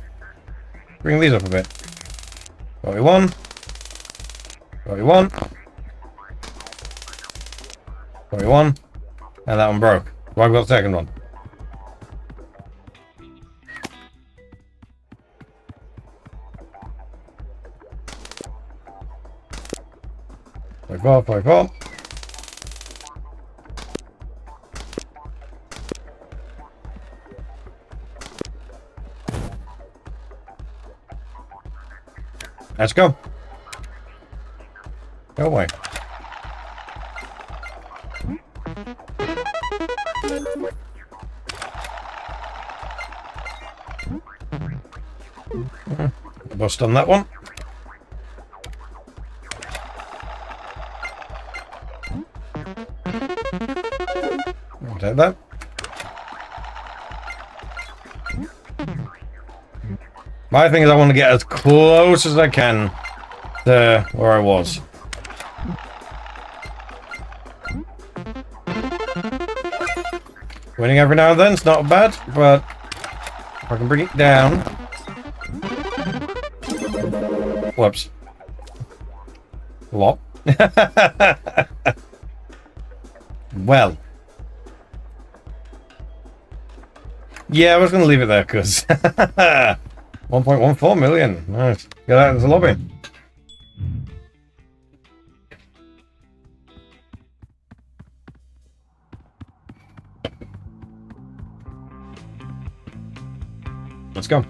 bring these up a bit. 41. 41. 41. And that one broke. Well, I've got the second one. Five, four. Let's go. Go away. Bust on that one. I'll take that. My thing is I want to get as close as I can to where I was. Winning every now and then is not bad, but if I can bring it down. Whoops. What? Well. Yeah, I was going to leave it there because 1.14 million. Nice. Get out of the lobby. Let's go.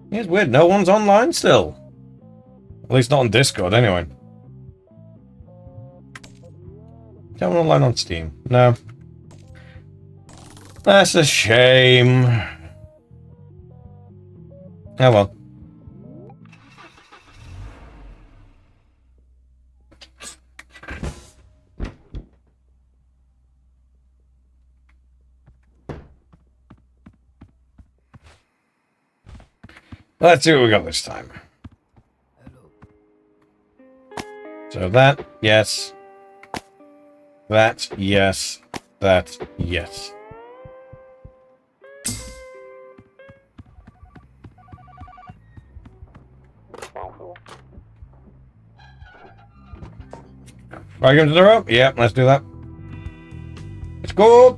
It's weird, no one's online still. At least not on Discord, anyway. Come online on Steam. No. That's a shame. Oh well. Let's see what we got this time. So that, yes. That, yes. That, yes. Are you going to the rope? Yeah, let's do that. Let's go!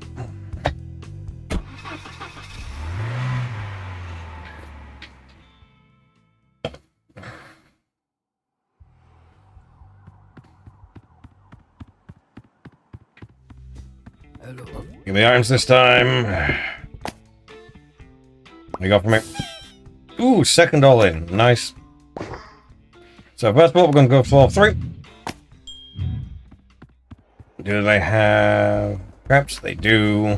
Give me the irons this time. There you go for me. Ooh, second all in. Nice. So first of all, we're going to go for 3. Do they have scraps? They do.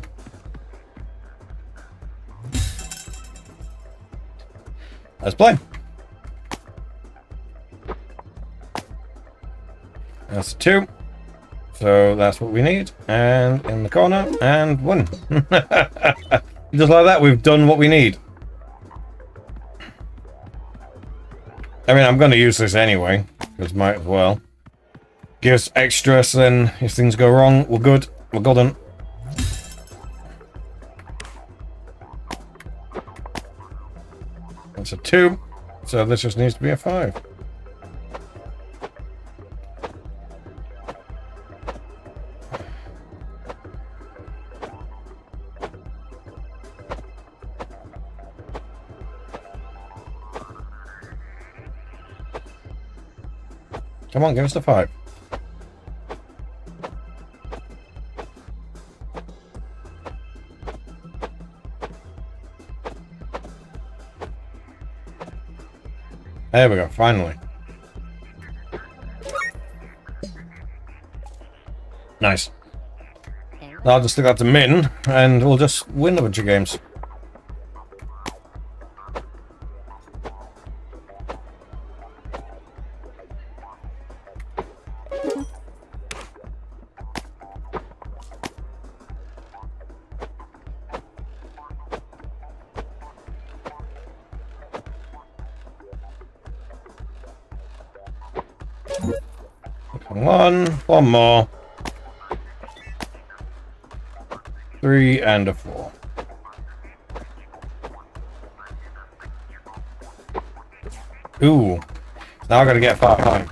Let's play. That's 2. So that's what we need. And in the corner, and 1. Just like that, we've done what we need. I mean, I'm going to use this anyway, because might as well. Give us extra, so then if things go wrong, we're good. We're golden. That's a 2. So this just needs to be a 5. Come on, give us the 5. There we go, finally. Nice. I'll just stick that to min, and we'll just win a bunch of games. Come on, 1 more. 3 and a 4. Ooh. Now I gotta get 5.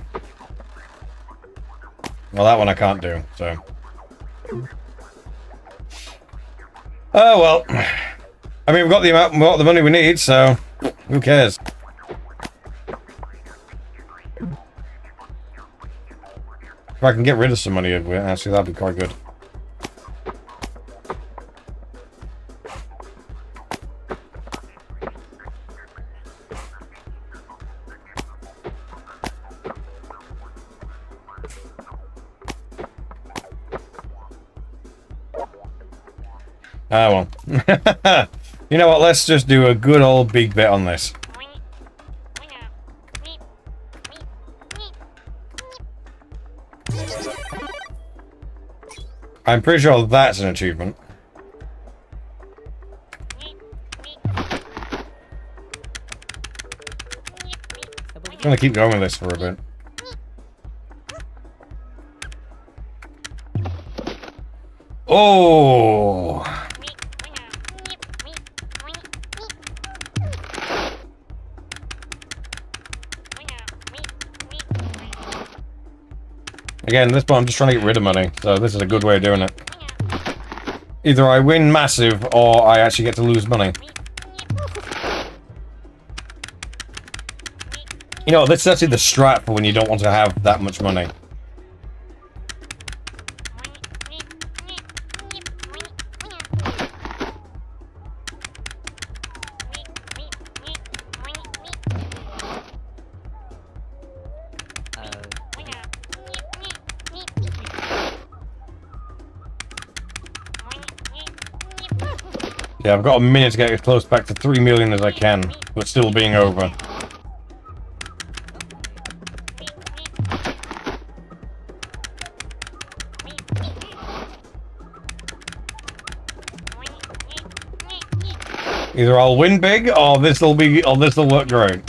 Well, that one I can't do, so. Oh well. I mean, we've got the money we need, so who cares? If I can get rid of some money, actually, that'd be quite good. Ah, well. You know what? Let's just do a good old big bet on this. I'm pretty sure that's an achievement. I'm gonna keep going with this for a bit. Oh! Again, this point I'm just trying to get rid of money, so this is a good way of doing it. Either I win massive, or I actually get to lose money. You know, this is actually the strat for when you don't want to have that much money. Yeah, I've got a minute to get as close back to 3 million as I can, but still being over. Either I'll win big, or this'll work great.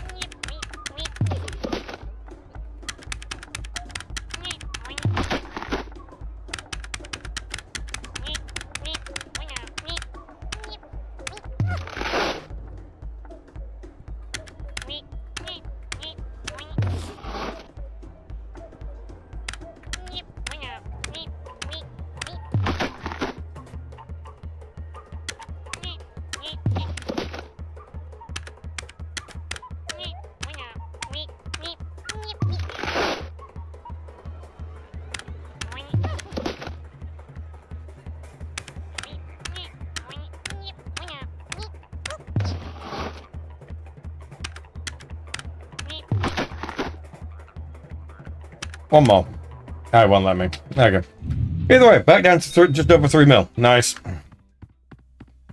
One more. I won't let me. Okay. Either way, back down to just over 3 mil. Nice.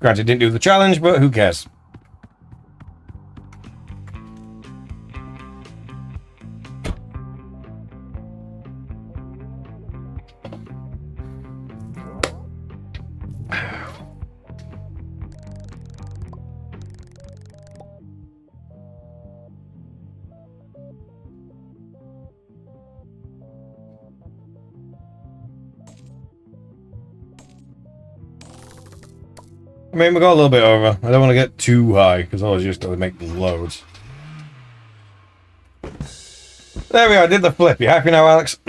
Granted, didn't do the challenge, but who cares? I mean, we got a little bit over. I don't want to get too high, because otherwise you just got to make loads. There we are, I did the flip. You happy now, Alex?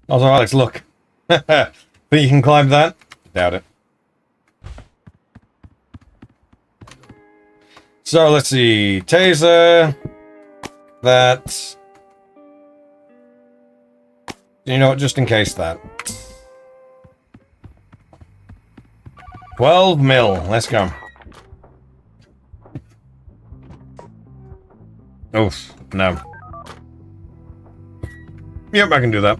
Also, Alex, look. Think you can climb that? Doubt it. So, let's see. Taser. That. You know what, just in case that. 12 mil. Let's go. Oof. No. Yep, I can do that.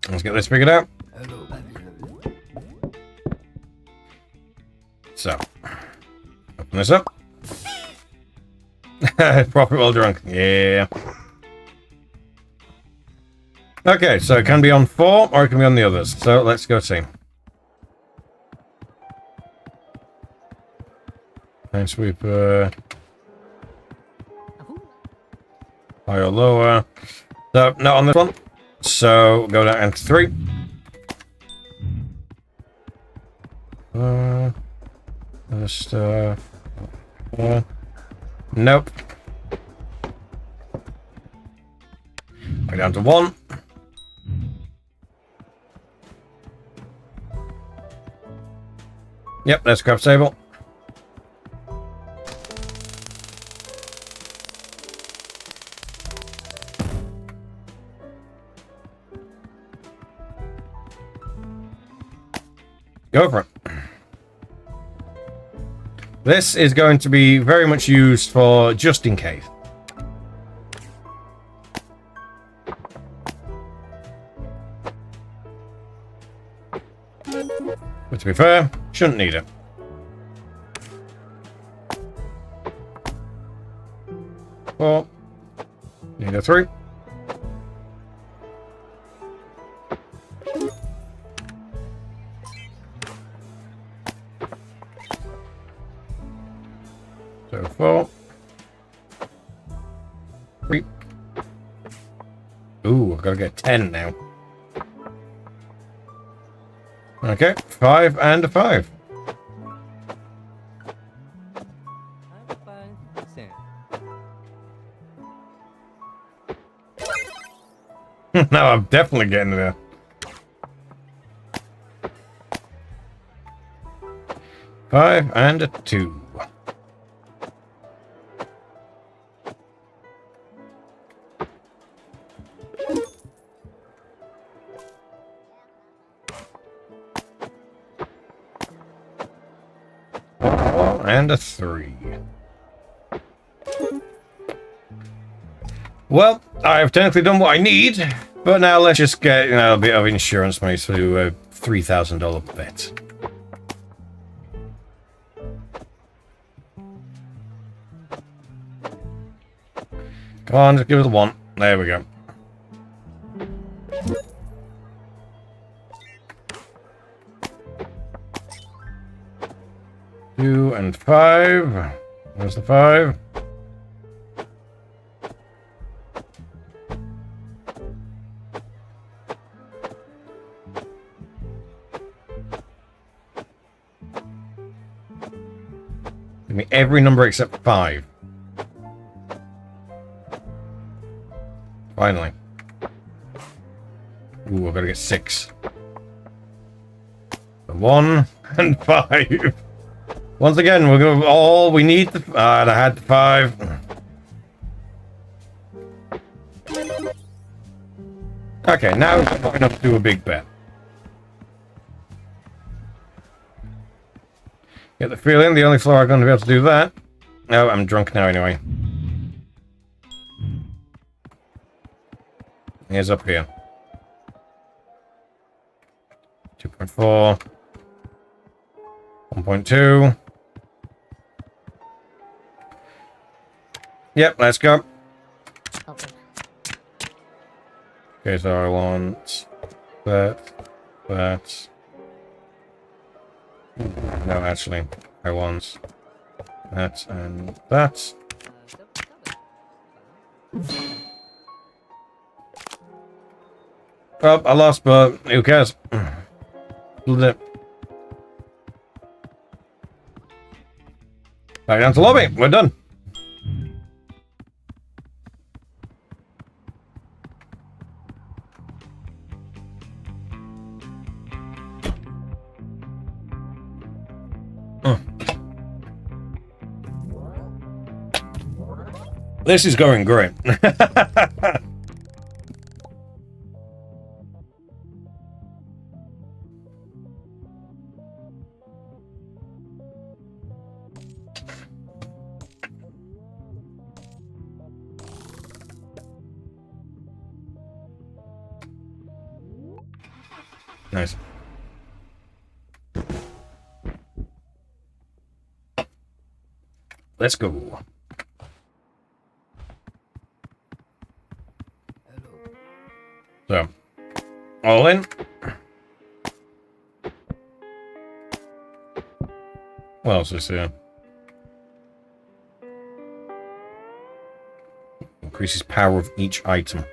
Let's get this figured out. So, open this up. Profit well drunk. Yeah. Okay, so it can be on 4 or it can be on the others. So let's go see. And sweep higher or lower. So, not on this one. So, go down to 3. Just, nope. Go down to 1. Yep, that's craft table. Go for it. This is going to be very much used for just in case. But to be fair, shouldn't need it. Four. Need a 3. So 4. 3. Ooh, I've got to get 10 now. Okay, 5 and a 5. No, I'm definitely getting there. Five and a 2. And a 3. Well, I've technically done what I need, but now let's just get, a bit of insurance money to a $3,000 bet. Come on, just give us a 1. There we go. Two and 5. Where's the 5? Give me every number except 5. Finally. Ooh, I've got to get 6. 1 and 5. Once again, we're going all we need. I had the 5. Okay, now it's not enough to do a big bet. Get the feeling the only floor I'm going to be able to do that. No, I'm drunk now anyway. Here's up here. 2.4. 1.2. Yep, let's go. Open. Okay, so I want that. No, actually, I want that and that. Well, I lost, but who cares? Back down to lobby. We're done. This is going great. Nice. Let's go. So, all in. What else is here? Increases power of each item.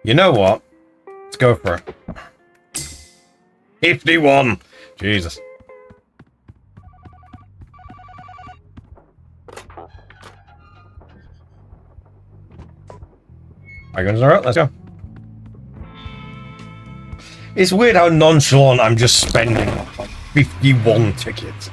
You know what? Let's go for it. 51! Jesus. Icons are out, let's go. It's weird how nonchalant I'm just spending 51 tickets.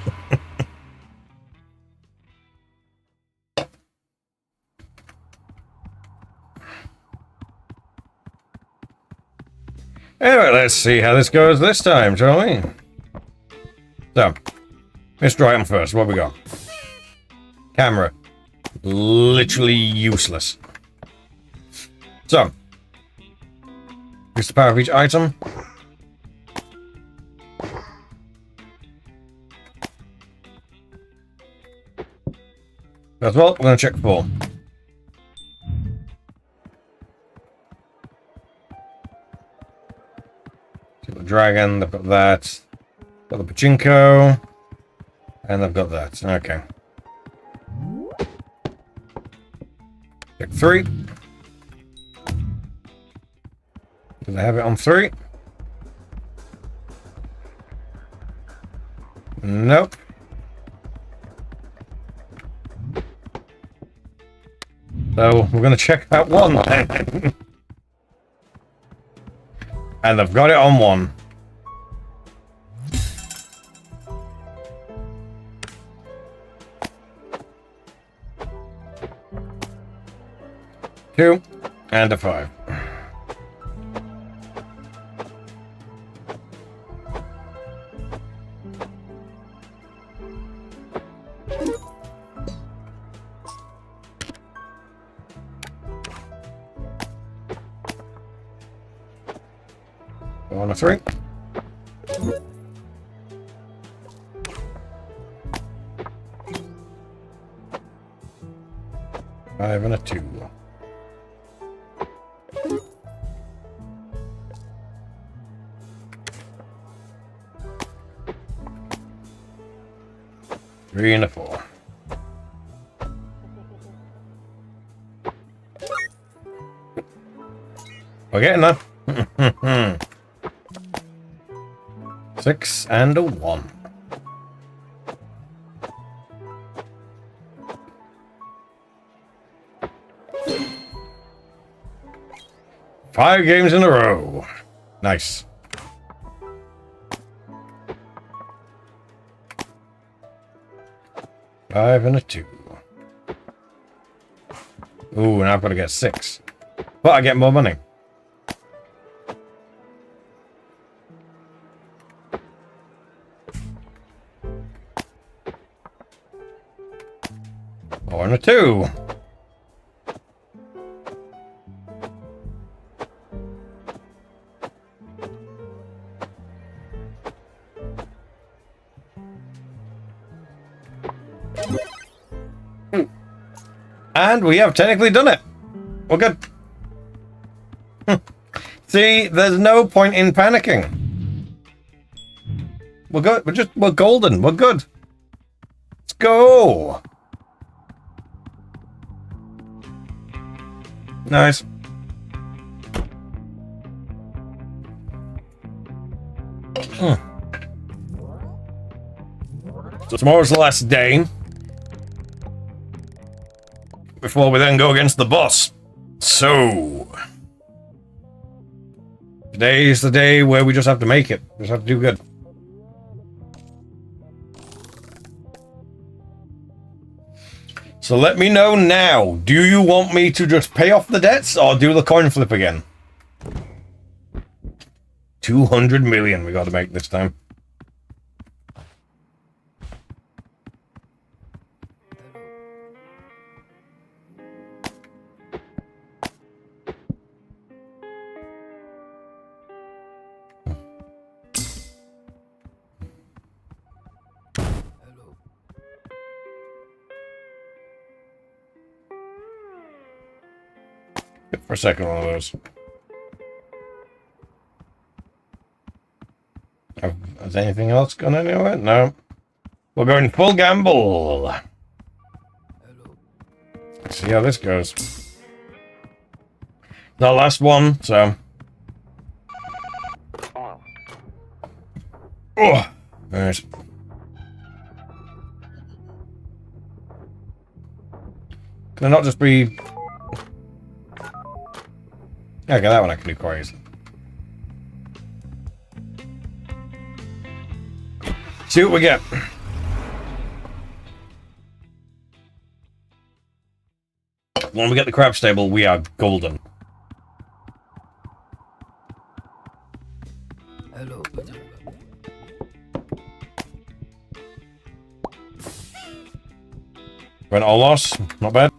Anyway, let's see how this goes this time, shall we? So, mystery item first. What we got? Camera. Literally useless. So, increase the power of each item. First of all, we're going to check 4. The dragon, they've got that. Got the pachinko. And they've got that. Okay. Check 3. Do they have it on 3? Nope. So we're going to check that 1 then. And they've got it on 1. Two and a 5. On a 3. Five and a 2. Three and a 4. We're getting there. 6 and a 1. Five games in a row. Nice. Five and a 2. Ooh, now I've got to get 6. But I get more money. 4 and a 2. And we have technically done it. We're good. See, there's no point in panicking. We're good. We're golden. We're good. Let's go. Nice. So tomorrow's the last day before we then go against the boss. So today is the day where we just have to make it. Just have to do good. So let me know now. Do you want me to just pay off the debts or do the coin flip again? 200 million we got to make this time. For a second, one of those. Has anything else gone anywhere? No. We're going full gamble. Let's see how this goes. The last one, so. Oh, nice. Can I not just be... Okay, that one I can do quite easily. See what we get. When we get the crab stable, we are golden. Hello. Went all loss, not bad.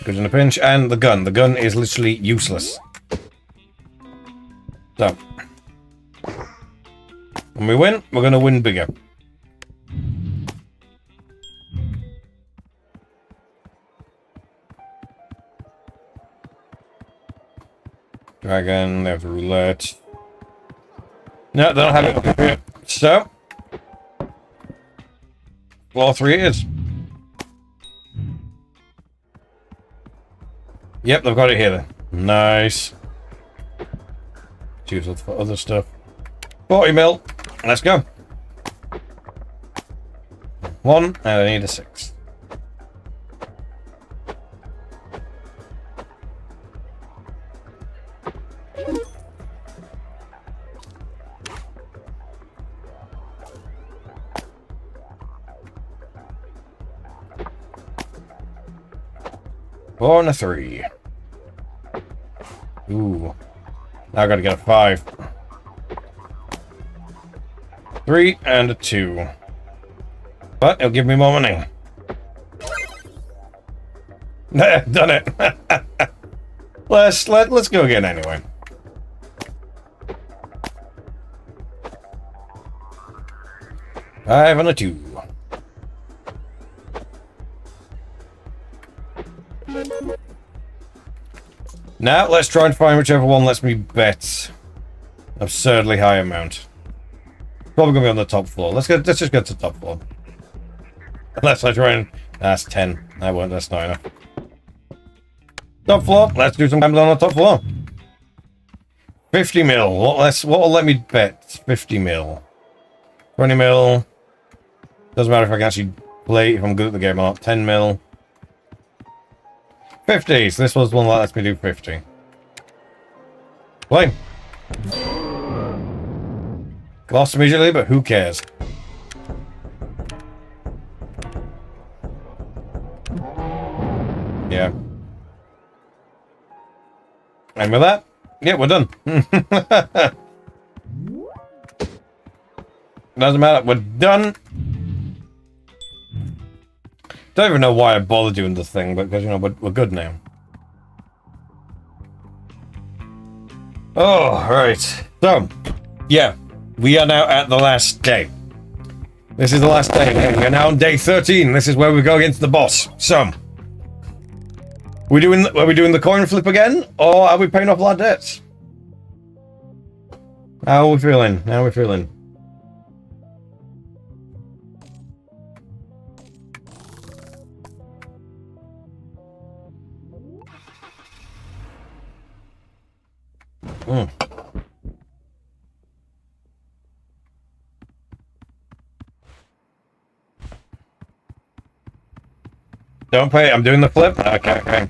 Good in a pinch, and the gun. The gun is literally useless. So, when we win, we're going to win bigger. Dragon, they have the roulette. No, they don't have it up here. So, floor 3 it is. Yep, they've got it here then. Nice. Choose it for other stuff. 40 mil. Let's go. 1, and I need a 6. Four and a 3. Ooh. Now I gotta get a 5. 3 and a 2. But it'll give me more money. Done it. Let's go again anyway. Five and a 2. Now, let's try and find whichever one lets me bet absurdly high amount. Probably gonna be on the top floor. Let's just get to the top floor. Unless I try and... That's 10. I won't, that's not enough. Top floor. Let's do some gambling on the top floor. 50 mil. What will let me bet? 50 mil. 20 mil. Doesn't matter if I can actually play, if I'm good at the game or not. 10 mil. 50, so this was one that lets me do 50. Play. Lost immediately, but who cares? Yeah. And with that, yeah, we're done. Doesn't matter, we're done. Don't even know why I bother doing the thing, but because, you know, we're good now. Oh, right. So, yeah, we are now at the last day. This is the last day. We are now on day 13. This is where we go against the boss. So, are we doing the coin flip again, or are we paying off our debts? How are we feeling? How are we feeling? Don't pay. I'm doing the flip. Okay, okay.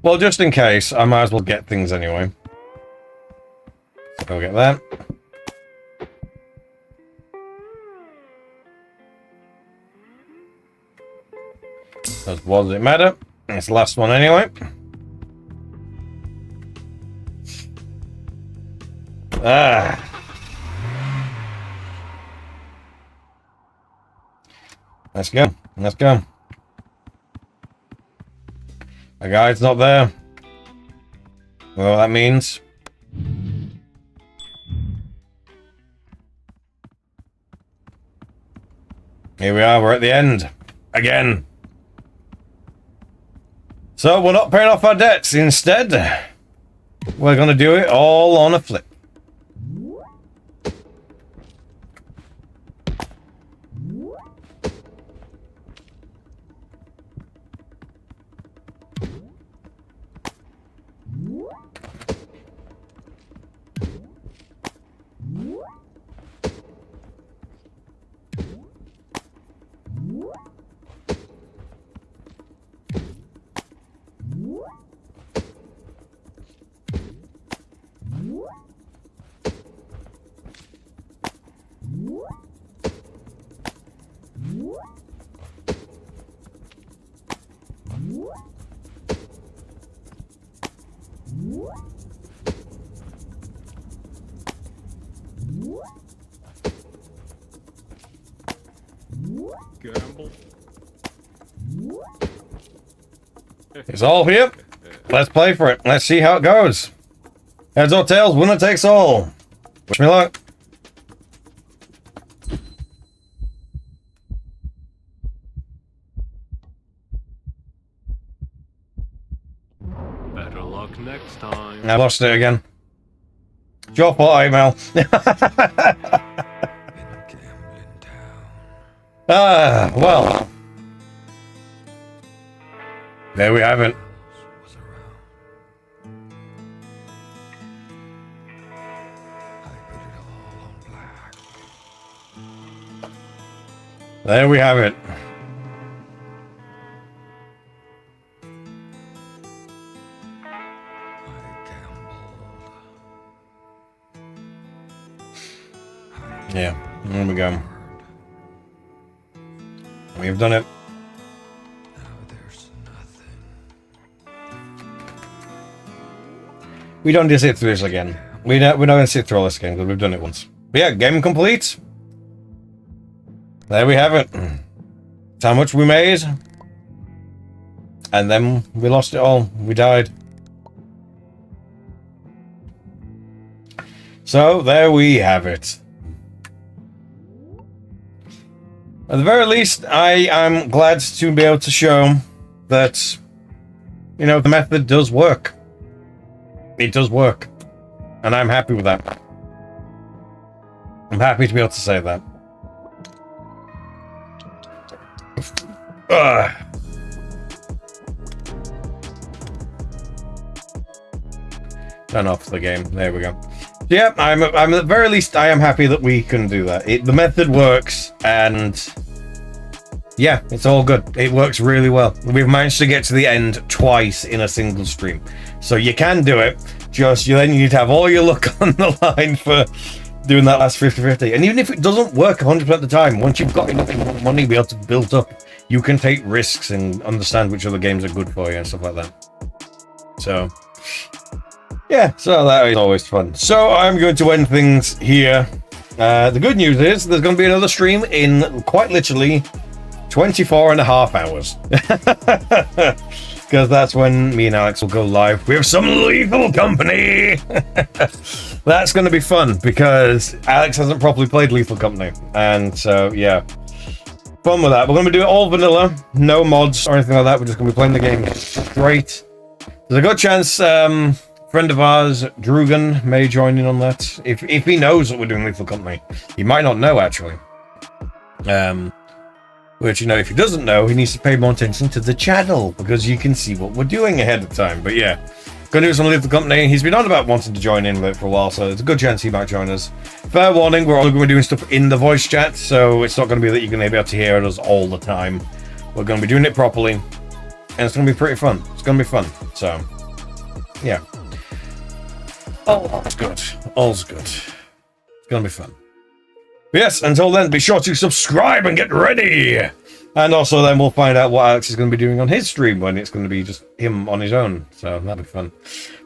Well, just in case, I might as well get things anyway. So I'll get that. What does it matter? It's the last one anyway. Ah. Let's go. Let's go. A guide's not there. Well, that means. Here we are. We're at the end. Again. So we're not paying off our debts. Instead, we're going to do it all on a flip. Gamble. It's all here. Let's play for it. Let's see how it goes. Heads or tails, winner takes all. Wish me luck. Better luck next time. I lost it again. Your fault, email. Ah, well. There we have it. There we have it. Yeah, there we go. We've done it. We don't just sit through this again. We're not going to sit through all this again because we've done it once. But yeah, game complete. There we have it. That's how much we made. And then we lost it all. We died. So there we have it. At the very least, I am glad to be able to show that, you know, the method does work. It does work. And I'm happy with that. I'm happy to be able to say that. Turn off the game. There we go. Yeah, I'm at the very least, I am happy that we can do that. The method works, and yeah, it's all good. It works really well. We've managed to get to the end twice in a single stream. So you can do it, just you need to have all your luck on the line for doing that last 50-50. And even if it doesn't work 100% of the time, once you've got enough money to be able to build up, you can take risks and understand which other games are good for you and stuff like that. So Yeah, so that is always fun. So I'm going to end things here. The good news is there's going to be another stream in quite literally 24 and a half hours. Because that's when me and Alex will go live with some lethal company. That's going to be fun because Alex hasn't properly played Lethal Company. And so, yeah. Fun with that. We're going to do it all vanilla. No mods or anything like that. We're just going to be playing the game straight. There's a good chance friend of ours, Drugan, may join in on that. If he knows that we're doing Lethal Company. He might not know, actually. Which, you know, if he doesn't know, he needs to pay more attention to the channel, because you can see what we're doing ahead of time. But yeah, gonna do some Lethal Company. He's been on about wanting to join in with it for a while, so there's a good chance he might join us. Fair warning, we're only going to be doing stuff in the voice chat, so it's not going to be that you're going to be able to hear us all the time. We're going to be doing it properly, and it's going to be pretty fun. It's going to be fun, so yeah. All's good. All's good. It's going to be fun. Yes, until then, be sure to subscribe and get ready! And also then we'll find out what Alex is going to be doing on his stream when it's going to be just him on his own. So that'll be fun.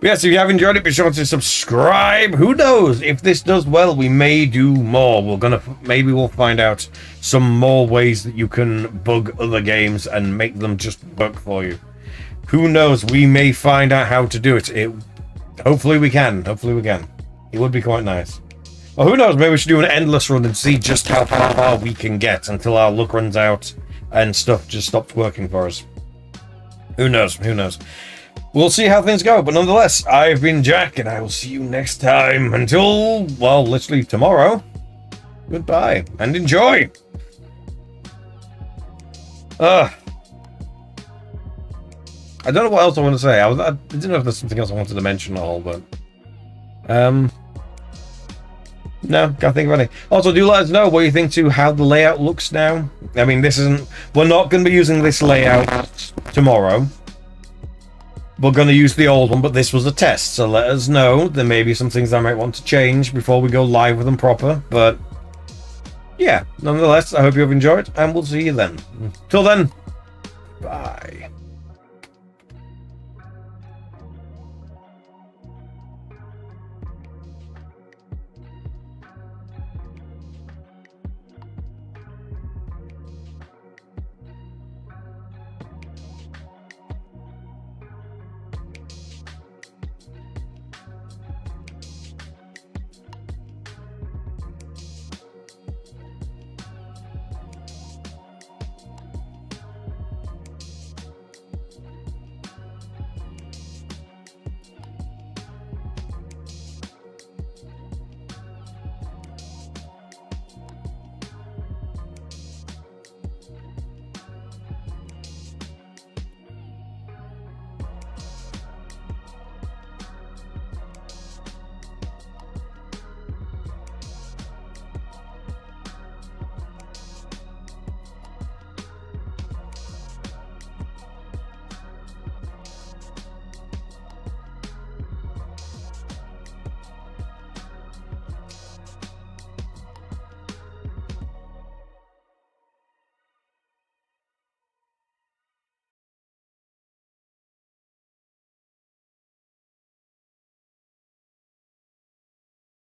But yes, if you have enjoyed it, be sure to subscribe. Who knows? If this does well, we may do more. Maybe we'll find out some more ways that you can bug other games and make them just work for you. Who knows? We may find out how to do it. Hopefully we can. Hopefully we can. It would be quite nice. Well, who knows? Maybe we should do an endless run and see just how far we can get until our luck runs out and stuff just stops working for us. Who knows? Who knows? We'll see how things go. But nonetheless, I've been Jack, and I will see you next time. Until, well, literally tomorrow. Goodbye, and enjoy! I don't know what else I want to say. I didn't know if there's something else I wanted to mention at all, but... No, can't think of any. Also, do let us know what you think to how the layout looks now. I mean, we're not going to be using this layout tomorrow. We're going to use the old one, but this was a test, so let us know. There may be some things I might want to change before we go live with them proper, but yeah, nonetheless, I hope you have enjoyed, and we'll see you then. Till then, bye.